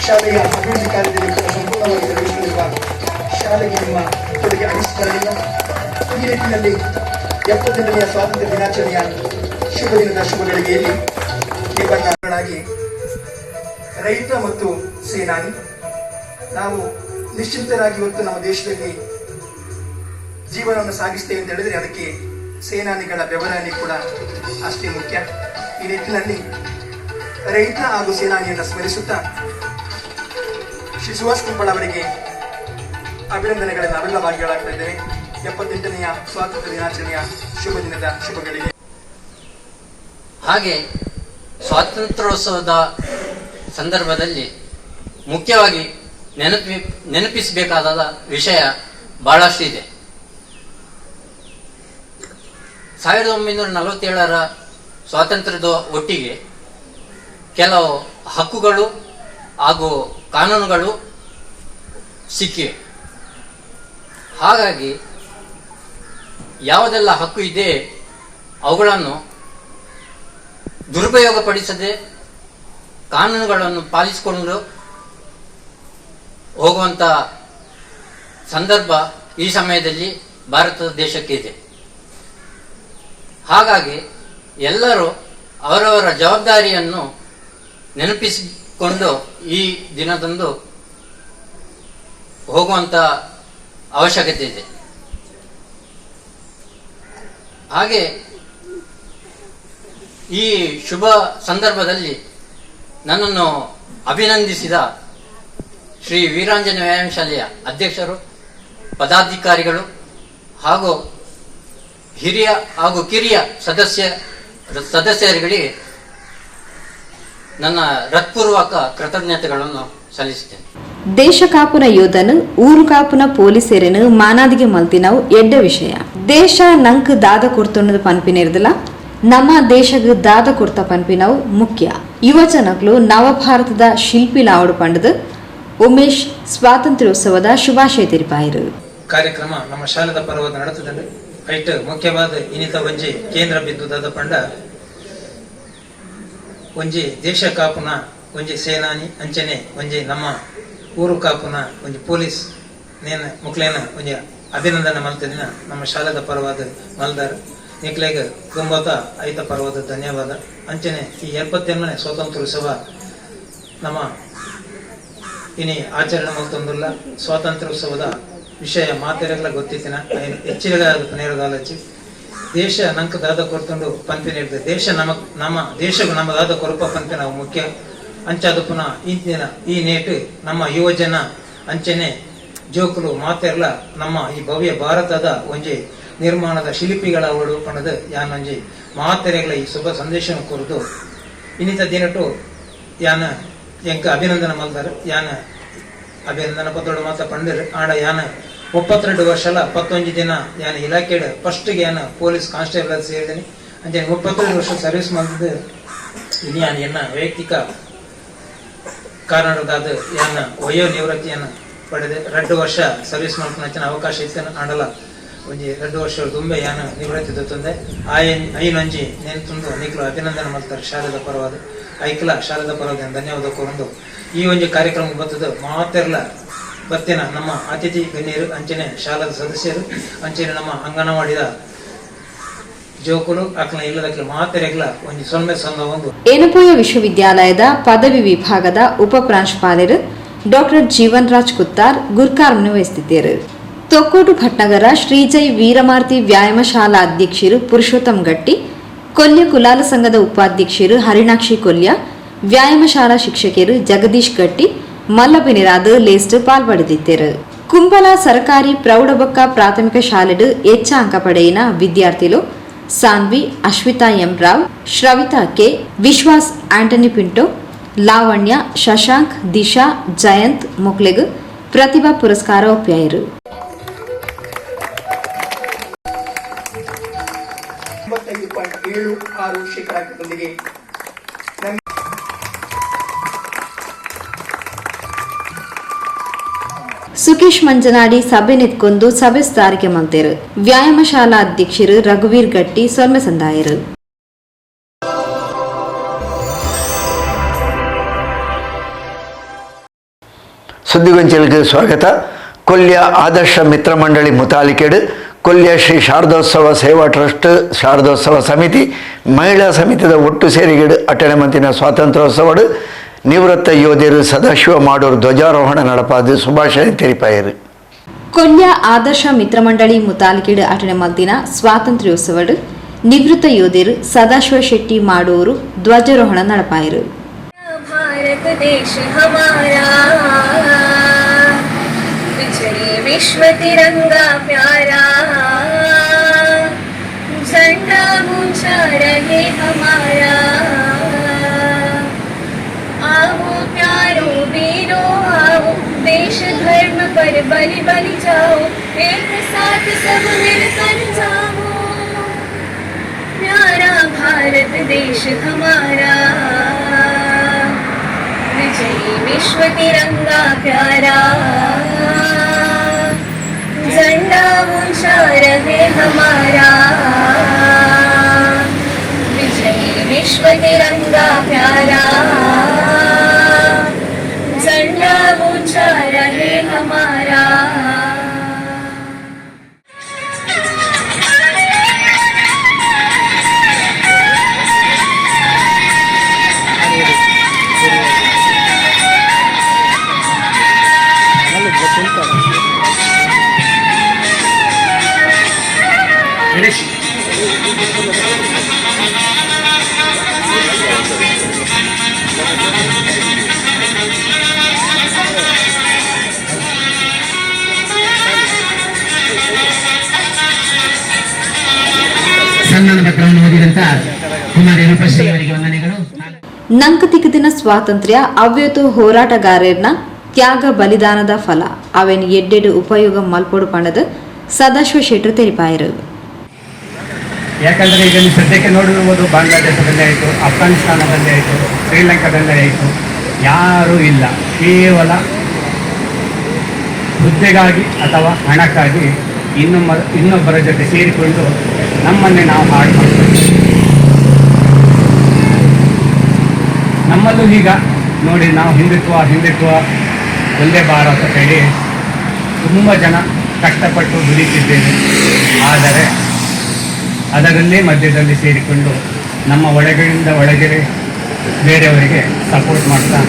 ಶಾಲೆಯ ಅಭಿವೃದ್ಧಿ ಕಾರ್ಯದಲ್ಲಿ ಸಂಪೂರ್ಣವಾಗಿ ತೊಡಗಿಸಿರುವ ಶಾಲೆಗೆ ನಿಮ್ಮ ಕೊಡುಗೆ ಅನಿಸಿಕೊಳ್ಳಲಿಲ್ಲ. ಈ ನಿಟ್ಟಿನಲ್ಲಿ 78ನೇ ಸ್ವಾತಂತ್ರ್ಯ ದಿನಾಚರಣೆಯ ಶುಭ ದಿನದ ಶುಭಗಳಿಗೆಯಲ್ಲಿ ನಿಮ್ಮನ್ನಾಗಿ ರೈತ ಮತ್ತು ಸೇನಾನಿ ನಾವು ನಿಶ್ಚಿಂತರಾಗಿ ಇವತ್ತು ನಮ್ಮ ದೇಶದಲ್ಲಿ ಜೀವನವನ್ನು ಸಾಗಿಸ್ತೇವೆ ಅಂತ ಹೇಳಿದ್ರೆ ಅದಕ್ಕೆ ಸೇನಾನಿಗಳ ಬೆವರಣೆ ಕೂಡ ಅಷ್ಟೇ ಮುಖ್ಯ. ಈ ನಿಟ್ಟಿನಲ್ಲಿ ರೈತ ಹಾಗೂ ಸೇನಾನಿಯನ್ನು ಸ್ಮರಿಸುತ್ತಾ ಶ್ರೀ ಸುಹಾಸ್ ಕುಪ್ಪಳ ಅವರಿಗೆ ಅಭಿನಂದನೆಗಳನ್ನು ನಾವೆಲ್ಲ ಭಾಗಿಗಳಾಗ್ತಾ ಇದ್ದೇವೆ. 78ನೇ ಸ್ವಾತಂತ್ರ್ಯ ದಿನಾಚರಣೆಯ ಶುಭ ದಿನದ ಶುಭಗಳಿಗೆ. ಹಾಗೆ ಸ್ವಾತಂತ್ರ್ಯೋತ್ಸವದ ಸಂದರ್ಭದಲ್ಲಿ ಮುಖ್ಯವಾಗಿ ನೆನಪಿಸಬೇಕಾದ ವಿಷಯ ಬಹಳಷ್ಟು ಇದೆ. 1947ರ ಸ್ವಾತಂತ್ರ್ಯದ ಒಟ್ಟಿಗೆ ಕೆಲವು ಹಕ್ಕುಗಳು ಹಾಗೂ ಕಾನೂನುಗಳು ಸಿಕ್ಕಿವೆ. ಹಾಗಾಗಿ ಯಾವುದೆಲ್ಲ ಹಕ್ಕು ಇದೆ ಅವುಗಳನ್ನು ದುರುಪಯೋಗಪಡಿಸದೆ ಕಾನೂನುಗಳನ್ನು ಪಾಲಿಸಿಕೊಂಡು ಹೋಗುವಂಥ ಸಂದರ್ಭ ಈ ಸಮಯದಲ್ಲಿ ಭಾರತ ದೇಶಕ್ಕೆ ಇದೆ. ಹಾಗಾಗಿ ಎಲ್ಲರೂ ಅವರವರ ಜವಾಬ್ದಾರಿಯನ್ನು ನೆನಪಿಸಿಕೊಂಡು ಈ ದಿನದಂದು ಹೋಗುವಂಥ ಅವಶ್ಯಕತೆ ಇದೆ. ಹಾಗೆ ಈ ಶುಭ ಸಂದರ್ಭದಲ್ಲಿ ನನ್ನನ್ನು ಅಭಿನಂದಿಸಿದ ಶ್ರೀ ವೀರಾಂಜನೇಯ ವ್ಯಾಯಾಮ ಶಾಲೆಯ ಅಧ್ಯಕ್ಷರು, ಪದಾಧಿಕಾರಿಗಳು ಹಾಗೂ ಹಿರಿಯ ಹಾಗೂ ಕಿರಿಯ ಸದಸ್ಯರುಗಳಿಗೆ ನನ್ನ ಹೃತ್ಪೂರ್ವಕ ಕೃತಜ್ಞತೆಗಳನ್ನು ಸಲ್ಲಿಸುತ್ತೇನೆ. ದೇಶ ಕಾಪುನ ಯೋಧನು ಊರು ಕಾಪುನ ಪೊಲೀಸರನ್ನು ಮಾನಾದಿಗೆ ಮಲ್ತಿನವು ಎಡ್ಡ ವಿಷಯ. ದೇಶ ನಂಕ್ ದಾದ ಕೊಡ್ತೊಂದು ಪನ್ಪಿನಿರ್ದಲ್ಲ, ನಮ್ಮ ದೇಶಕ್ಕೆ ದಾದ ಕೊಡ್ತ ಪನ್ಪಿನವು ಮುಖ್ಯ. ಯುವಜನಗಳು ನವಭಾರತದ ಶಿಲ್ಪಿಲಾವಡು ಪಂಡದು ಉಮೇಶ್ ಸ್ವಾತಂತ್ರ್ಯೋತ್ಸವದ ಶುಭಾಶಯ ತಿರುಪಾಯಿರು. ಕಾರ್ಯಕ್ರಮ ನಮ್ಮ ಶಾಲೆದ ಪರ್ವದ ನಡೆತದಲ್ಲಿ ಐಟ್ ಮುಖ್ಯವಾದ ಇನಿತ ಒಂಜಿ ಕೇಂದ್ರ ಬಿಂದುದಾದ ಪಂಡ ಒಂಜಿ ದೇಶ ಕಾಪುನ ಒಂಜಿ ಸೇನಾನಿ ಅಂಚನೆ ಒಂಜಿ ನಮ್ಮ ಊರು ಕಾಪುನ ಒಂಜಿ ಪೊಲೀಸ್ ನೇನ ಮುಕ್ಲೇನ ಒಂಜಿ ಅಭಿನಂದನೆ ಮಲ್ತಿನ ನಮ್ಮ ಶಾಲೆದ ಪರವಾದ ಮಲ್ದಾರ್ ನಿಕ್ಲೆಗ್ ತುಂಬಾತ ಐತ ಪರವಾದ ಧನ್ಯವಾದ. ಅಂಚನೆ ಈ 78ನೇ ಸ್ವಾತಂತ್ರ್ಯೋತ್ಸವ ನಮ್ಮ ಇನಿ ಆಚರಣೆ ಮಲ್ತೊಂದುಲ್ಲ. ಸ್ವಾತಂತ್ರ್ಯೋತ್ಸವದ ವಿಷಯ ಮಾತೆರೆಗಳ ಗೊತ್ತಿತ್ತಿನ ಹೆಚ್ಚಿಗೆ ನೇರದಾಲಚ್ಚಿ ದೇಶ ನಂಕ ದಾದ ಕೊಡ್ಕೊಂಡು ಪಂಪಿನಿರ್ದೆ ದೇಶ ನಮ್ಮ ದೇಶಕ್ಕೆ ನಮ್ಮ ದಾದ ಕೊರಪ ಪಂಪಿ ನಾವು ಮುಖ್ಯ ಅಂಚಾದ ಪುನಃ ಇಂದಿನ ಈ ನೇಟು ನಮ್ಮ ಯುವಜನ ಅಂಚನೆ ಜೋಕುಲು ಮಾತೆರ್ಲ ನಮ್ಮ ಈ ಭವ್ಯ ಭಾರತದ ಒಂಜಿ ನಿರ್ಮಾಣದ ಶಿಲ್ಪಿಗಳ ಅವಳು ಪಣದು ಯಾನೊಂಜಿ ಮಾತೆರೆಗಳ ಈ ಶುಭ ಸಂದೇಶ ಕುರಿದು ಇನ್ನಿತ ದಿನಟು ಯಾನ ಎಂಕ ಅಭಿನಂದನೆ ಮಲ್ದಾರ ಯಾನ ಅಭಿನಂದನ ಪತ್ರೊಡು ಮಾತ ಪಂಡಿರು ಆಡ ಯಾನ 32 ವರ್ಷಲ 11 ದಿನ ಯಾನ ಇಲಾಖೆಡ್ ಫಸ್ಟ್ಗೆ ಯಾನ ಪೊಲೀಸ್ ಕಾನ್ಸ್ಟೇಬಲ್ ಸೇರಿದೀನಿ. ಅಂದ್ರೆ 32 ವರ್ಷ ಸರ್ವಿಸ್ ಮಾಡಿದ್ದು ಇನ್ನು ಯಾನ ಎನ್ನ ವೈಯಕ್ತಿಕ ಕಾರಣದಾದ ಯಾನ ವಯೋ ನಿವೃತ್ತಿಯನ್ನು ಪಡೆದೆ. 2 ವರ್ಷ ಸರ್ವಿಸ್ ಮಾಡ್ಕೊಂಡು ಅವಕಾಶ ಇತ್ತು ಆಡಲ್ಲ ಒಂಜಿ 2 ವರ್ಷ ದುಂಬೆ ಯಾನ ನಿವೃತ್ತಿ ತಂದೆ ಐನೊಂಜಿ ನೆನ್ತುಂದು ನಿಕ್ಲು ಅಭಿನಂದನೆ ಮಾಡ್ತಾರೆ ಶಾಲೆದ ಪರವಾದ ಐಕ್ಲ ಶಾಲೆದ ಪರವಾದ ಧನ್ಯವಾದ ಕೋರಂದು ಈ ಒಂಜಿ ಕಾರ್ಯಕ್ರಮ ಬರ್ತದ ಮಾತೆರ್ಲ ಬತ್ತಿನ ನಮ್ಮ ಅತಿಥಿ ಗಣ್ಯರು ಅಂಚನೆ ಶಾಲದ ಸದಸ್ಯರು ಅಂಚನೆ ನಮ್ಮ ಅಂಗನವಾಡಿದ ಜೋಕುಲು ಅಕ್ಲ ಇಲ್ಲದಕ್ಕೆ ಮಾತೆರೆಗ್ಲ ಒಂದು ಸೊನ್ನೆ ಸಂಘ ಒಂದು. ಏನಪೋಯ ವಿಶ್ವವಿದ್ಯಾಲಯದ ಪದವಿ ವಿಭಾಗದ ಉಪ ಪ್ರಾಂಶುಪಾಲರು ಡಾಕ್ಟರ್ ಜೀವನ್ ರಾಜ್ ಕುತ್ತಾರ್ ಗುರ್ಕಾರ್ಮನ್ನು ವಹಿಸುತ್ತಿದ್ದರು. ತೊಕ್ಕೋಟು ಭಟ್ನಗರ ಶ್ರೀಜೈ ವೀರಮಾರ್ತಿ ವ್ಯಾಯಾಮ ಶಾಲಾ ಅಧ್ಯಕ್ಷರು ಪುರುಷೋತ್ತಮ್ ಗಟ್ಟಿ, ಕೊಲ್ಯ ಕುಲಾಲ ಸಂಘದ ಉಪಾಧ್ಯಕ್ಷರು ಹರಿಣಾಕ್ಷಿ ಕೊಲ್ಯ, ವ್ಯಾಯಾಮ ಶಾಲಾ ಶಿಕ್ಷಕರು ಜಗದೀಶ್ ಗಟ್ಟಿ, ಮಲ್ಲಬಿನಿರಾದ ಲೇಸ್ಟ್ ಪಾಲ್ಪಡೆದಿದ್ದರು. ಕುಂಬಲ ಸರ್ಕಾರಿ ಪ್ರೌಢಬಕ್ಕ ಪ್ರಾಥಮಿಕ ಶಾಲೆಡು ಹೆಚ್ಚ ಅಂಕ ಪಡೆಯಿನ ವಿದ್ಯಾರ್ಥಿಗಳು ಸಾನ್ವಿ, ಅಶ್ವಿತಾ ಎಂ ರಾವ್, ಶ್ರವಿತಾ ಕೆ, ವಿಶ್ವಾಸ್ ಆಂಟನಿ ಪಿಂಟೋ, ಲಾವಣ್ಯ, ಶಶಾಂಕ್, ದಿಶಾ, ಜಯಂತ್ ಮೊಕ್ಲೆಗ್ ಪ್ರತಿಭಾ ಪುರಸ್ಕಾರ ಒಪ್ಪಾಯಿರು. 95.76% ಸುಕೇಶ್ ಮಂಜನಾಡಿ ಸಭೆ ನೆತ್ಕೊಂದು ಸಭೆ ಸಾರಿಗೆ ಮಂತೇರು. ವ್ಯಾಯಾಮ ಶಾಲಾ ಅಧ್ಯಕ್ಷರು ರಘುವೀರ್ ಗಟ್ಟಿ ಸೊಲ್ಮೆ ಸಂದಾಯರು. ಸುದ್ದಿಗೊಂಚಲಿಗೆ ಸ್ವಾಗತ. ಕೊಲ್ಯ ಆದರ್ಶ ಮಿತ್ರ ಮಂಡಳಿ ಮುತಾಲಿಕೆಡು, ಕೊಲ್ಯ ಶ್ರೀ ಶಾರದೋತ್ಸವ ಸೇವಾ ಟ್ರಸ್ಟ್, ಶಾರದೋತ್ಸವ ಸಮಿತಿ, ಮಹಿಳಾ ಸಮಿತಿದ ಒಟ್ಟು ಸೇರಿಗೆಡು ಅಟೆಣೆ ಮಂತಿನ ಸ್ವಾತಂತ್ರ್ಯೋತ್ಸವಡು ನಿವೃತ್ತ ಯೋಧರು ಸದಾಶಿವ ಮಾಡೂರು ಧ್ವಜಾರೋಹಣ ನಡಪಾದು ಶುಭಾಶಯ ತೆರಿಪಾಯರು. ಕೊಲ್ಯ ಆದರ್ಶ ಮಿತ್ರ ಮಂಡಳಿ ಮುತಾಲಿಕೆಡು ಅಟೆಣೆ ಮಂತಿನ ಸ್ವಾತಂತ್ರ್ಯೋತ್ಸವಡು ನಿವೃತ್ತ ಯೋಧರು ಸದಾಶಿವ ಶೆಟ್ಟಿ ಮಾಡೂರು ಧ್ವಜಾರೋಹಣ ನಡಪಾಯರು. भारत देश हमारा विजय विश्व तिरंगा प्यारा, झंडा ऊंचा रहे हमारा। आओ प्यारो वीरो आओ, देश धर्म पर बलि बलि जाओ, एक साथ सब मिलकर जाओ। प्यारा भारत देश हमारा, विजय विश्व तिरंगा प्यारा, झंडा ऊंचा रहे हमारा। विजय विश्व तिरंगा प्यारा, झंडा ऊंचा रहे हमारा। ನಂಕತಿಕದಿನ ಸ್ವಾತಂತ್ರ್ಯ ಅವ್ಯತು ಹೋರಾಟಗಾರರನ್ನ ತ್ಯಾಗ ಬಲಿದಾನದ ಫಲ ಅವೇನು ಎಡ್ಡೆಡು ಉಪಯೋಗ ಮಲ್ಪೊಡು ಪಣದ ಸದಾಶಿವ ಶೆಟ್ಟರು ತೆರಿಪಾಯರು. ಯಾಕಂದರೆ ಈಗ ನೀವು ಸದ್ಯಕ್ಕೆ ನೋಡಿರ್ಬೋದು, ಬಾಂಗ್ಲಾದೇಶದಲ್ಲಿ ಆಯಿತು, ಅಫ್ಘಾನಿಸ್ತಾನದಲ್ಲಿ ಆಯಿತು, ಶ್ರೀಲಂಕಾದಲ್ಲಿ ಆಯಿತು, ಯಾರೂ ಇಲ್ಲ. ಕೇವಲ ಹುದ್ದೆಗಾಗಿ ಅಥವಾ ಹಣಕ್ಕಾಗಿ ಇನ್ನೊಬ್ಬರ ಜೊತೆ ಸೇರಿಕೊಂಡು ನಮ್ಮನ್ನೇ ನಾವು ಹಾಳು ಮಾಡ್ತೀವಿ. ನಮ್ಮಲ್ಲೂ ಈಗ ನೋಡಿ, ನಾವು ಹಿಂದುತ್ವ ಒಂದೇ ಭಾರತ ಹೇಳಿ ತುಂಬ ಜನ ಕಷ್ಟಪಟ್ಟು ದುಡಿತಿದ್ದೇವೆ. ಆದರೆ ಅದರಲ್ಲೇ ಮಧ್ಯದಲ್ಲಿ ಸೇರಿಕೊಂಡು ನಮ್ಮ ಒಳಗಿನಿಂದ ಒಳಗೆ ಬೇರೆಯವರಿಗೆ ಸಪೋರ್ಟ್ ಮಾಡ್ತಾ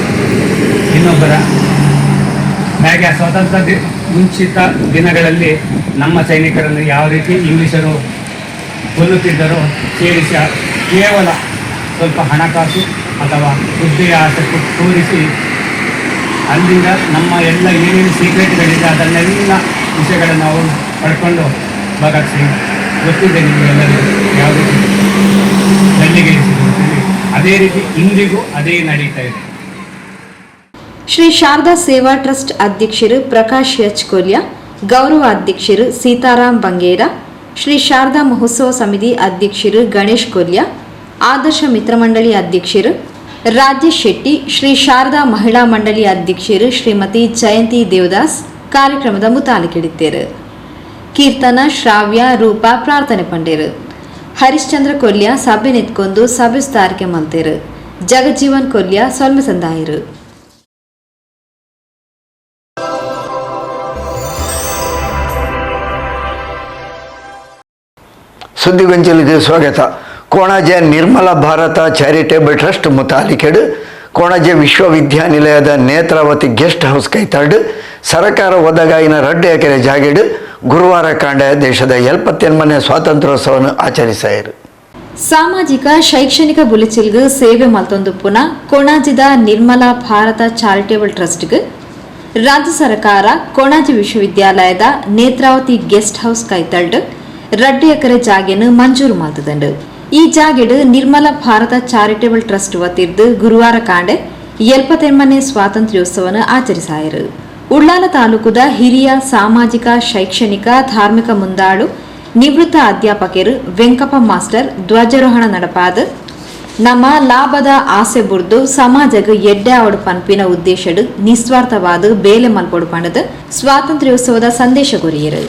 ಇನ್ನೊಬ್ಬರ ಹೇಗೆ ಸ್ವಾತಂತ್ರ್ಯ ಮುಂಚಿತ ದಿನಗಳಲ್ಲಿ ನಮ್ಮ ಸೈನಿಕರನ್ನು ಯಾವ ರೀತಿ ಇಂಗ್ಲೀಷರು ಕೊಲ್ಲುತ್ತಿದ್ದರೋ ಸೇರಿಸಿ ಕೇವಲ ಸ್ವಲ್ಪ ಹಣಕಾಸು ಅಥವಾ ಹುದ್ದೆಯ ಆಸೆ ತೋರಿಸಿ ಅಲ್ಲಿಂದ ನಮ್ಮ ಎಲ್ಲ ಏನೇನು ಸೀಕ್ರೆಟ್ಗಳಿದೆ ಅದನ್ನೆಲ್ಲ ವಿಷಯಗಳನ್ನು ನಾವು ಪಡ್ಕೊಂಡು ಭಗತ್ ಸಿಂಗ್ ಗೊತ್ತಿದೆ ನಿಮಗೆಲ್ಲರೂ ಯಾವ ರೀತಿ ಗಲ್ಲಿಗೇರಿಸಿದ್ರು. ಅದೇ ರೀತಿ ಇಂದಿಗೂ ಅದೇ ನಡೀತಾ ಇದೆ. ಶ್ರೀ ಶಾರದಾ ಸೇವಾ ಟ್ರಸ್ಟ್ ಅಧ್ಯಕ್ಷರು ಪ್ರಕಾಶ್ ಎಚ್ ಕೊಲ್ಯ, ಗೌರವ ಅಧ್ಯಕ್ಷರು ಸೀತಾರಾಮ್ ಬಂಗೇರ, ಶ್ರೀ ಶಾರದಾ ಮಹೋತ್ಸವ ಸಮಿತಿ ಅಧ್ಯಕ್ಷರು ಗಣೇಶ್ ಕೊಲ್ಯ, ಆದರ್ಶ ಮಿತ್ರ ಮಂಡಳಿ ಅಧ್ಯಕ್ಷರು ರಾಜೇಶ್ ಶೆಟ್ಟಿ, ಶ್ರೀ ಶಾರದಾ ಮಹಿಳಾ ಮಂಡಳಿ ಅಧ್ಯಕ್ಷರು ಶ್ರೀಮತಿ ಜಯಂತಿ ದೇವದಾಸ್ ಕಾರ್ಯಕ್ರಮದ ಮುತಾಲಿಕೆಡಿದ್ದೇರು. ಕೀರ್ತನ, ಶ್ರಾವ್ಯ, ರೂಪ ಪ್ರಾರ್ಥನೆ ಪಂಡೇರು. ಹರಿಶ್ಚಂದ್ರ ಕೊಲ್ಯ ಸಭೆ ನೆತ್ಕೊಂದು ಸಭೆ ಸ್ಥಾರಿಕೆ ಮಂತೇರು. ಜಗಜೀವನ್ ಕೊಲ್ಯ ಸೊಲ್ಮೆ ಸಂದಾಯರು. ಸುದ್ದಿಗೊಂಚಲಿಗೆ ಸ್ವಾಗತ. ಕೋಣಾಜೆ ನಿರ್ಮಲ ಭಾರತ ಚಾರಿಟೇಬಲ್ ಟ್ರಸ್ಟ್ ಮುತಾಲಿಕೆಡು, ಕೋಣಾಜೆ ವಿಶ್ವವಿದ್ಯಾನಿಲಯದ ನೇತ್ರಾವತಿ ಗೆಸ್ಟ್ ಹೌಸ್ ಕೈತಾಡು ಸರಕಾರ ಒದಗಾಯಿನ 2 ಎಕರೆ ಜಾಗೆಡು ಗುರುವಾರ ಕಾಂಡ ದೇಶದ 78ನೇ ಸ್ವಾತಂತ್ರ್ಯೋತ್ಸವವನ್ನು ಆಚರಿಸಾಯರು. ಸಾಮಾಜಿಕ ಶೈಕ್ಷಣಿಕ ಬುಲಿಚಿಲ್ಗು ಸೇವೆ ಮಲ್ತೊಂದು ಪುನಃ ಕೊಣಾಜಿದ ನಿರ್ಮಲಾ ಭಾರತ ಚಾರಿಟೇಬಲ್ ಟ್ರಸ್ಟ್ಗೆ ರಾಜ್ಯ ಸರ್ಕಾರ ಕೊಣಾಜಿ ವಿಶ್ವವಿದ್ಯಾಲಯದ ನೇತ್ರಾವತಿ ಗೆಸ್ಟ್ ಹೌಸ್ ಕೈತಲ್ಡು 2 ಎಕರೆ ಜಾಗೆಯನ್ನು ಮಂಜೂರು ಮಾಡ್ತದಂಡು. ಈ ಜಾಗೆಡು ನಿರ್ಮಲ ಭಾರತ ಚಾರಿಟೇಬಲ್ ಟ್ರಸ್ಟ್ ವತಿರ್ದು ಗುರುವಾರ ಕಾಂಡೆ 78ನೇ ಸ್ವಾತಂತ್ರ್ಯೋತ್ಸವವನ್ನು ಆಚರಿಸಾಯರು. ಉಳ್ಳಾಲ ತಾಲೂಕುದ ಹಿರಿಯ ಸಾಮಾಜಿಕ ಶೈಕ್ಷಣಿಕ ಧಾರ್ಮಿಕ ಮುಂದಾಳು ನಿವೃತ್ತ ಅಧ್ಯಾಪಕರು ವೆಂಕಪ್ಪ ಮಾಸ್ಟರ್ ಧ್ವಜಾರೋಹಣ ನಡಪಾದ ನಮ್ಮ ಲಾಭದ ಆಸೆ ಬುರ್ದು ಸಮಾಜಕ್ಕೆ ಎಡ್ಡೆ ಅವಡು ಪನ್ಪಿನ ಉದ್ದೇಶಡು ನಿಸ್ವಾರ್ಥವಾದ ಬೇಲೆ ಮಲ್ಪೊಡು ಪಣದು ಸ್ವಾತಂತ್ರ್ಯೋತ್ಸವದ ಸಂದೇಶ ಕೊರಿಯರು.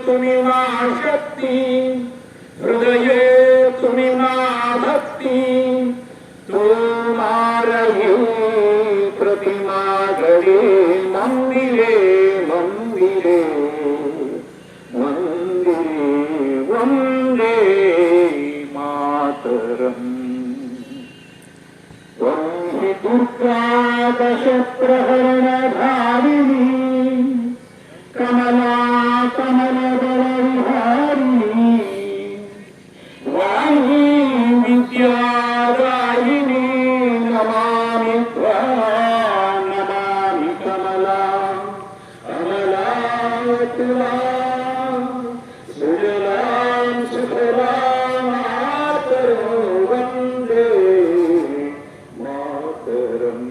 तुम्ही मा शक्ती हृदये तुम्ही मा भक्ती तुम्हारही प्रतिमा घडे मंदिरे मंदिरे मंदिरे वंदे मातरम वंदे दुर्गा दश प्रहरण धारिणी कमला कमलदल विहारिणी वाणी विद्यादायिनी नमामि त्वां नमामि कमला कमलावतुलां सुजलां सुफलां मातरं वन्दे मातरं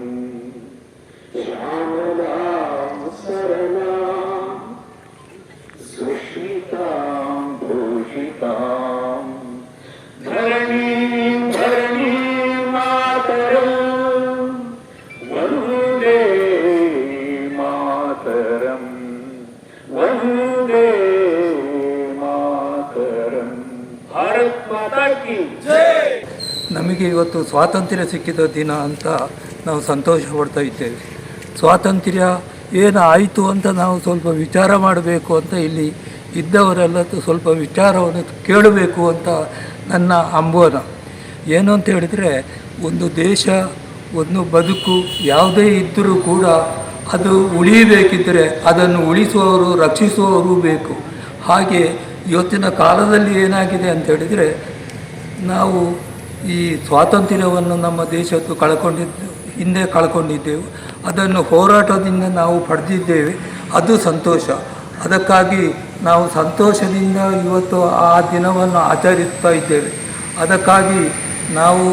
श्यामलां सरलां सुष्मितां भूषितां धरणीं धरणीं मातरं वन्दे मातरं वन्दे मातरं भारत माता की जय. ನಮಗೆ ಇವತ್ತು ಸ್ವಾತಂತ್ರ್ಯ ಸಿಕ್ಕಿದ ದಿನ ಅಂತ ನಾವು ಸಂತೋಷ ಪಡ್ತಾ ಇದ್ದೇವೆ. ಸ್ವಾತಂತ್ರ್ಯ ಏನು ಆಯಿತು ಅಂತ ನಾವು ಸ್ವಲ್ಪ ವಿಚಾರ ಮಾಡಬೇಕು ಅಂತ ಇಲ್ಲಿ ಇದ್ದವರೆಲ್ಲ ಸ್ವಲ್ಪ ವಿಚಾರವನ್ನು ಕೇಳಬೇಕು ಅಂತ ನನ್ನ ಅಂಬೋನ. ಏನು ಅಂತ ಹೇಳಿದರೆ, ಒಂದು ದೇಶ ಒಂದು ಬದುಕು ಯಾವುದೇ ಇದ್ದರೂ ಕೂಡ ಅದು ಉಳಿಯಬೇಕಿದ್ದರೆ ಅದನ್ನು ಉಳಿಸುವವರು ರಕ್ಷಿಸುವವರು ಬೇಕು. ಹಾಗೆ ಇವತ್ತಿನ ಕಾಲದಲ್ಲಿ ಏನಾಗಿದೆ ಅಂತ ಹೇಳಿದರೆ, ನಾವು ಈ ಸ್ವಾತಂತ್ರ್ಯವನ್ನು ನಮ್ಮ ದೇಶದ್ದು ಹಿಂದೆ ಕಳ್ಕೊಂಡಿದ್ದೆವು. ಅದನ್ನು ಹೋರಾಟದಿಂದ ನಾವು ಪಡೆದಿದ್ದೇವೆ, ಅದು ಸಂತೋಷ. ಅದಕ್ಕಾಗಿ ನಾವು ಸಂತೋಷದಿಂದ ಇವತ್ತು ಆ ದಿನವನ್ನು ಆಚರಿಸ್ತಾ ಇದ್ದೇವೆ. ಅದಕ್ಕಾಗಿ ನಾವು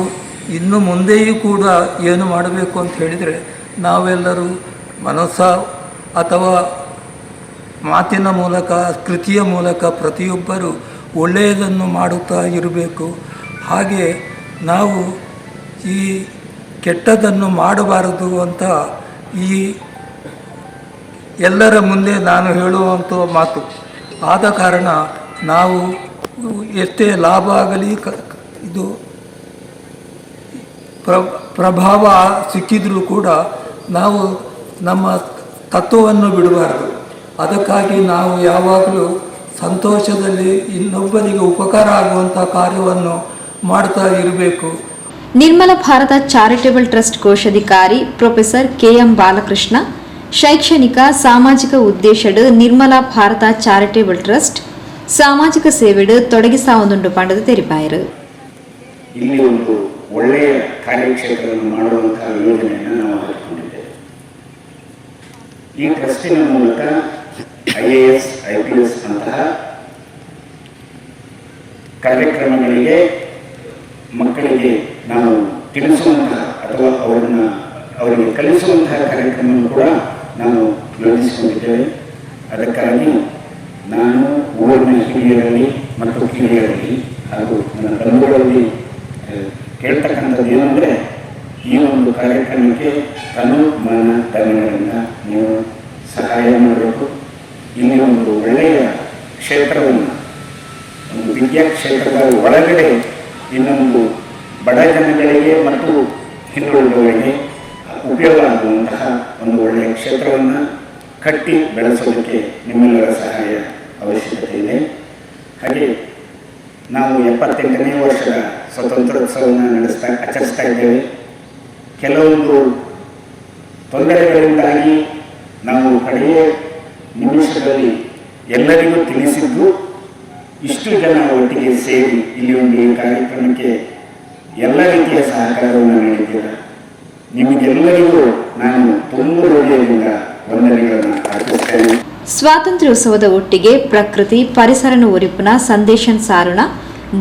ಇನ್ನು ಮುಂದೆಯೂ ಕೂಡ ಏನು ಮಾಡಬೇಕು ಅಂತ ಹೇಳಿದರೆ, ನಾವೆಲ್ಲರೂ ಮನಸ್ಸ ಅಥವಾ ಮಾತಿನ ಮೂಲಕ ಕೃತಿಯ ಮೂಲಕ ಪ್ರತಿಯೊಬ್ಬರು ಒಳ್ಳೆಯದನ್ನು ಮಾಡುತ್ತಾ ಇರಬೇಕು. ಹಾಗೆ ನಾವು ಈ ಕೆಟ್ಟದನ್ನು ಮಾಡಬಾರದು ಅಂತ ಈ ಎಲ್ಲರ ಮುಂದೆ ನಾನು ಹೇಳುವಂಥ ಮಾತು. ಆದ ಕಾರಣ ನಾವು ಎಷ್ಟೇ ಲಾಭ ಆಗಲಿ ಇದು ಪ್ರಭಾವ ಸಿಕ್ಕಿದರೂ ಕೂಡ ನಾವು ನಮ್ಮ ತತ್ವವನ್ನು ಬಿಡಬಾರದು. ಅದಕ್ಕಾಗಿ ನಾವು ಯಾವಾಗಲೂ ಸಂತೋಷದಲ್ಲಿ ಇನ್ನೊಬ್ಬರಿಗೆ ಉಪಕಾರ ಆಗುವಂಥ ಕಾರ್ಯವನ್ನು ಮಾಡ್ತಾ ಇರಬೇಕು. ನಿರ್ಮಲ ಭಾರತ ಚಾರಿಟೇಬಲ್ ಟ್ರಸ್ಟ್ ಕೋಶಾಧಿಕಾರಿ ಪ್ರೊಫೆಸರ್ KM ಬಾಲಕೃಷ್ಣ ಶೈಕ್ಷಣಿಕ ಸಾಮಾಜಿಕ ಉದ್ದೇಶಡು ನಿರ್ಮಲ ಭಾರತ ಚಾರಿಟೇಬಲ್ ಟ್ರಸ್ಟ್ ಸಾಮಾಜಿಕ ಸೇವೆಡು ತೊಡಗಿಸಾವುದುಂಡು ಪಂಡದು ತೆರಿಪಾಯರು. ಇಲ್ಲಿ ಒಂದು ಒಳ್ಳೆಯ ಕಾರ್ಯಕ್ಷೇತ್ರವನ್ನು ಮಾಡುವಂತಹ ಯೋಜನೆಯನ್ನು ನಾವು ಹಾಕಿಕೊಂಡಿದ್ದೇವೆ. ಈ ಟ್ರಸ್ಟಿನ ಮೂಲಕ IAS IPS ಅಂತಹ ಕಾರ್ಯಕ್ರಮಗಳಿಗೆ ಮಕ್ಕಳಿಗೆ ನಾವು ತಿಳಿಸುವಂತಹ ಅಥವಾ ಅವರಿಗೆ ಕಲಿಸುವಂತಹ ಕಾರ್ಯಕ್ರಮವನ್ನು ಕೂಡ ನಾವು ಯೋಜಿಸಿಕೊಂಡಿದ್ದೇವೆ. ಅದಕ್ಕಾಗಿ ನಾನು ಊರಿನ ಹಿರಿಯರಲ್ಲಿ ಮತ್ತು ಕಿರಿಯರಲ್ಲಿ ಹಾಗೂ ನನ್ನ ಬಂಧುಗಳಲ್ಲಿ ಕೇಳ್ತಕ್ಕಂಥದ್ದು ಏನಂದರೆ, ಈ ಒಂದು ಕಾರ್ಯಕ್ರಮಕ್ಕೆ ತನು ಮನ ಧನಗಳಿಂದ ನೀವು ಸಹಾಯ ಮಾಡಬೇಕು. ಇಲ್ಲಿ ಒಂದು ಒಳ್ಳೆಯ ಕ್ಷೇತ್ರವನ್ನು, ಒಂದು ವಿದ್ಯಾ ಕ್ಷೇತ್ರದ ಒಳಗಡೆ ಇನ್ನೊಂದು ಬಡ ಜನಗಳಿಗೆ ಮತ್ತು ಹಿಂದುಳಿದವರಿಗೆ ಉಪಯೋಗ ಆಗುವಂತಹ ಒಂದು ಒಳ್ಳೆಯ ಕ್ಷೇತ್ರವನ್ನು ಕಟ್ಟಿ ಬೆಳೆಸೋದಕ್ಕೆ ನಿಮ್ಮೆಲ್ಲರ ಸಹಾಯ ಅವಶ್ಯಕತೆ ಇದೆ. ಹಾಗೆ ನಾವು 78ನೇ ವರ್ಷದ ಸ್ವಾತಂತ್ರ್ಯೋತ್ಸವವನ್ನು ಆಚರಿಸ್ತಾ ಇದ್ದೇವೆ. ಕೆಲವೊಂದು ತೊಂದರೆಗಳಿಂದಾಗಿ ನಾವು ಕಡೆಯ ನಿಮಿಷದಲ್ಲಿ ಎಲ್ಲರಿಗೂ ತಿಳಿಸಿದ್ದು, ಇಷ್ಟು ಜನ ಒಟ್ಟಿಗೆ ಸೇರಿ ಇಲ್ಲಿ ಒಂದು ಕಾರ್ಯಕ್ರಮಕ್ಕೆ ಎಲ್ಲ ರೀತಿಯ ಸಹಕಾರವನ್ನು ನೀಡಿದ್ದೀರ. ನಿಮಗೆಲ್ಲರಿಗೂ ನಾನು ತುಂಬ ಹೃದಯದಿಂದ ವಂದನೆಗಳನ್ನು ಅರ್ಪಿಸ್ತೇನೆ. ಸ್ವಾತಂತ್ರ್ಯೋತ್ಸವದ ಒಟ್ಟಿಗೆ ಪ್ರಕೃತಿ ಪರಿಸರను ಒರಿಪುನ ಸಂದೇಶನ್ ಸಾರುಣ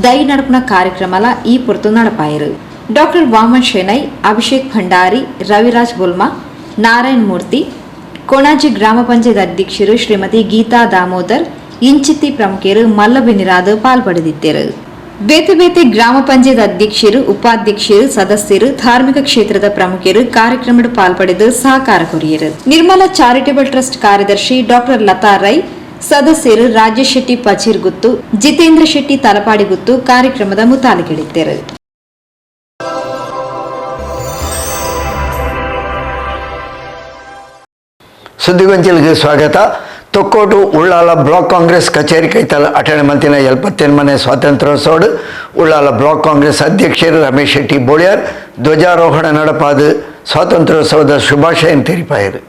ದೈ ನಡಪುನ ಕಾರ್ಯಕ್ರಮಲ ಈ ಪೊರ್ತು ನಡಪಾಯರು. ಡಾಕ್ಟರ್ ವಾಮನ್ ಶೆನೈ, ಅಭಿಷೇಕ್ ಭಂಡಾರಿ, ರವಿರಾಜ್ ಬುಲ್ಮಾ, ನಾರಾಯಣ್ ಮೂರ್ತಿ, ಕೊಣಾಜಿ ಗ್ರಾಮ ಪಂಚಾಯತ್ ಅಧ್ಯಕ್ಷರು ಶ್ರೀಮತಿ ಗೀತಾ ದಾಮೋದರ್, ಇಂಚಿತ್ತಿ ಪ್ರಮುಖರು ಮಲ್ಲಬೆನ್ನಿರಾದ ಪಾಲ್ಪಡೆದಿದ್ದರು. ಬೇತೆ ಬೇತೆ ಗ್ರಾಮ ಪಂಚಾಯತ್ ಅಧ್ಯಕ್ಷರು, ಉಪಾಧ್ಯಕ್ಷರು, ಸದಸ್ಯರು, ಧಾರ್ಮಿಕ ಕ್ಷೇತ್ರದ ಪ್ರಮುಖರು ಕಾರ್ಯಕ್ರಮದ ಪಾಲ್ಪಡೆದು ಸಹಕಾರ ಕೊರಿಯರು. ನಿರ್ಮಲಾ ಚಾರಿಟೇಬಲ್ ಟ್ರಸ್ಟ್ ಕಾರ್ಯದರ್ಶಿ ಡಾಕ್ಟರ್ ಲತಾ ರೈ, ಸದಸ್ಯರು ರಾಜೇಶ್ ಶೆಟ್ಟಿ ಪಚೀರ್ಗುತ್ತು, ಜಿತೇಂದ್ರ ಶೆಟ್ಟಿ ತಲಪಾಡಿಗುತ್ತು ಕಾರ್ಯಕ್ರಮದ ಮುತಾಲಿಕೆಡಿದ್ದರು. ಸುದ್ದಿಗೊಂಚಲಿಗೆ ಸ್ವಾಗತ. ತೊಕ್ಕೋಟು ಉಳ್ಳಾಲ ಬ್ಲಾಕ್ ಕಾಂಗ್ರೆಸ್ ಕಚೇರಿ ಕೈತಲ ಅಟೆಂಡ್ ಮಂತಿನ 78ನೇ ಸ್ವಾತಂತ್ರ್ಯೋತ್ಸವ ಉಳ್ಳಾಲ ಬ್ಲಾಕ್ ಕಾಂಗ್ರೆಸ್ ಅಧ್ಯಕ್ಷರು ರಮೇಶ್ ಶೆಟ್ಟಿ ಬೋಳಿಯಾರ್ ಧ್ವಜಾರೋಹಣ ನಡಪಾದ ಸ್ವಾತಂತ್ರ್ಯೋತ್ಸವದ ಶುಭಾಶಯ ತೆರಿಪಾಯರು.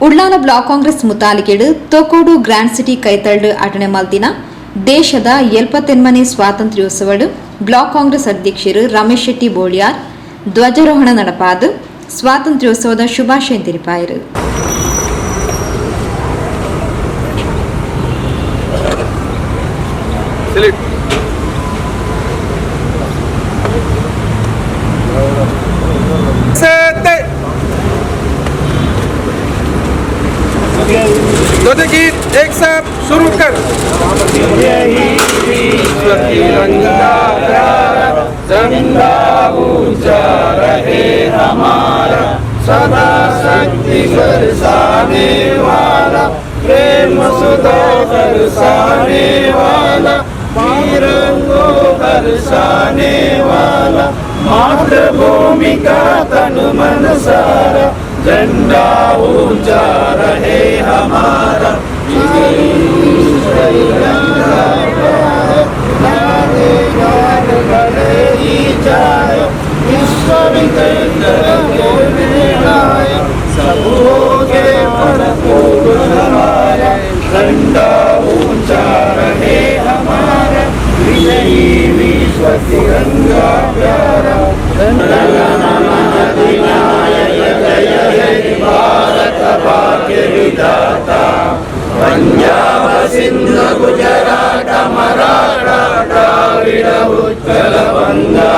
ಉಳ್ಳಾಲ ಬ್ಲಾಕ್ ಕಾಂಗ್ರೆಸ್ ಮುತಾಲಿಕೆಡು ತೊಕ್ಕೋಡು ಗ್ರ್ಯಾಂಡ್ ಸಿಟಿ ಕೈತಲ್ಡು ಅಟೆಂಡ್ ಮಲ್ತಿನ ದೇಶದ 78ನೇ ಸ್ವಾತಂತ್ರ್ಯೋತ್ಸವ ಬ್ಲಾಕ್ ಕಾಂಗ್ರೆಸ್ ಅಧ್ಯಕ್ಷರು ರಮೇಶ್ ಶೆಟ್ಟಿ ಬೋಳಿಯಾರ್ ಧ್ವಜಾರೋಹಣ ನಡಪಾದ ಸ್ವಾತಂತ್ರ್ಯೋತ್ಸವದ ಶುಭಾಶಯ ತೆರಿಪಾಯರು. गीत एक साथ शुरू कर. झंडा ऊंचा रहे हमारा, सदा शक्ति बरसाने वाला, प्रेम सुधा बरसाने वाला, तिरंगो बरसाने वाला, मातृभूमि का तन मन सारा, झंडा ऊंचा रहे हमारा. विश्व सब होगे भरपूर हमारा, झंडा ऊंचा रहे हमारा, विजयी विश्व तिरंगा प्यारा. जय हे भारत भाग्य विधाता, पंजाब सिंध गुजरात मराठा द्राविड़ उत्कल बंगा,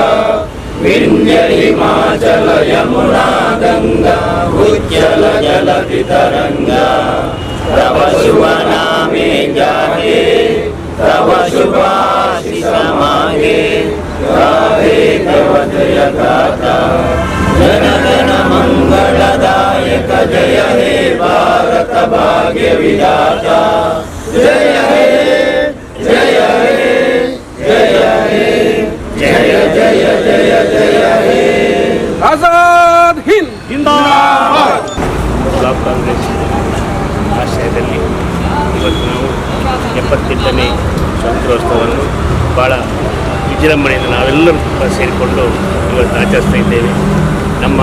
विंध्य हिमाचल यमुना गंगा, उज्जल जलधि तरंगा. तव शुभ नामे जागे, तव शुभाशिष मांगे, गावे तव जय गाथा. जन गण मंगलदायक जय हे भारत भाग्य विधाता. जय हे जय हे जय हे जय जय जय जय हे. आजाद हिंद जिंदाबाद. ಬ್ಲಾಕ್ ಕಾಂಗ್ರೆಸ್ ಆಶ್ರಯದಲ್ಲಿ ಇವತ್ತು ನಾವು 78ನೇ ಸ್ವಾತಂತ್ರ್ಯೋತ್ಸವವನ್ನು ಭಾಳ ವಿಜೃಂಭಣೆಯಿಂದ ನಾವೆಲ್ಲರೂ ಸೇರಿಕೊಂಡು ಇವತ್ತು ಆಚರಿಸ್ತಾ ಇದ್ದೇವೆ. ನಮ್ಮ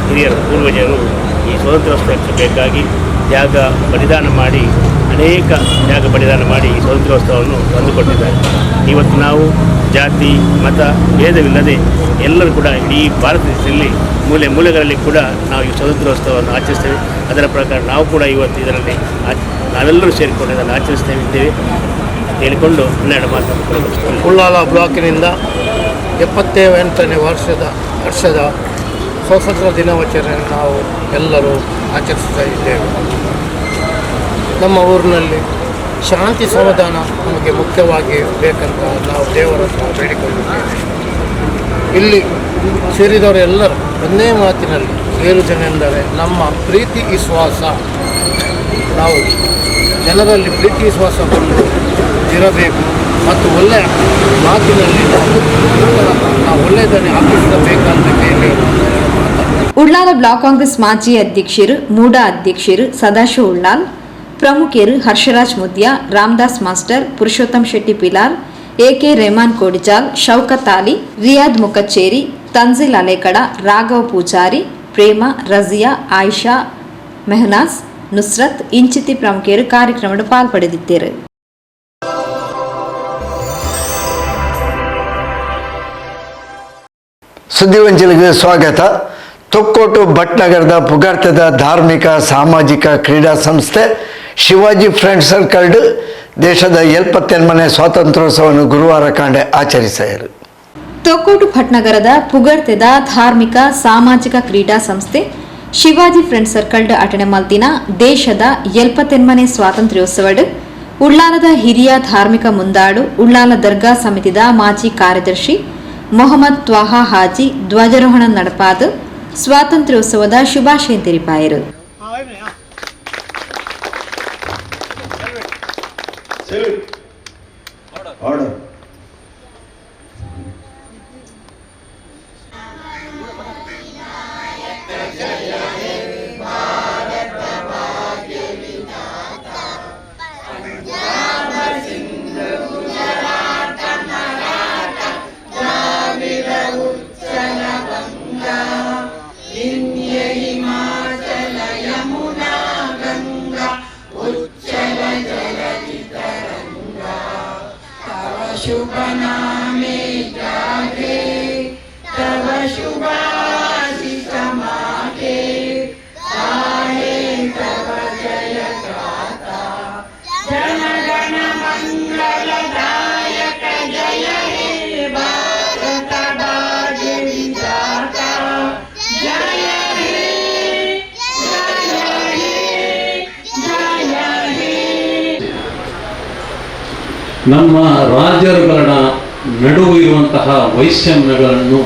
ಹಿರಿಯರು ಪೂರ್ವಜರು ಈ ಸ್ವಾತಂತ್ರ್ಯೋತ್ಸವಕ್ಕೆ ಬೇಕಾಗಿ ಬಲಿದಾನ ಮಾಡಿ ಅನೇಕ ಬಲಿದಾನ ಮಾಡಿ ಈ ಸ್ವಾತಂತ್ರ್ಯೋತ್ಸವವನ್ನು ತಂದುಕೊಟ್ಟಿದ್ದಾರೆ. ಇವತ್ತು ನಾವು ಜಾತಿ ಮತ ಭೇದವಿಲ್ಲದೆ ಎಲ್ಲರೂ ಕೂಡ ಇಡೀ ಭಾರತ ದೇಶದಲ್ಲಿ ಮೂಲೆ ಮೂಲೆಗಳಲ್ಲಿ ಕೂಡ ನಾವು ಈ ಸ್ವಾತಂತ್ರ್ಯೋತ್ಸವವನ್ನು ಆಚರಿಸ್ತೇವೆ. ಅದರ ಪ್ರಕಾರ ನಾವು ಕೂಡ ಇವತ್ತು ಇದರಲ್ಲಿ ನಾವೆಲ್ಲರೂ ಸೇರಿಕೊಂಡು ಇದನ್ನು ಆಚರಿಸ್ತೇವೆ ಹೇಳಿಕೊಂಡು 12 ಮಾತನ್ನು ಉಳ್ಳಾಲ ಬ್ಲಾಕಿನಿಂದ 78ನೇ ವರ್ಷದ ಸ್ವಾತಂತ್ರ್ಯ ದಿನಾಚರಣೆಯನ್ನು ನಾವು ಎಲ್ಲರೂ ಆಚರಿಸ್ತಾ ಇದ್ದೇವೆ. ನಮ್ಮ ಊರಿನಲ್ಲಿ ಶಾಂತಿ ಸಮಾಧಾನ ನಮಗೆ ಮುಖ್ಯವಾಗಿ ಬೇಕಂತ ನಾವು ದೇವರ ಹತ್ರ ಬೇಡಿಕೊಂಡಿದ್ದೇವೆ. ಇಲ್ಲಿ ಸೇರಿದವರೆಲ್ಲರೂ ಒಂದೇ ಮಾತಿನಲ್ಲಿ ಹೇಳುವುದೇನೆಂದರೆ ನಮ್ಮ ಪ್ರೀತಿ ವಿಶ್ವಾಸ, ನಾವು ಜನರಲ್ಲಿ ಪ್ರೀತಿ ವಿಶ್ವಾಸ ಇರಬೇಕು ಮತ್ತು ಒಳ್ಳೆಯ ಮಾತಿನಲ್ಲಿ ನಾವು ಒಳ್ಳೆಯದನ್ನೇ ಆಪಿಸಬೇಕಂತ ಹೇಳಿ. ಉಳ್ಳಾಲ ಬ್ಲಾಕ್ ಕಾಂಗ್ರೆಸ್ ಮಾಜಿ ಅಧ್ಯಕ್ಷರು, ಮೂಡ ಅಧ್ಯಕ್ಷರು ಸದಾಶಿವ ಉಳ್ಳಾಲ್, ಪ್ರಮುಖರು ಹರ್ಷರಾಜ್ ಮುದ್ಯ, ರಾಮದಾಸ್ ಮಾಸ್ಟರ್, ಪುರುಷೋತ್ತಮ್ ಶೆಟ್ಟಿ ಪಿಲಾರ್, ಎಕೆ ರೆಹಮಾನ್ ಕೋಡಿಜಾಲ್, ಶೌಕತ್ ಅಲಿ, ರಿಯಾದ್ ಮುಕಚ್ಚೇರಿ, ತನ್ಜಿಲ್ ಅಲೇಕಡ, ರಾಘವ್ ಪೂಜಾರಿ, ಪ್ರೇಮ, ರಜಿಯಾ, ಆಯಿಷಾ, ಮೆಹನಾಸ್, ನುಸ್ರತ್ ಇಂಚಿತಿ ಪ್ರಮುಖರು ಕಾರ್ಯಕ್ರಮದ ಪಾಲ್ಪಡೆದಿದ್ದರು. ಸುದ್ದಿವಂಚಲಿಗೆ ಸ್ವಾಗತ. ತೊಕ್ಕೋಟು ಭಟ್ನಗರದ ಪುಗಾರ್ತದ ಧಾರ್ಮಿಕ ಸಾಮಾಜಿಕ ಕ್ರೀಡಾ ಸಂಸ್ಥೆ ಶಿವಾಜಿ ಫ್ರೆಂಡ್ ಸರ್ಕಲ್ ದೇಶದ 78ನೇ ಸ್ವಾತಂತ್ರ್ಯೋತ್ಸವವನ್ನು ಗುರುವಾರ ಕಾಂಡೆ ಆಚರಿಸಿದರು. ತೊಕ್ಕೋಟು ಭಟ್ನಗರದ ಪುಗರ್ತೆದ ಧಾರ್ಮಿಕ ಸಾಮಾಜಿಕ ಕ್ರೀಡಾ ಸಂಸ್ಥೆ ಶಿವಾಜಿ ಫ್ರೆಂಡ್ ಸರ್ಕಲ್ ಅಟೆನೆ ಮಲ್ತಿನ ದೇಶದ 78ನೇ ಸ್ವಾತಂತ್ರ್ಯೋತ್ಸವ ಉಳ್ಳಾಲದ ಹಿರಿಯ ಧಾರ್ಮಿಕ ಮುಂದಾಡು ಉಳ್ಳಾಲ ದರ್ಗಾ ಸಮಿತಿದ ಮಾಜಿ ಕಾರ್ಯದರ್ಶಿ ಮೊಹಮ್ಮದ್ ತ್ವಾಹಾ ಹಾಜಿ ಧ್ವಜಾರೋಹಣ ನಡಪಾದ ಸ್ವಾತಂತ್ರ್ಯೋತ್ಸವದ ಶುಭಾಶಯ ತೆರಿಪಾಯರು. शुभ नामे जागे तव शुभाशिष मागे गाहे तव जय गाथा जन गण मंगलदायक जय हे भारत भाग्य विधाता जय हे जय हे जय हे. ನಮ್ಮ ರಾಜ್ಯಗಳ ನಡುವೆ ಇರುವಂತಹ ವೈಷಮ್ಯಗಳನ್ನು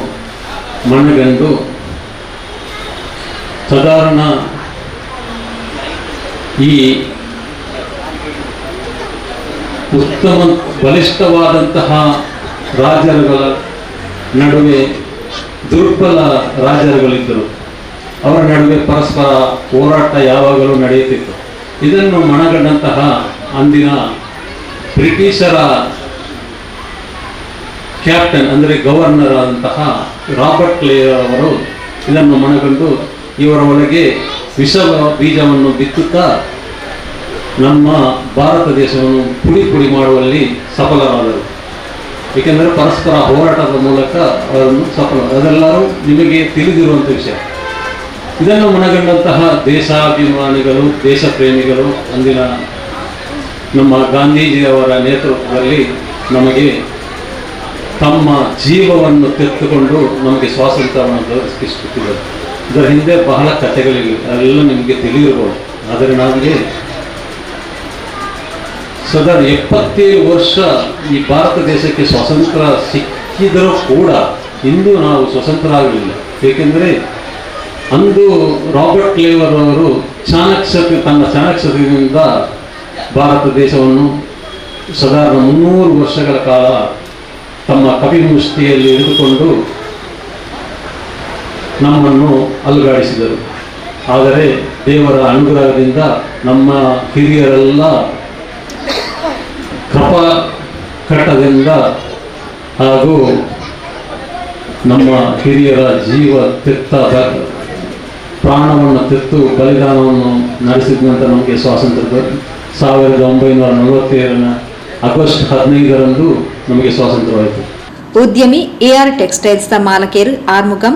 ಮನಗಂಡು ಸಾಧಾರಣ ಈ ಉತ್ತಮ ಬಲಿಷ್ಠವಾದಂತಹ ರಾಜ್ಯಗಳ ನಡುವೆ ದುರ್ಬಲ ರಾಜ್ಯಗಳಿದ್ದರು. ಅವರ ನಡುವೆ ಪರಸ್ಪರ ಹೋರಾಟ ಯಾವಾಗಲೂ ನಡೆಯುತ್ತಿತ್ತು. ಇದನ್ನು ಮನಗಂಡಂತಹ ಅಂದಿನ ಬ್ರಿಟಿಷರ ಕ್ಯಾಪ್ಟನ್ ಅಂದರೆ ಗವರ್ನರ್ ಆದಂತಹ ರಾಬರ್ಟ್ ಕ್ಲೇಯರ್ ಅವರು ಇದನ್ನು ಮನಗಂಡು ಇವರ ಒಳಗೆ ವಿಷ ಬೀಜವನ್ನು ಬಿತ್ತುತ್ತಾ ನಮ್ಮ ಭಾರತ ದೇಶವನ್ನು ಪುಡಿ ಮಾಡುವಲ್ಲಿ ಸಫಲರಾದರು. ಏಕೆಂದರೆ ಪರಸ್ಪರ ಹೋರಾಟದ ಮೂಲಕ ಅವರನ್ನು ಅದೆಲ್ಲರೂ ನಿಮಗೆ ತಿಳಿದಿರುವಂಥ ವಿಷಯ. ಇದನ್ನು ಮನಗಂಡಂತಹ ದೇಶಾಭಿಮಾನಿಗಳು ದೇಶ ಪ್ರೇಮಿಗಳು ಅಂದಿನ ನಮ್ಮ ಗಾಂಧೀಜಿಯವರ ನೇತೃತ್ವದಲ್ಲಿ ನಮಗೆ ತಮ್ಮ ಜೀವವನ್ನು ತೆಗೆದುಕೊಂಡು ನಮಗೆ ಸ್ವಾತಂತ್ರ್ಯವನ್ನು ದೊರಕಿಸುತ್ತಿದ್ದರು. ಇದರ ಹಿಂದೆ ಬಹಳ ಕಥೆಗಳಿವೆ, ಅದೆಲ್ಲ ನಿಮಗೆ ತಿಳಿದಿರಬಹುದು. ಆದರೆ ನಮಗೆ ಸಾಧಾರಣ 77 ವರ್ಷ ಈ ಭಾರತ ದೇಶಕ್ಕೆ ಸ್ವಾತಂತ್ರ್ಯ ಸಿಕ್ಕಿದರೂ ಕೂಡ ಇಂದು ನಾವು ಸ್ವತಂತ್ರ ಆಗಲಿಲ್ಲ. ಏಕೆಂದರೆ ಅಂದು ರಾಬರ್ಟ್ ಕ್ಲೇವರ್ ಅವರು ತನ್ನ ಚಾಣಕ್ಷತೆಯಿಂದ ಭಾರತ ದೇಶವನ್ನು ಸಾಧಾರಣ 300 ವರ್ಷಗಳ ಕಾಲ ತಮ್ಮ ಕಪಿಮುಷ್ಟಿಯಲ್ಲಿ ಹಿಡಿದುಕೊಂಡು ನಮ್ಮನ್ನು ಅಲುಗಾಡಿಸಿದರು. ಆದರೆ ದೇವರ ಅನುಗ್ರಹದಿಂದ ನಮ್ಮ ಹಿರಿಯರೆಲ್ಲ ಕಪಕಟದಿಂದ ಹಾಗೂ ನಮ್ಮ ಹಿರಿಯರ ಜೀವ ತೆತ್ತಾದ ಪ್ರಾಣವನ್ನು ತೆತ್ತು ಬಲಿದಾನವನ್ನು ನಡೆಸಿದ ನಂತರ ನಮಗೆ ಸ್ವಾತಂತ್ರ್ಯ 1947 ಆಗಸ್ಟ್ 15ರಂದು ನಮಗೆ ಸ್ವಾತಂತ್ರ್ಯವಾಯಿತು. ಉದ್ಯಮಿ AR ಟೆಕ್ಸ್ಟೈಲ್ಸ್ ದ ಮಾಲಕೇರು ಆರ್ಮುಗಂ,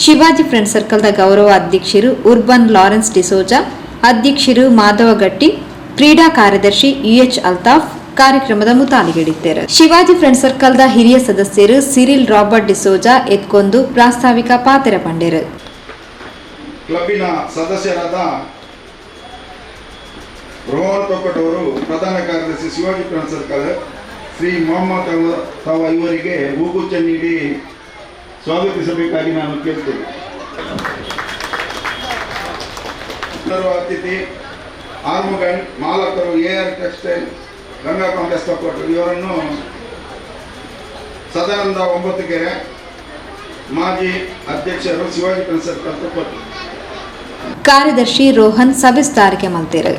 ಶಿವಾಜಿ ಫ್ರೆಂಡ್ ಸರ್ಕಲ್ ದ ಗೌರವ ಅಧ್ಯಕ್ಷರು ಉರ್ಬನ್ ಲಾರೆನ್ಸ್ ಡಿಸೋಜಾ, ಅಧ್ಯಕ್ಷರು ಮಾಧವ ಗಟ್ಟಿ, ಕ್ರೀಡಾ ಕಾರ್ಯದರ್ಶಿ UH ಅಲ್ತಾಫ್ ಕಾರ್ಯಕ್ರಮದ ಮುತಾಲಿಗೆಡಿದ್ದಾರೆ. ಶಿವಾಜಿ ಫ್ರೆಂಡ್ ಸರ್ಕಲ್ ದ ಹಿರಿಯ ಸದಸ್ಯರು ಸಿರಿಲ್ ರಾಬರ್ಟ್ ಡಿಸೋಜಾ ಎತ್ಕೊಂದು ಪ್ರಾಸ್ತಾವಿಕ ಪಾತ್ರ ಪಂಡೇರು. ಕ್ಲಬ್ಬಿನ ಸದಸ್ಯರಾದ ರೋಹನ್ ತೊಕ್ಕಟವರು, ಪ್ರಧಾನ ಕಾರ್ಯದರ್ಶಿ ಶಿವಾಜಿ ಫ್ರೆಂಡ್ ಸರ್ಕಲ್ ಶ್ರೀ ಮೊಹಮ್ಮದ್ ತಾವ ಇವರಿಗೆ ಹೂಗುಚ್ಛ ನೀಡಿ ಸ್ವಾಗತಿಸಬೇಕಾಗಿ ನಾನು ಕೇಳ್ತೇನೆ. ಅತಿಥಿ ಆರ್ಮುಗನ್, ಮಾಲಕರು AR ಟೆಕ್ಸ್ಟೈಲ್, ಗಂಗಾ ಕಾಂಗ್ರೆಸ್ ತೊಕ್ಕಟರು ಇವರನ್ನು ಸದಾನಂದ 9 ಮಾಜಿ ಅಧ್ಯಕ್ಷರು ಶಿವಾಜಿ ಫ್ರೆಂಡ್ ಸರ್ಕಲ್ ತೊಕ್ಕಟರು. ಕಾರ್ಯದರ್ಶಿ ರೋಹನ್ ಸವಿಸ್ತಾರಿಕೆ ಮಲ್ತೇರು.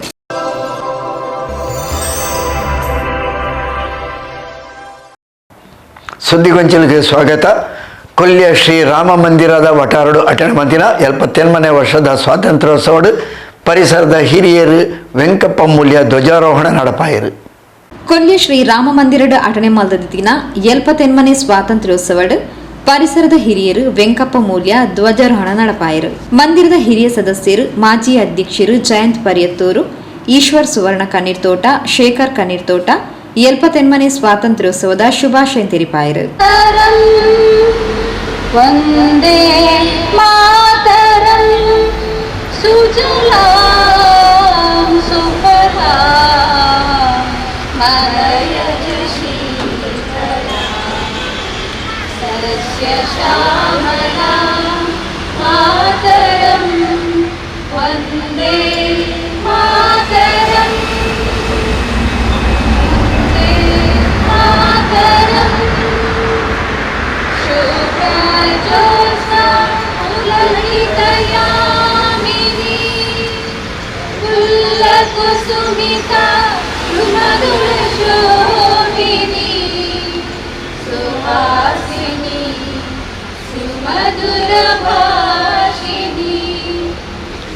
ಸುದ್ದಿಗೊಂಚಲಿಗೆ ಸ್ವಾಗತ. ಕೊಲ್ಲಿಯ ಶ್ರೀ ರಾಮ ಮಂದಿರದ ವಟಾರಡು ಅಟೆಂಡ್ ಮಂದಿನ 78ನೇ ವರ್ಷದ ಸ್ವಾತಂತ್ರ್ಯೋತ್ಸವ ಪರಿಸರದ ಹಿರಿಯರು ವೆಂಕಪ್ಪ ಮೂಲ್ಯ ಧ್ವಜಾರೋಹಣ ನಡಪಾಯರು. ಕೊಲ್ಲಿಯ ಶ್ರೀ ರಾಮ ಮಂದಿರದ ಅಟೆಂಡ್ ಮಲ್ದ ದಿನ 78ನೇ ಸ್ವಾತಂತ್ರ್ಯೋತ್ಸವ ಪರಿಸರದ ಹಿರಿಯರು ವೆಂಕಪ್ಪ ಮೂಲ್ಯ ಧ್ವಜಾರೋಹಣ ನಡಪಾಯರು. ಮಂದಿರದ ಹಿರಿಯ ಸದಸ್ಯರು ಮಾಜಿ ಅಧ್ಯಕ್ಷರು ಜಯಂತ್ ಪರಿಯತ್ತೂರು, ಈಶ್ವರ್ ಸುವರ್ಣ ಕಣ್ಣೀರ್ತೋಟ, ಶೇಖರ್ ಕಣ್ಣೀರ್ತೋಟ 78ನೇ ಸ್ವಾತಂತ್ರ್ಯೋತ್ಸವದ ಶುಭಾಶಯ ತೆರಿಪಾಯರು. ವಂದೇ ಮಾತರಂ ಸುಜಲಾಂ ಸುಫಲಾಂ ಮಲಯಜ ಶೀತಲಾಂ ಸಸ್ಯ ಶ್ಯಾಮಲಾಂ ಮಾತರಂ ವಂದೇ ಮಾತರಂ ವಂದೇ ಮಾತರಂ ಶುಭ್ರಜ್ಯೋತ್ಸ್ನಾ ಪುಲಕಿತಯಾಮಿನೀ ಫುಲ್ಲಕುಸುಮಿತಾ ಮೃದುಲಶೋಭಿನೀ ಸುಹಾಸಿನೀ ಸುಮಧುರಭಾಷಿಣೀ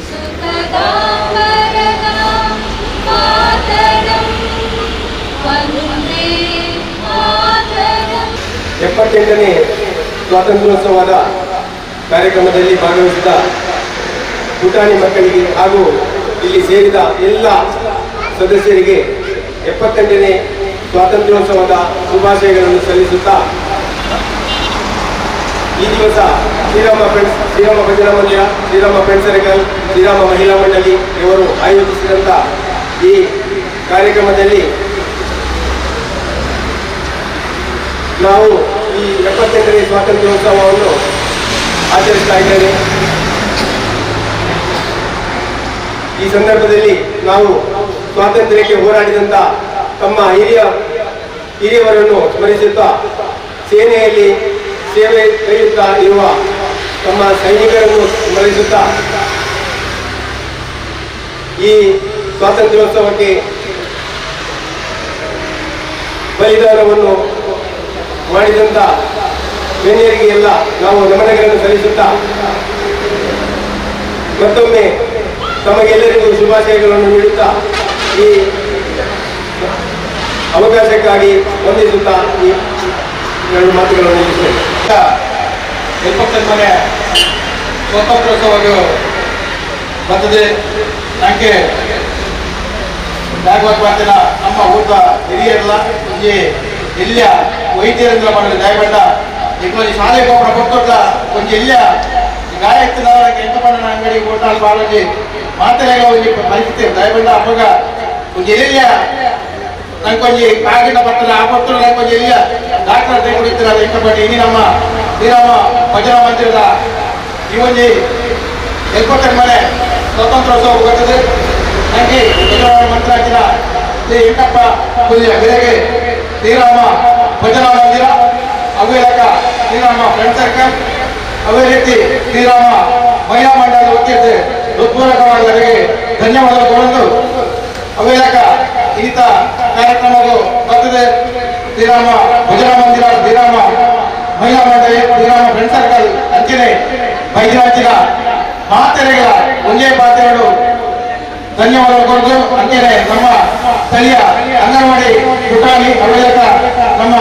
ಸುಖದಾಂಬರದಾಂ ಮಾತರಂ ವಂದೇ ಮಾತರಂ. 78ನೇ ಸ್ವಾತಂತ್ರ್ಯೋತ್ಸವದ ಕಾರ್ಯಕ್ರಮದಲ್ಲಿ ಭಾಗವಹಿಸಿದ ಪುಟಾಣಿ ಮಕ್ಕಳಿಗೆ ಹಾಗೂ ಇಲ್ಲಿ ಸೇರಿದ ಎಲ್ಲ ಸದಸ್ಯರಿಗೆ 78ನೇ ಸ್ವಾತಂತ್ರ್ಯೋತ್ಸವದ ಶುಭಾಶಯಗಳನ್ನು ಸಲ್ಲಿಸುತ್ತಾ ಈ ದಿವಸ ಶ್ರೀರಾಮ ಭಜನಾ ಮಂದಿರ, ಶ್ರೀರಾಮ ಫ್ರೆಂಡ್ಸ್ ಸರ್ಕಲ್, ಶ್ರೀರಾಮ ಮಹಿಳಾ ಮಂಡಳಿ ಇವರು ಆಯೋಜಿಸಿದಂಥ ಈ ಕಾರ್ಯಕ್ರಮದಲ್ಲಿ ನಾವು ಈ 78ನೇ ಸ್ವಾತಂತ್ರ್ಯೋತ್ಸವವನ್ನು ಆಚರಿಸ್ತಾ ಇದ್ದೇವೆ. ಈ ಸಂದರ್ಭದಲ್ಲಿ ನಾವು ಸ್ವಾತಂತ್ರ್ಯಕ್ಕೆ ಹೋರಾಡಿದಂಥ ತಮ್ಮ ಹಿರಿಯವರನ್ನು ಸ್ಮರಿಸುತ್ತಾ ಸೇನೆಯಲ್ಲಿ ಸೇವೆ ಕೈಯುತ್ತಾ ಇರುವ ತಮ್ಮ ಸೈನಿಕರನ್ನು ಸ್ಮರಿಸುತ್ತಾ ಈ ಸ್ವಾತಂತ್ರ್ಯೋತ್ಸವಕ್ಕೆ ಬಲಿದಾನವನ್ನು ಮಾಡಿದಂಥ ಗಣ್ಯರಿಗೆ ಎಲ್ಲ ನಾವು ನಮನಗಳನ್ನು ಸಲ್ಲಿಸುತ್ತಾ ಮತ್ತೊಮ್ಮೆ ತಮಗೆಲ್ಲರಿಗೂ ಶುಭಾಶಯಗಳನ್ನು ನೀಡುತ್ತಾ ಈ ಅವಕಾಶಕ್ಕಾಗಿ ವಂದಿಸುತ್ತಾ ಈ ಎರಡು ಮಾತುಗಳನ್ನು ನಿಲ್ಲಿಸುತ್ತೇನೆ. 78ನೇ ಸ್ವಾತಂತ್ರ್ಯೋತ್ಸವ ಬರ್ತದೆ. ನನಗೆ ಜಾಗೃತ ಮಾಡ್ತಿನ ನಮ್ಮ ಊಟ ಹಿರಿಯರೆಲ್ಲ ಈ ಎಲ್ಲಿಯ ವೈದ್ಯರಿಂದ ಮಾಡಲು ದಯಬಂಡ ಈಗ ಶಾಲೆಗೆ ಒಬ್ಬರ ಕೊಟ್ಟೊಟ್ಟ ಒಂದು ಎಲ್ಲಿಯ ಗಾಯ ಇರ್ತದವರಿಗೆ ಎಂತ ಬಣ್ಣ ಅಂಗಡಿ ಕೊಟ್ಟಾಲ್ ಬಾಳಲ್ಲಿ ಮಾತನಾಗ ಒಂದು ಪರಿಸ್ಥಿತಿ ದಯಬಂಡ ಅವಾಗ ಒಂದು ಎಲ್ಲಿಯ ನಂಗೆ ಕೊಂಚ ಕಾಗಿನ ಬರ್ತಲ್ಲ ಆ ಬರ್ತಲ್ಲ ನಂಗೆ ಕೊಂಚ ಎಲ್ಲಿಯ ಡಾಕ್ಟರ್ ಕೈ ಕುಡಿತೀರ ಅದು ಎಂತ ಬಣ್ಣ ಇನ್ನು ನಮ್ಮ ಶ್ರೀರಾಮ ಭಜನಾ ಮಂದಿರದ ಈ ಒಂದು 78ನೇ ಸ್ವಾತಂತ್ರ್ಯೋತ್ಸವ ಬರ್ತದೆ. ನನಗೆ ಮಂತ್ರ ಹಾಕಿದ ಶ್ರೀ ವೆಂಕಪ್ಪ ಮೂಲ್ಯ ಬೆಲೆಗೆ ಶ್ರೀರಾಮ ಭಜನಾ ಮಂದಿರ, ಅವೇ ಲೆಕ್ಕ ಶ್ರೀರಾಮ ಫ್ರೆಂಡ್ ಸರ್ಕಲ್, ಅವೇ ರೀತಿ ಶ್ರೀರಾಮ ಮಹಿಳಾ ಮಂಡಳಿ ವತಿಯಿಂದ ಹೃತ್ಪೂರ್ವಕವಾಗಿ ಅವರಿಗೆ ಧನ್ಯವಾದಗಳು. ಅವೇ ಲೆಕ್ಕ ಇಂಥ ಕಾರ್ಯಕ್ರಮಗಳು ಬರ್ತದೆ. ಶ್ರೀರಾಮ ಭಜನಾ ಮಂದಿರ, ಶ್ರೀರಾಮ ಮಹಿಳಾ ಮಂಡಳಿ, ಶ್ರೀರಾಮ ಫ್ರೆಂಡ್ ಸರ್ಕಲ್ ಅಂಚನೆ ಮೈದಾನದ ಮಾತೆರೆಗಳ ಒಂದೇ ಪಾತ್ರೆಗಳು ಧನ್ಯವಾದಗಳು ಕೊಡೋದು. ಅಂಚನೆ ನಮ್ಮ ಸ್ಥಳೀಯ ಅಂಗನವಾಡಿ ಪುಟಾಣಿ ಅವೆಲ್ಲ ನಮ್ಮ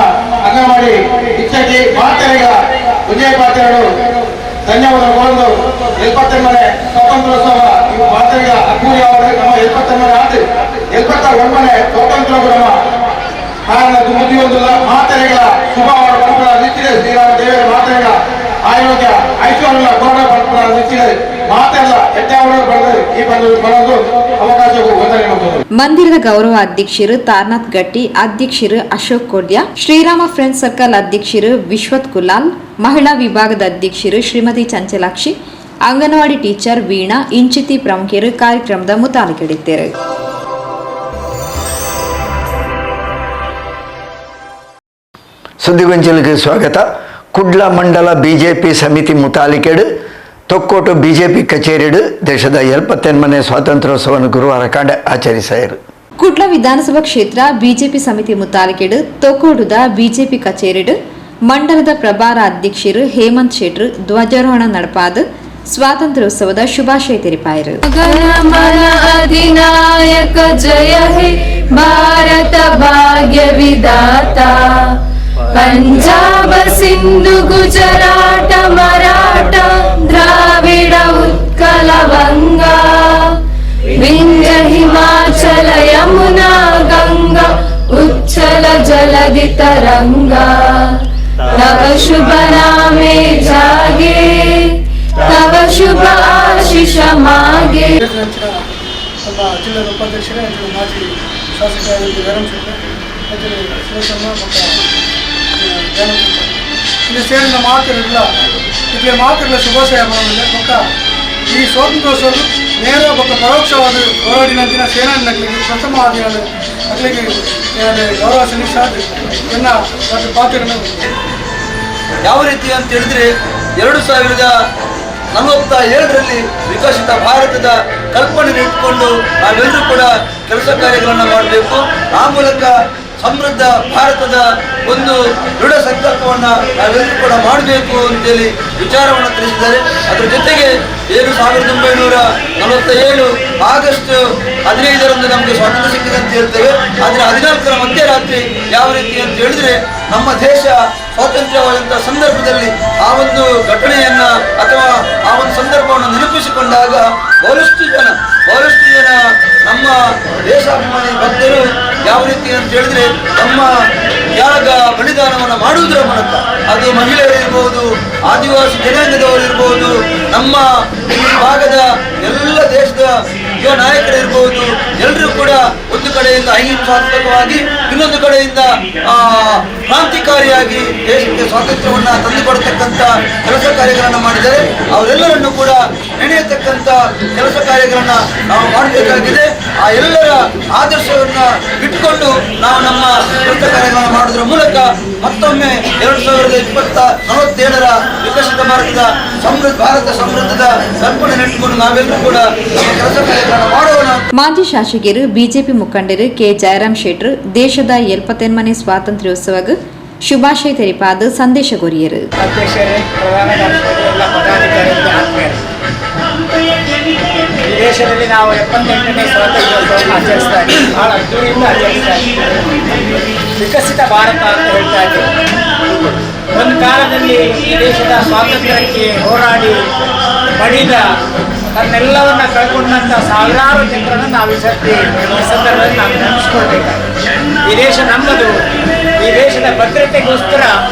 ಅಂಗನವಾಡಿ ಶಿಕ್ಷಕಿ ಮಾತೆರೆಗಳ ಒಂದೇ ಪಾತ್ರೆಗಳು ಧನ್ಯವಾದಗಳು ಕೊಡೋದು. 78ನೇ ಸ್ವಾತಂತ್ರ್ಯೋತ್ಸವ ಇವು ಮಾತೆರೆಗಳ ಅಕ್ಕೂರಿ ಅವರು ನಮ್ಮ 78ನೇ ಆಯ್ತು 79ನೇ ಸ್ವಾತಂತ್ರ್ಯ ನಮ್ಮ ಕಾರಣ ಮುಗಿಯುವುದಿಲ್ಲ. ಮಾತೆರೆಗಳ ಶುಭ ಪರಪರ ನಿಂತಿದೆ. ಶ್ರೀರಾಮ ದೇವರ ಮಾತೆರೆಗಳ ಆರೋಗ್ಯ ಐಶ್ವರ್ಯ ಕೊರಡ ಪರಪರ ನಿಂತಿದೆ. ಮಾತೆಲ್ಲ ಹೆಚ್ಚಾವರು ಬರೆದು ಈ ಬರೋದು ಅವಕಾಶವು ವಂದನೆ. ಮಂದಿರದ ಗೌರವ ಅಧ್ಯಕ್ಷರು ತಾರ್ನಾಥ್ ಗಟ್ಟಿ, ಅಧ್ಯಕ್ಷರು ಅಶೋಕ್ ಕೋಡ್ಯ, ಶ್ರೀರಾಮ ಫ್ರೆಂಡ್ಸ್ ಸರ್ಕಲ್ ಅಧ್ಯಕ್ಷರು ವಿಶ್ವತ್ ಕುಲಾಲ್, ಮಹಿಳಾ ವಿಭಾಗದ ಅಧ್ಯಕ್ಷರು ಶ್ರೀಮತಿ ಚಂಚಲಾಕ್ಷಿ, ಅಂಗನವಾಡಿ ಟೀಚರ್ ವೀಣಾ ಇಂಚಿತಿ ಪ್ರಮುಖರು ಕಾರ್ಯಕ್ರಮದ ಮುತಾಲಿಕೆಡಿದ್ದಾರೆ. ಸುದ್ದಿಗೊಂಚಲಿಗೆ ಸ್ವಾಗತ. ಕುಡ್ಲ ಮಂಡಲ ಬಿಜೆಪಿ ಸಮಿತಿ ಮುತಾಲಿಕೆಡು ತೊಕ್ಕೋಟು ಬಿಜೆಪಿ ಕಚೇರಿಡು ದೇಶದ 78ನೇ ಸ್ವಾತಂತ್ರ್ಯೋತ್ಸವವನ್ನು ಗುರುವಾರ ಕಂಡು ಆಚರಿಸಿದರು. ಕುಡ್ಲ ವಿಧಾನಸಭಾ ಕ್ಷೇತ್ರ ಬಿಜೆಪಿ ಸಮಿತಿ ಮುತಾಲಿಕೆಡು ತೊಕ್ಕೋಟುದ ಬಿಜೆಪಿ ಕಚೇರಿಡು ಮಂಡಲದ ಪ್ರಭಾರ ಅಧ್ಯಕ್ಷರು ಹೇಮಂತ್ ಶೆಟ್ರು ಧ್ವಜಾರೋಹಣ ನಡಪಾದ ಸ್ವಾತಂತ್ರ್ಯೋತ್ಸವದ ಶುಭಾಶಯ ತೆರಿಪಾಯರು. ಅಧಿನಾಯಕ ಜಯ ಹೇ ಭಾರತ ಭಾಗ್ಯ ವಿಧಾತ ಪಂಜಾಬ ಸಿಂಧು ಗುಜರಾಟ ಮರಾಠ ದ್ರಾವಿಡ ಉತ್ಕಲ ವಂಗ ವಿಂಧ್ಯ ಹಿಮಾಚಲ ಯಮುನಾ ಗಂಗಾ ಉಚ್ಛಲ ಜಲಧಿ ತರಂಗ ತವ ಶುಭ ನಾಮೆ ಜಾಗೆ ತವ ಶುಭ ಆಶಿಷ ಮಾಗೆ. ನಮ್ಮ ಜಿಲ್ಲೆಯ ಉಪಾಧ್ಯಕ್ಷರೇ ಮಾಜಿ ಶಾಸಕರಾದ ಸುರೇಶಮ್ಮ ಮತ್ತು ಇಲ್ಲಿ ಸೇರಿದ ಮಾತುಗಳಿಲ್ಲ ಇಟ್ಲೆ ಮಾತುಗಳ ಶುಭಾಶಯ ಮಾಡೋದಿಲ್ಲ ಪಕ್ಕ ಈ ಸ್ವಾತಂತ್ರ್ಯೋತ್ಸವ ನೇರ ಮತ್ತು ಪರೋಕ್ಷವಾದ ಹೋರಾಡಿನಂತಿನ ಸೇನಾನಿಗಳಿಗೆ ಪ್ರಥಮವಾದ ಅಲ್ಲಿಗೆ ಗೌರವ ಸಲ್ಲಿಸಾದ ಎನ್ನ ಮತ್ತು ಪಾತ್ರಗಳನ್ನು ಯಾವ ರೀತಿ ಅಂತ ಹೇಳಿದ್ರೆ 2047ರಲ್ಲಿ ವಿಕಸಿತ ಭಾರತದ ಕಲ್ಪನೆ ಇಟ್ಟುಕೊಂಡು ನಾವೆಲ್ಲರೂ ಕೂಡ ಕೆಲಸ ಕಾರ್ಯಗಳನ್ನು ಮಾಡಬೇಕು. ಆ ಮೂಲಕ ಸಮೃದ್ಧ ಭಾರತದ ಒಂದು ದೃಢ ಸಂಕಲ್ಪವನ್ನು ನಾವೆಲ್ಲರೂ ಕೂಡ ಮಾಡಬೇಕು ಅಂತೇಳಿ ವಿಚಾರವನ್ನು ತಿಳಿಸಿದ್ದಾರೆ. ಅದರ ಜೊತೆಗೆ 1947 ಆಗಸ್ಟ್ 15ರಂದು ನಮಗೆ ಸ್ವಾತಂತ್ರ್ಯ ಸಿಕ್ಕಿದೆ ಅಂತ ಹೇಳ್ತೇವೆ. ಆದರೆ 14ರ ಮಧ್ಯರಾತ್ರಿ ಯಾವ ರೀತಿ ಅಂತ ಹೇಳಿದ್ರೆ ನಮ್ಮ ದೇಶ ಸ್ವಾತಂತ್ರ್ಯವಾದಂಥ ಸಂದರ್ಭದಲ್ಲಿ ಆ ಒಂದು ಘಟನೆಯನ್ನ ಅಥವಾ ಆ ಒಂದು ಸಂದರ್ಭವನ್ನು ನೆನಪಿಸಿಕೊಂಡಾಗ ಬಹಳಷ್ಟು ಜನ ನಮ್ಮ ದೇಶಾಭಿಮಾನಿ ಭಕ್ತರು ಯಾವ ರೀತಿ ಅಂತ ಹೇಳಿದ್ರೆ ನಮ್ಮ ತ್ಯಾಗ ಬಲಿದಾನವನ್ನು ಮಾಡುವುದರ ಮೂಲಕ ಅದು ಮಹಿಳೆಯರಿರ್ಬೋದು, ಆದಿವಾಸಿ ಜನಾಂಗದವರಿರ್ಬೋದು, ನಮ್ಮ ಈ ಭಾಗದ ಎಲ್ಲ ದೇಶದ ಯುವ ನಾಯಕರಿರ್ಬೋದು, ಎಲ್ಲರೂ ಕೂಡ ಒಂದು ಕಡೆಯಿಂದ ಅಹಿಂಸಾತ್ಮಕವಾಗಿ ಇನ್ನೊಂದು ಕಡೆಯಿಂದ ಕ್ರಾಂತಿಕಾರಿಯಾಗಿ ದೇಶಕ್ಕೆ ಸ್ವಾತಂತ್ರ್ಯವನ್ನು ತಂದುಕೊಡ್ತಕ್ಕಂಥ ಕೆಲಸ ಕಾರ್ಯಗಳನ್ನು ಮಾಡಿದರೆ ಅವರೆಲ್ಲರನ್ನು ಕೂಡ ನೆನೆಯತಕ್ಕಂಥ ಕೆಲಸ ಕಾರ್ಯಗಳನ್ನು ನಾವು ಮಾಡಬೇಕಾಗಿದೆ. ಆ ಎಲ್ಲರ ಆದರ್ಶವನ್ನು ಇಟ್ಕೊಂಡು ನಾವು ನಮ್ಮ ಕೆಲಸ ಕಾರ್ಯಗಳನ್ನು ಮಾಡುವುದರ ಮೂಲಕ ಮತ್ತೊಮ್ಮೆ 2047ರ ವಿಕಸಿತ ಭಾರತದ ಸಮೃದ್ಧದ ಕಲ್ಪನೆ ನೆಟ್ಟುಕೊಂಡು ನಾವೆಲ್ಲರೂ ಕೂಡ ನಮ್ಮ ಕೆಲಸ ಕಾರ್ಯಗಳನ್ನು ಮಾಡೋಣ. ಮಾಜಿ ಶಾಸಕರು ಬಿಜೆಪಿ ಮುಖಂಡರು ಕೆ ಜಯರಾಮ್ ಶೆಟ್ಟರ್ ದೇಶದ 78ನೇ ಸ್ವಾತಂತ್ರ್ಯೋತ್ಸವಕ್ಕೆ ಶುಭಾಶಯ ತೆರಿಪಾದ ಸಂದೇಶ ಕೊರಿಯರು. ಅಧ್ಯಕ್ಷರೇ, ಪ್ರಧಾನ ಎಲ್ಲ ಪದಾಧಿಕಾರಿಗಳಿಗೆ ಆತ್ಮೀಯರು, ಈ ದೇಶದಲ್ಲಿ ನಾವು 78ನೇ ಸ್ವಾತಂತ್ರ್ಯೋತ್ಸವವನ್ನು ಆಚರಿಸ್ತಾ ಇದ್ದೀವಿ. ಬಹಳ ಅದ್ದೂರಿಯಿಂದ ಆಚರಿಸ್ತಾ ಇದ್ದೀವಿ. ವಿಕಸಿತ ಭಾರತ ಅಂತ ಹೇಳ್ತಾ ಇದ್ದೀವಿ. ಒಂದು ಕಾಲದಲ್ಲಿ ಈ ದೇಶದ ಸ್ವಾತಂತ್ರ್ಯಕ್ಕೆ ಹೋರಾಡಿ ಮಡಿದ ತನ್ನೆಲ್ಲವನ್ನ ಕಳ್ಕೊಂಡಂಥ ಸಾವಿರಾರು ಜನರನ್ನು ನಾವು ಈ ಸಂದರ್ಭದಲ್ಲಿ ನಾವು ನೆನೆಸ್ಕೊಳ್ಬೇಕಾಗಿದೆ. ಈ ದೇಶ ನಮ್ಮದು. ಈ ದೇಶದ ಭದ್ರತೆಗೋಸ್ಕರ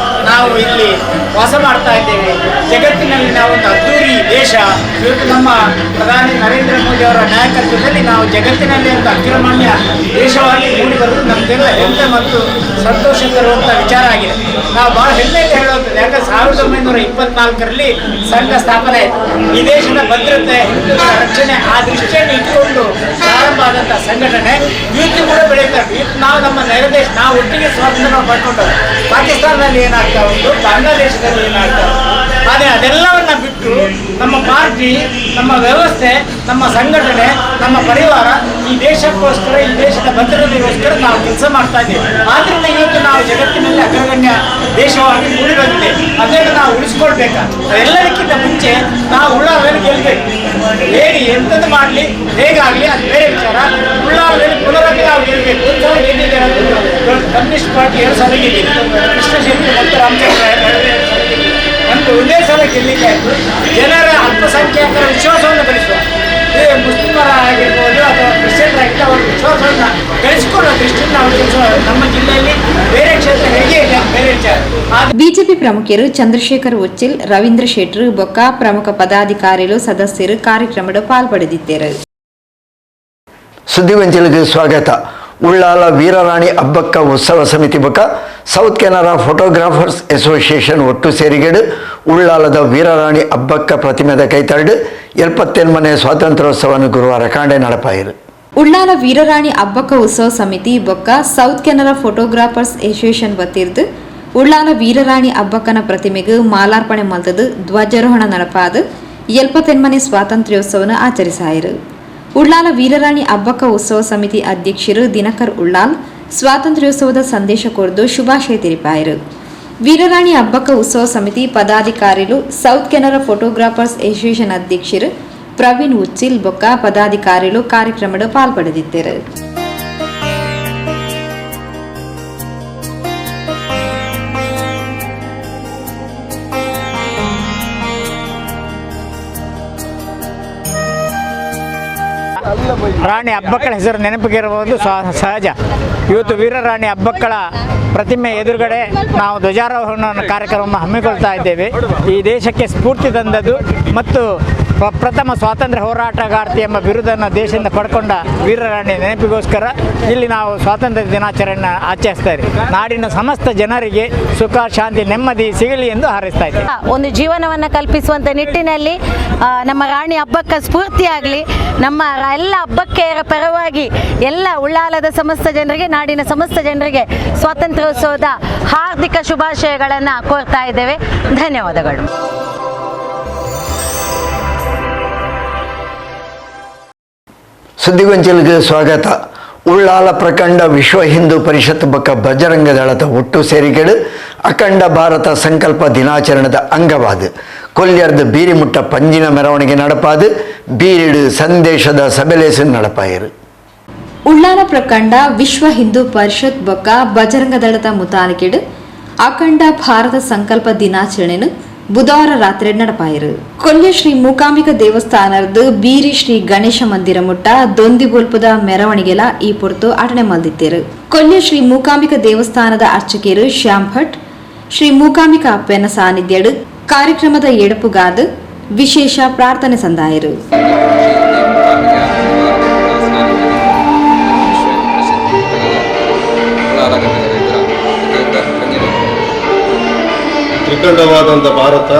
ನಾವು ಇಲ್ಲಿ ವಾಸ ಮಾಡ್ತಾ ಇದ್ದೇವೆ. ಜಗತ್ತಿನಲ್ಲಿ ನಾವು ಒಂದು ಅದ್ದೂರಿ ದೇಶ. ಇವತ್ತು ನಮ್ಮ ಪ್ರಧಾನಿ ನರೇಂದ್ರ ಮೋದಿ ಅವರ ನಾಯಕತ್ವದಲ್ಲಿ ನಾವು ಜಗತ್ತಿನಲ್ಲಿ ಒಂದು ಅಗ್ರಮಾನ್ಯ ದೇಶವಾಗಿ ಮೂಡಿ ಬರುವುದು ನಮಗೆಲ್ಲ ಹೆಮ್ಮೆ ಮತ್ತು ಸಂತೋಷ ತರುವಂಥ ವಿಚಾರ ಆಗಿದೆ. ನಾವು ಬಹಳ ಹೆಮ್ಮೆಯಿಂದ ಹೇಳುವಂಥದ್ದು, ಯಾಕಂದ್ರೆ 1924ರಲ್ಲಿ ಸಂಘ ಸ್ಥಾಪನೆ ಆಯಿತು. ಈ ದೇಶದ ಭದ್ರತೆ, ಹಿಂದುತ್ವ ರಕ್ಷಣೆ ಆ ದೃಷ್ಟಿಯನ್ನು ಇಟ್ಕೊಂಡು ಪ್ರಾರಂಭ ಆದಂಥ ಸಂಘಟನೆ ಇವತ್ತು ಕೂಡ ಬೆಳೀತಾರೆ. ಇವತ್ತು ನಾವು ನಮ್ಮ ನೆರೆ ದೇಶ ನಾವು ಒಟ್ಟಿಗೆ ಸ್ವಾತಂತ್ರ್ಯ ಪಡ್ಕೊಂಡವು. ಪಾಕಿಸ್ತಾನದಲ್ಲಿ ಏನಾಗ್ತಾ ಉಂಟು, ಬಾಂಗ್ಲಾದೇಶದಲ್ಲಿ ಏನಾಗ್ತಾ ಉಂಟು. ಆದರೆ ಅದೆಲ್ಲವನ್ನ ಬಿಟ್ಟು ನಮ್ಮ ಪಾರ್ಟಿ, ನಮ್ಮ ವ್ಯವಸ್ಥೆ, ನಮ್ಮ ಸಂಘಟನೆ, ನಮ್ಮ ಪರಿವಾರ ಈ ದೇಶಕ್ಕೋಸ್ಕರ, ಈ ದೇಶದ ಭದ್ರತೆಗೋಸ್ಕರ ನಾವು ಕೆಲಸ ಮಾಡ್ತಾ ಇದ್ದೇವೆ. ಆದ್ದರಿಂದ ಇವತ್ತು ನಾವು ಜಗತ್ತಿನಲ್ಲಿ ಅಗ್ರಗಣ್ಯ ದೇಶವಾಗಿ ಮೂಡಿ ಬಂದಿದೆ. ಅದನ್ನು ನಾವು ಉಳಿಸ್ಕೊಳ್ಬೇಕಾಗ್ತದೆ. ಅದೆಲ್ಲದಕ್ಕಿಂತ ಮುಂಚೆ ನಾವು ಉಳ್ಳಾಲದಲ್ಲಿ ಗೆಲ್ಲಬೇಕು. ಹೇಗೆ ಎಂಥದ್ದು ಮಾಡಲಿ, ಹೇಗಾಗಲಿ ಅದು ಬೇರೆ ವಿಚಾರ. ಉಳ್ಳಾಲದಲ್ಲಿ ಪುನರಾಗಿ ನಾವು ಗೆಲ್ಲಬೇಕು. ಒಂದ್ಸಲ ಗೆದ್ದಿದೆ, ಕಮ್ಯುನಿಸ್ಟ್ ಪಾರ್ಟಿ 2 ಸಲ ಗೆದ್ದಿದೆ. ಕೃಷ್ಣಶೆಟ್ಟಿ ಮತ್ತು ರಾಮಚಂದ್ರ ನಮ್ದು ಒಂದೇ ಸಲ ಗೆಲ್ಲಿಕ್ಕೆ ಆಯಿತು. ಜನರ ಅಲ್ಪಸಂಖ್ಯಾತರ ವಿಶ್ವಾಸವನ್ನು ಗಳಿಸುವ, ಮುಸ್ಲಿಮರ ಆಗಿರ್ಬೋದು ಅಥವಾ ಕ್ರಿಶ್ಚಿಯನ್ರಾಗಿದ್ದು ಅವರ ವಿಶ್ವಾಸವನ್ನು ಗಳಿಸಿಕೊಳ್ಳುವ ದೃಷ್ಟಿಯಿಂದ ನಾವು ಕೆಲಸ ನಮ್ಮ ಜಿಲ್ಲೆಯಲ್ಲಿ ಬೇರೆ ಕ್ಷೇತ್ರ ಹೇಗೆ ಇದೆ ಬೇರೆ ವಿಚಾರ. ಬಿಜೆಪಿ ಪ್ರಮುಖರು ಚಂದ್ರಶೇಖರ್ ಉಚ್ಚಿಲ್, ರವೀಂದ್ರ ಶೆಟ್ಟರ್ ಬೊಕ್ಕ ಪ್ರಮುಖ ಪದಾಧಿಕಾರಿಗಳು ಸದಸ್ಯರು ಕಾರ್ಯಕ್ರಮದ ಪಾಲ್ಪಡೆದಿದ್ದರು. ಸುದ್ದಿವಂಚಲಿಗೆ ಸ್ವಾಗತ. ಉಳ್ಳಾಲ ವೀರರಾಣಿ ಅಬ್ಬಕ್ಕ ಉತ್ಸವ ಸಮಿತಿ ಬೊಕ್ಕ ಸೌತ್ ಕೆನರಾ ಫೋಟೋಗ್ರಾಫರ್ಸ್ ಅಸೋಸಿಯೇಷನ್ ಒಟ್ಟು ಸೇರಿಗೆಡು ಉಳ್ಳಾಲದ ವೀರರಾಣಿ ಅಬ್ಬಕ್ಕ ಪ್ರತಿಮೆದ ಕೈತರಡು 78ನೇ ಸ್ವಾತಂತ್ರ್ಯೋತ್ಸವವನ್ನು ಗುರುವಾರ ಕಾಂಡೆ ನಡಪಾಯಿರು. ಉಳ್ಳಾಲ ವೀರರಾಣಿ ಅಬ್ಬಕ್ಕ ಉತ್ಸವ ಸಮಿತಿ ಬೊಕ್ಕ ಸೌತ್ ಕೆನರಾ ಫೋಟೋಗ್ರಾಫರ್ಸ್ ಅಸೋಸಿಯೇಷನ್ ವತಿರ್ದು ಉಳ್ಳಾಲ ವೀರರಾಣಿ ಅಬ್ಬಕ್ಕನ ಪ್ರತಿಮೆಗೆ ಮಾಲಾರ್ಪಣೆ ಮಲ್ತದು ಧ್ವಜಾರೋಹಣ ನಡಪಾದ 78ನೇ ಸ್ವಾತಂತ್ರ್ಯೋತ್ಸವವನ್ನು ಆಚರಿಸಾಯಿರು. ಉಳ್ಳಾಲ ವೀರರಾಣಿ ಅಬ್ಬಕ್ಕ ಉತ್ಸವ ಸಮಿತಿ ಅಧ್ಯಕ್ಷರು ದಿನಕರ್ ಉಳ್ಳಾಲ್ ಸ್ವಾತಂತ್ರ್ಯೋತ್ಸವದ ಸಂದೇಶ ಕೊರ್ದು ಶುಭಾಶಯ ತೆರಿಪಾಯಿರು. ವೀರರಾಣಿ ಅಬ್ಬಕ್ಕ ಉತ್ಸವ ಸಮಿತಿ ಪದಾಧಿಕಾರಿಗಳು ಸೌತ್ ಕೆನರಾ ಫೋಟೋಗ್ರಾಫರ್ಸ್ ಅಸೋಸಿಯೇಷನ್ ಅಧ್ಯಕ್ಷರು ಪ್ರವೀಣ್ ಉಚ್ಚಿಲ್ ಬೊಕ್ಕ ಪದಾಧಿಕಾರಿಗಳು ಕಾರ್ಯಕ್ರಮದ ಪಾಲ್ಪಡೆದಿದ್ದರು. ರಾಣಿ ಅಬ್ಬಕ್ಕಳ ಹೆಸರು ನೆನಪಿಗಿರಬಹುದು ಸಹಜ. ಇವತ್ತು ವೀರರಾಣಿ ಅಬ್ಬಕ್ಕಳ ಪ್ರತಿಮೆ ಎದುರುಗಡೆ ನಾವು ಧ್ವಜಾರೋಹಣ ಕಾರ್ಯಕ್ರಮ ಹಮ್ಮಿಕೊಳ್ತಾ ಇದ್ದೇವೆ. ಈ ದೇಶಕ್ಕೆ ಸ್ಫೂರ್ತಿ ತಂದದ್ದು ಮತ್ತು ಪ್ರಥಮ ಸ್ವಾತಂತ್ರ್ಯ ಹೋರಾಟಗಾರ್ತಿ ಎಂಬ ಬಿರುದನ್ನು ದೇಶದಿಂದ ಪಡ್ಕೊಂಡ ವೀರರಾಣಿ ನೆನಪಿಗೋಸ್ಕರ ಇಲ್ಲಿ ನಾವು ಸ್ವಾತಂತ್ರ್ಯ ದಿನಾಚರಣೆಯನ್ನು ಆಚರಿಸ್ತಾರೆ. ನಾಡಿನ ಸಮಸ್ತ ಜನರಿಗೆ ಸುಖ, ಶಾಂತಿ, ನೆಮ್ಮದಿ ಸಿಗಲಿ ಎಂದು ಹಾರೈಸ್ತಾ ಇದ್ದೇವೆ. ಒಂದು ಜೀವನವನ್ನು ಕಲ್ಪಿಸುವಂಥ ನಿಟ್ಟಿನಲ್ಲಿ ನಮ್ಮ ರಾಣಿ ಹಬ್ಬಕ್ಕ ಸ್ಫೂರ್ತಿಯಾಗಲಿ. ನಮ್ಮ ಎಲ್ಲ ಹಬ್ಬಕ್ಕೆಯರ ಪರವಾಗಿ ಎಲ್ಲ ಉಳ್ಳಾಲದ ಸಮಸ್ತ ಜನರಿಗೆ, ನಾಡಿನ ಸಮಸ್ತ ಜನರಿಗೆ ಸ್ವಾತಂತ್ರ್ಯೋತ್ಸವದ ಹಾರ್ದಿಕ ಶುಭಾಶಯಗಳನ್ನು ಕೋರ್ತಾ ಇದ್ದೇವೆ. ಧನ್ಯವಾದಗಳು. ಸುದ್ದಿಗೊಂಚಲಿಗೆ ಸ್ವಾಗತ. ಉಳ್ಳಾಲ ಪ್ರಖಂಡ ವಿಶ್ವ ಹಿಂದೂ ಪರಿಷತ್ ಬೊಕ್ಕ ಬಜರಂಗ ದಳದ ಒಟ್ಟು ಸೇರಿಕೆಡು ಅಖಂಡ ಭಾರತ ಸಂಕಲ್ಪ ದಿನಾಚರಣೆದ ಅಂಗವಾದ ಕೊಲ್ಯರ್ದ ಬೀರಿಮುಟ್ಟ ಪಂಜಿನ ಮೆರವಣಿಗೆ ನಡಪಾದು ಬೀರಿಡು ಸಂದೇಶದ ಸಭೆಲೇಸು ನಡಪಾಯರು. ಉಳ್ಳಾಲ ಪ್ರಖಂಡ ವಿಶ್ವ ಹಿಂದೂ ಪರಿಷತ್ ಬೊಕ್ಕ ಬಜರಂಗ ದಳದ ಮುತಾಲಿಕೆಡು ಅಖಂಡ ಭಾರತ ಸಂಕಲ್ಪ ದಿನಾಚರಣೆನು ಬುಧವಾರ ರಾತ್ರಿ ನಡಪಾಯಿರು. ಕೊಲ್ಯ ಶ್ರೀ ಮೂಕಾಂಬಿಕಾ ದೇವಸ್ಥಾನದ ಬೀರಿ ಶ್ರೀ ಗಣೇಶ ಮಂದಿರ ಮುಟ್ಟ ದೊಂದಿಗೊಲ್ಪದ ಮೆರವಣಿಗೆಲ ಈ ಪೊರ್ತು ಆಟಣೆ ಮಲ್ದಿತ್ತೇರು. ಕೊಲ್ಯ ಶ್ರೀ ಮೂಕಾಂಬಿಕಾ ದೇವಸ್ಥಾನದ ಅರ್ಚಕರು ಶ್ಯಾಮ್ ಭಟ್ ಶ್ರೀ ಮೂಕಾಂಬಿಕಾ ಅಪ್ಪನ ಸಾನ್ನಿಧ್ಯಡು ಕಾರ್ಯಕ್ರಮದ ಎಡಪುಗಾದ ವಿಶೇಷ ಪ್ರಾರ್ಥನೆ ಸಂದಾಯರು. ತ್ರಿಖಂಡವಾದಂಥ ಭಾರತ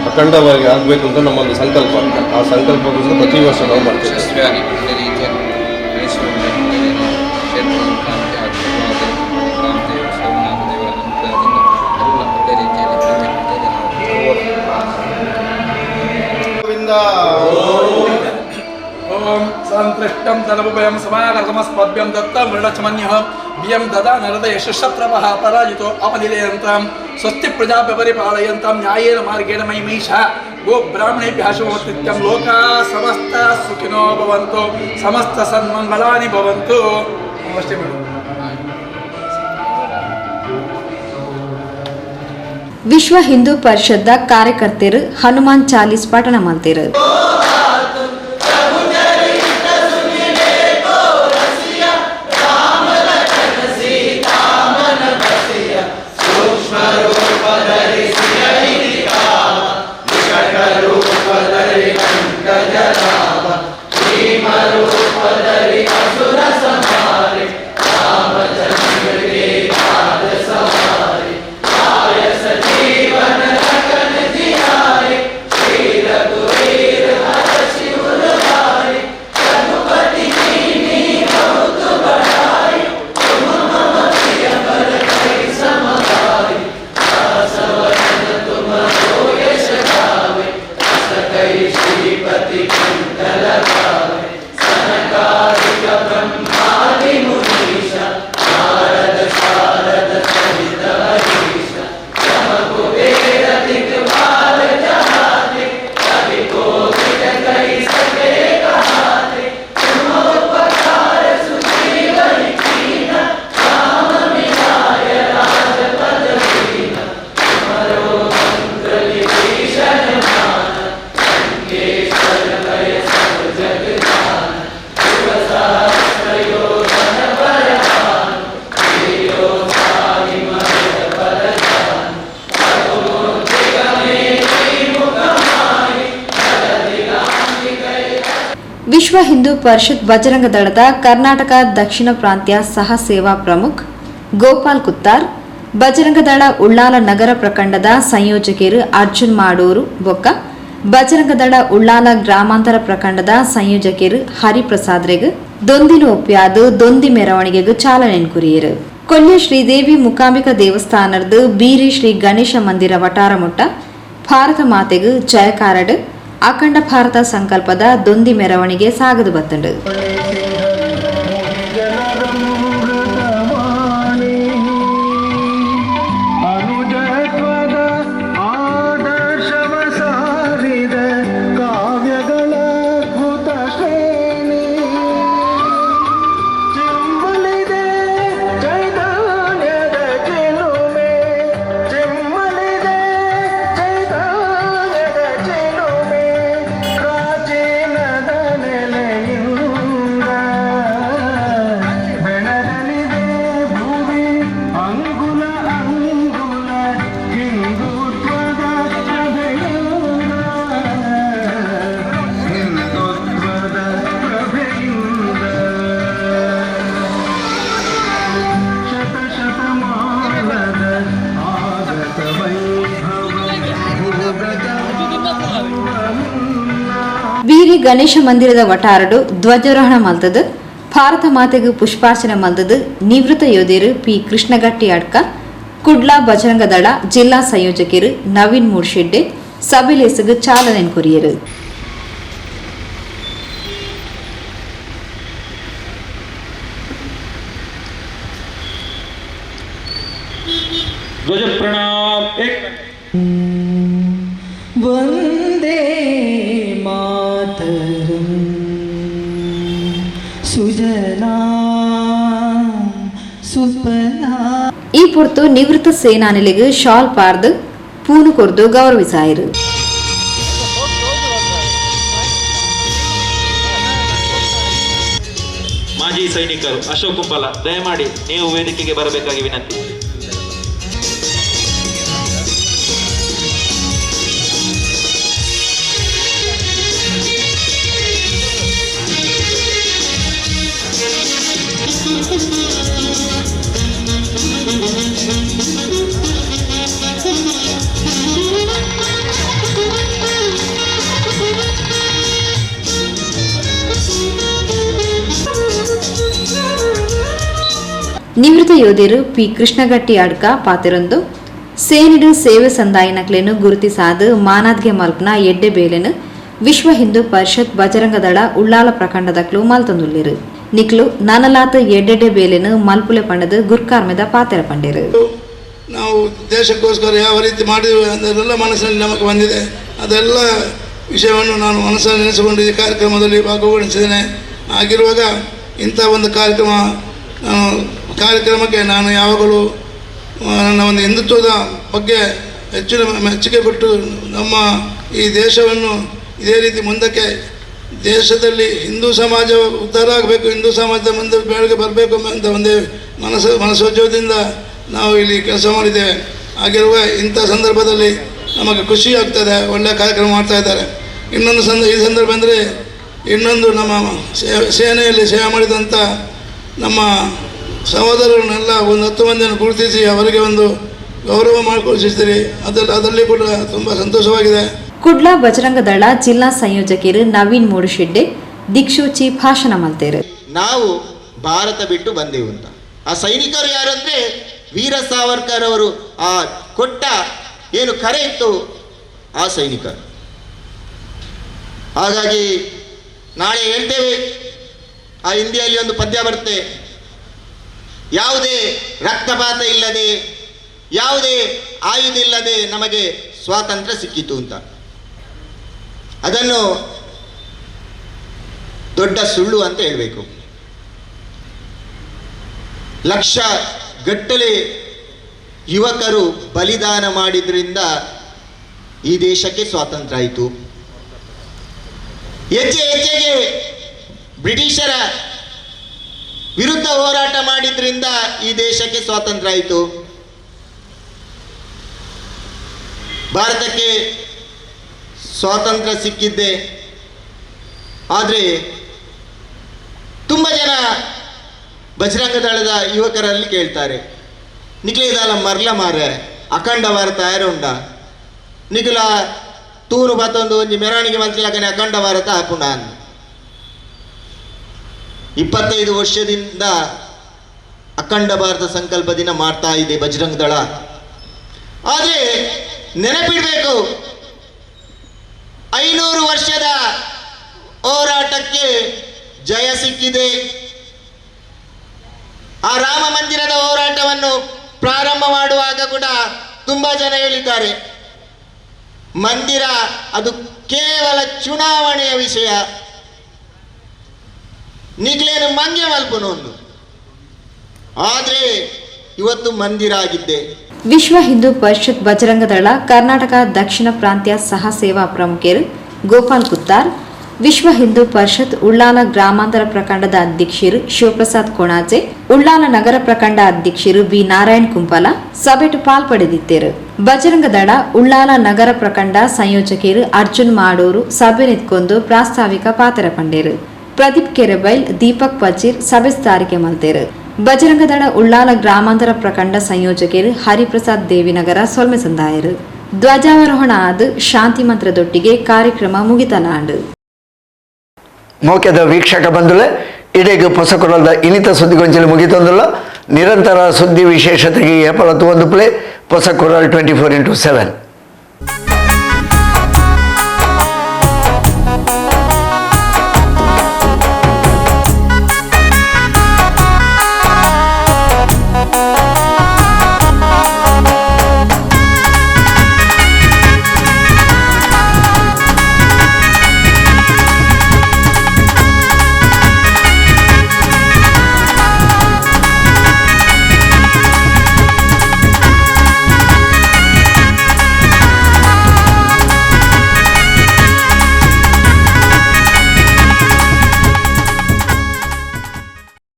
ಅಖಂಡವಾಗಿ ಆಗಬೇಕು ಅಂತ ನಮ್ಮೊಂದು ಸಂಕಲ್ಪ. ಆ ಸಂಕಲ್ಪವನ್ನು ಪ್ರತಿ ವರ್ಷ ನಾವು ಮಾಡ್ತೇವೆ. ಓಂ ಸಂತೃಷ್ಟಂ ತಲಭುಭಯಂ ಸಮಾಗತಮಸ್ಪದ್ಭ್ಯಂ ದತ್ತ ಮೃಡಚಮನ್ಯಃ ಬಿಯಂ ದದಾ ನರದ ಯಶಸ್ತ್ರವಃ ಪರಾಜಿತೋ ಅಮಲಿಲಯಂತಾಂ ಸ್ವಸ್ತಿ ಪ್ರಜಾಭ್ಯ ಪರಿಪಾಲಯಂತಾಂ ನ್ಯಾಯೇನ ಮಾರ್ಗೇಣ ಮಹಿಮೈಷ ಗೋ ಬ್ರಾಹ್ಮಣೇಭ್ಯಃ ಶುಭಮಸ್ತಿತ್ಯಂ ಲೋಕಾ ಸಮಸ್ತ ಸುಖಿನೋ ಭವಂತು ಸಮಸ್ತ ಸನ್ಮಂಗಳಾನಿ ಭವಂತು. ನಮಸ್ತೆ ಮೇಡಮ್. ವಿಶ್ವ ಹಿಂದೂ ಪರಿಷತ್ದ ಕಾರ್ಯಕರ್ತರು ಹನುಮಾನ್ ಚಾಲೀಸ್ ಪಠಣ ಮಾಡ್ತಿರು. ವಿಶ್ವ ಹಿಂದೂ ಪರಿಷತ್ ಬಜರಂಗ ದಳದ ಕರ್ನಾಟಕ ದಕ್ಷಿಣ ಪ್ರಾಂತ್ಯ ಸಹ ಸೇವಾ ಪ್ರಮುಖ್ ಗೋಪಾಲ್ ಕುತ್ತಾರ್, ಬಜರಂಗ ದಳ ಉಳ್ಳಾಲ ನಗರ ಪ್ರಖಂಡದ ಸಂಯೋಜಕರು ಅರ್ಜುನ್ ಮಾಡೂರು ಬೊಕ್ಕ ಬಜರಂಗ ದಳ ಉಳ್ಳಾಲ ಗ್ರಾಮಾಂತರ ಪ್ರಖಂಡದ ಸಂಯೋಜಕರು ಹರಿಪ್ರಸಾದ್ ರೆಗ್ ದೊಂದಿಲು ಒಪ್ಪ್ಯಾದು ದೊಂದಿ ಮೆರವಣಿಗೆಗೂ ಚಾಲನೆ ಕುರಿಯರು. ಕೊಲ್ಯ ಶ್ರೀದೇವಿ ಮೂಕಾಂಬಿಕಾ ದೇವಸ್ಥಾನದ ಬೀರಿ ಶ್ರೀ ಗಣೇಶ ಮಂದಿರ ವಟಾರ ಮುಟ್ಟ ಭಾರತ ಮಾತೆಗೂ ಜಯಕಾರಡ್ ಅಖಂಡ ಭಾರತ ಸಂಕಲ್ಪದ ದೊಂದಿ ಮೆರವಣಿಗೆ ಸಾಗದು ಬತ್ತಂಡು. ಪ್ರಾಚೀನದ ನೆಲೆಯಿಂದ ಗಿರಿ ಗಣೇಶ ಮಂದಿರದ ವಟಾರಡು ಧ್ವಜಾರೋಹಣ ಮಲ್ತದು, ಭಾರತ ಮಾತೆಗೆ ಪುಷ್ಪಾರ್ಚನೆ ಮಲ್ತದು. ನಿವೃತ್ತ ಯೋಧರು ಪಿ ಕೃಷ್ಣಗಟ್ಟಿ ಅಡ್ಕ, ಕುಡ್ಲಾ ಬಜರಂಗ ದಳ ಜಿಲ್ಲಾ ಸಂಯೋಜಕರು ನವೀನ್ ಮೂರ್ಶೆಡ್ಡೆ ಸಭೆಲೇಸಗು ಚಾಲನೆ ಕೊರಿಯರು. ध्वज प्रणाम वंदे मातरम सुजना सुफला. ಈ ಪೊರ್ತು ನಿವೃತ್ತ ಸೇನಾನಿಗಳಿಗೆ ಶಾಲ್ ಪಾರ್ದು ಪೂನು ಕೊರ್ದು ಗೌರವಿಸಾಯಿರು. ಮಾಜಿ ಸೈನಿಕರು ಅಶೋಕ್ ಕುಂಪಲ, ದಯಮಾಡಿ ನೀವು ವೇದಿಕೆಗೆ ಬರಬೇಕಾಗಿ ವಿನಂತಿ. ನಿವೃತ್ತ ಯೋಧರು ಪಿ ಕೃಷ್ಣಗಟ್ಟಿ ಅಡ್ಕ ಪಾತಿರೊಂದು ಸೇನಿಡು ಸೇವೆ ಸಂದಾಯಿನಕ್ಲೇನು ಗುರುತಿಸಾದು ಮಾನಾದ್ಗೆ ಮಲ್ಪನ ಎಡ್ಡೆ ಬೇಲೆನು ವಿಶ್ವ ಹಿಂದೂ ಪರಿಷತ್ ಬಜರಂಗ ದಳ ಉಳ್ಳಾಲ ಪ್ರಖಂಡದಕ್ಲು ಮಲ್ತೊಂದುಲ್ಲಿರು. ನಿಕ್ಲು ನನಲಾತ ಎಡ್ಡೆಡ್ಡೆ ಬೇಲೆನು ಮಲ್ಪುಲೆ ಪಂಡದು ಗುರ್ಕಾರ್ಮೆದ ಪಾತೆರ ಪಂಡಿರು. ನಾವು ದೇಶಕ್ಕೋಸ್ಕರ ಯಾವ ರೀತಿ ಮಾಡಿದ್ವಿ ಅದೆಲ್ಲ ಮನಸ್ಸಿನಲ್ಲಿ ನಮಗೆ ಬಂದಿದೆ. ಅದೆಲ್ಲ ವಿಷಯವನ್ನು ನಾನು ಮನಸ್ಸಲ್ಲಿ ನೆನೆಸಿಕೊಂಡು ಈ ಕಾರ್ಯಕ್ರಮದಲ್ಲಿ ಭಾಗವಹಿಸಿದ್ದೇನೆ. ಆಗಿರುವಾಗ ಇಂಥ ಒಂದು ಕಾರ್ಯಕ್ರಮಕ್ಕೆ ನಾನು ಯಾವಾಗಲೂ ನನ್ನ ಒಂದು ಹಿಂದುತ್ವದ ಬಗ್ಗೆ ಹೆಚ್ಚಿನ ಮೆಚ್ಚುಗೆ ಕೊಟ್ಟು ನಮ್ಮ ಈ ದೇಶವನ್ನು ಇದೇ ರೀತಿ ಮುಂದಕ್ಕೆ ದೇಶದಲ್ಲಿ ಹಿಂದೂ ಸಮಾಜ ಉದ್ಧಾರ ಆಗಬೇಕು, ಹಿಂದೂ ಸಮಾಜದ ಮುಂದೆ ಬೆಳಗ್ಗೆ ಬರಬೇಕು ಅಂತ ಒಂದೇ ಮನಸ್ಸೋಜ್ಯದಿಂದ ನಾವು ಇಲ್ಲಿ ಕೆಲಸ ಮಾಡಿದ್ದೇವೆ. ಆಗಿರುವ ಇಂಥ ಸಂದರ್ಭದಲ್ಲಿ ನಮಗೆ ಖುಷಿ ಆಗ್ತದೆ, ಒಳ್ಳೆಯ ಕಾರ್ಯಕ್ರಮ ಮಾಡ್ತಾ ಇದ್ದಾರೆ. ಇನ್ನೊಂದು ಈ ಸಂದರ್ಭ ಅಂದರೆ ಇನ್ನೊಂದು ನಮ್ಮ ಸೇನೆಯಲ್ಲಿ ಸೇವೆ ಮಾಡಿದಂಥ ನಮ್ಮ ಸಹೋದರರನ್ನೆಲ್ಲ ಒಂದು 10 ಮಂದಿಯನ್ನು ಗುರುತಿಸಿ ಅವರಿಗೆ ಒಂದು ಗೌರವ ಮಾಡಿಕೊಳಿಸಿದ್ದೀರಿ. ಅದರಲ್ಲಿ ಕೂಡ ತುಂಬ ಸಂತೋಷವಾಗಿದೆ. ಕುಡ್ಲಾ ಬಜರಂಗ ದಳ ಜಿಲ್ಲಾ ಸಂಯೋಜಕರು ನವೀನ್ ಮೂಡುಶೆಡ್ಡೆ ದಿಕ್ಸೂಚಿ ಭಾಷಣ ಮಾಡ್ತಾರೆ. ನಾವು ಭಾರತ ಬಿಟ್ಟು ಬಂದೆವು ಅಂತ ಆ ಸೈನಿಕರು ಯಾರಂದ್ರೆ ವೀರ ಸಾವರ್ಕರ್ ಅವರು ಆ ಕೊಟ್ಟ ಏನು ಕರೆ ಇತ್ತು ಆ ಸೈನಿಕರು. ಹಾಗಾಗಿ ನಾಳೆ ಹೇಳ್ತೇವೆ, ಆ ಹಿಂದಿಯಲ್ಲಿ ಒಂದು ಪದ್ಯ ಬರುತ್ತೆ, ಯಾವುದೇ ರಕ್ತಪಾತ ಇಲ್ಲದೆ ಯಾವುದೇ ಆಯುಧ ಇಲ್ಲದೆ ನಮಗೆ ಸ್ವಾತಂತ್ರ್ಯ ಸಿಕ್ಕಿತು ಅಂತ. ಅದನ್ನು ದೊಡ್ಡ ಸುಳ್ಳು ಅಂತ ಹೇಳಬೇಕು. ಲಕ್ಷ ಗಟ್ಟಲೆ ಯುವಕರು ಬಲಿದಾನ ಮಾಡಿದ್ರಿಂದ ಈ ದೇಶಕ್ಕೆ ಸ್ವಾತಂತ್ರ್ಯ ಆಯಿತು. ಹೆಜ್ಜೆ ಹೆಜ್ಜೆಗೆ ಬ್ರಿಟಿಷರ ವಿರುದ್ಧ ಹೋರಾಟ ಮಾಡಿದ್ರಿಂದ ಈ ದೇಶಕ್ಕೆ ಸ್ವಾತಂತ್ರ್ಯ ಆಯಿತು. ಭಾರತಕ್ಕೆ ಸ್ವಾತಂತ್ರ್ಯ ಸಿಕ್ಕಿದ್ದೆ. ಆದರೆ ತುಂಬ ಜನ ಬಜರಂಗ ದಳದ ಯುವಕರಲ್ಲಿ ಕೇಳ್ತಾರೆ, ನಿಖಿಲೇದಾಲ ಮರ್ಲ ಮಾರೆ ಅಖಂಡ ಭಾರತ ಯಾರುಂಡ ನಿಖಿಲ ತೂರು ಬತ್ತೊಂದು ಒಂಜಿ ಮೆರವಣಿಗೆ ಮಲ್ತಿಲಕನೆ ಅಖಂಡ ಭಾರತ ಹಾಪುಂಡ ಅಂದ. 25 ವರ್ಷದಿಂದ ಅಖಂಡ ಭಾರತ ಸಂಕಲ್ಪ ದಿನ ಮಾಡ್ತಾ ಇದೆ ಬಜರಂಗ ದಳ. ಆದರೆ ನೆನಪಿಡಬೇಕು, 500 ವರ್ಷದ ಹೋರಾಟಕ್ಕೆ ಜಯ ಸಿಕ್ಕಿದೆ. ಆ ರಾಮ ಮಂದಿರದ ಹೋರಾಟವನ್ನು ಪ್ರಾರಂಭ ಮಾಡುವಾಗ ಕೂಡ ತುಂಬಾ ಜನ ಹೇಳಿದ್ದಾರೆ, ಮಂದಿರ ಅದು ಕೇವಲ ಚುನಾವಣೆಯ ವಿಷಯ, ನಿಗ್ಲೇನು ಮಂಗೆ ಮಲ್ಪನೊಂದು. ಆದರೆ ಇವತ್ತು ಮಂದಿರ ಆಗಿದ್ದೆ. ವಿಶ್ವ ಹಿಂದೂ ಪರಿಷತ್ ಬಜರಂಗ ದಳ ಕರ್ನಾಟಕ ದಕ್ಷಿಣ ಪ್ರಾಂತ್ಯ ಸಹ ಸೇವಾ ಪ್ರಮುಖರು ಗೋಪಾಲ್ ಕುತ್ತಾರ್, ವಿಶ್ವ ಹಿಂದೂ ಪರಿಷತ್ ಉಳ್ಳಾಲ ಗ್ರಾಮಾಂತರ ಪ್ರಖಂಡದ ಅಧ್ಯಕ್ಷರು ಶಿವಪ್ರಸಾದ್ ಕೊಣಾಜೆ, ಉಳ್ಳಾಲ ನಗರ ಪ್ರಖಂಡ ಅಧ್ಯಕ್ಷರು ಬಿ ನಾರಾಯಣ್ ಕುಂಪಲ ಸಭೆಟು ಪಾಲ್ಪಡೆದಿದ್ದರು. ಬಜರಂಗ ದಳ ಉಳ್ಳಾಲ ನಗರ ಪ್ರಖಂಡ ಸಂಯೋಜಕರು ಅರ್ಜುನ್ ಮಾಡೂರು ಸಭೆ ನಿಂತ್ಕೊಂಡು ಪ್ರಾಸ್ತಾವಿಕ ಪಾತ್ರ ಪಂಡೇರು. ಪ್ರದೀಪ್ ಕೆರೆಬೈಲ್, ದೀಪಕ್ ಪಚೀರ್ ಸಭೆ ಸ್ಥಾರಿಕೆ ಮಲ್ತೇರು. ಬಜರಂಗ ದಳ ಉಳ್ಳಾಲ ಗ್ರಾಮಾಂತರ ಪ್ರಖಂಡ ಸಂಯೋಜಕರು ಹರಿಪ್ರಸಾದ್ ದೇವಿನಗರ ಸೊಲ್ಮೆ ಸಂದಾಯರು. ಧ್ವಜಾರೋಹಣ ಆದ ಶಾಂತಿ ಮಂತ್ರದೊಟ್ಟಿಗೆ ಕಾರ್ಯಕ್ರಮ ಮುಗಿತಲಾಂಡು. ಮೌಕ್ಯದ ವೀಕ್ಷಕ ಬಂಧುಲೆ ಇಡೆಗೆ ಹೊಸಕೊರಲ್ದ ಇನಿತ ಸುದ್ದಿಗೊಂಚಲು ಮುಗಿತೊಂದುಲ್ಲ ನಿರಂತರ ಸುದ್ದಿ ವಿಶೇಷತೆಗೆ ಏಪಲ ತೂವೊಂದು ಪ್ಲೇ ಹೊಸಕೊರಲ್ 24x7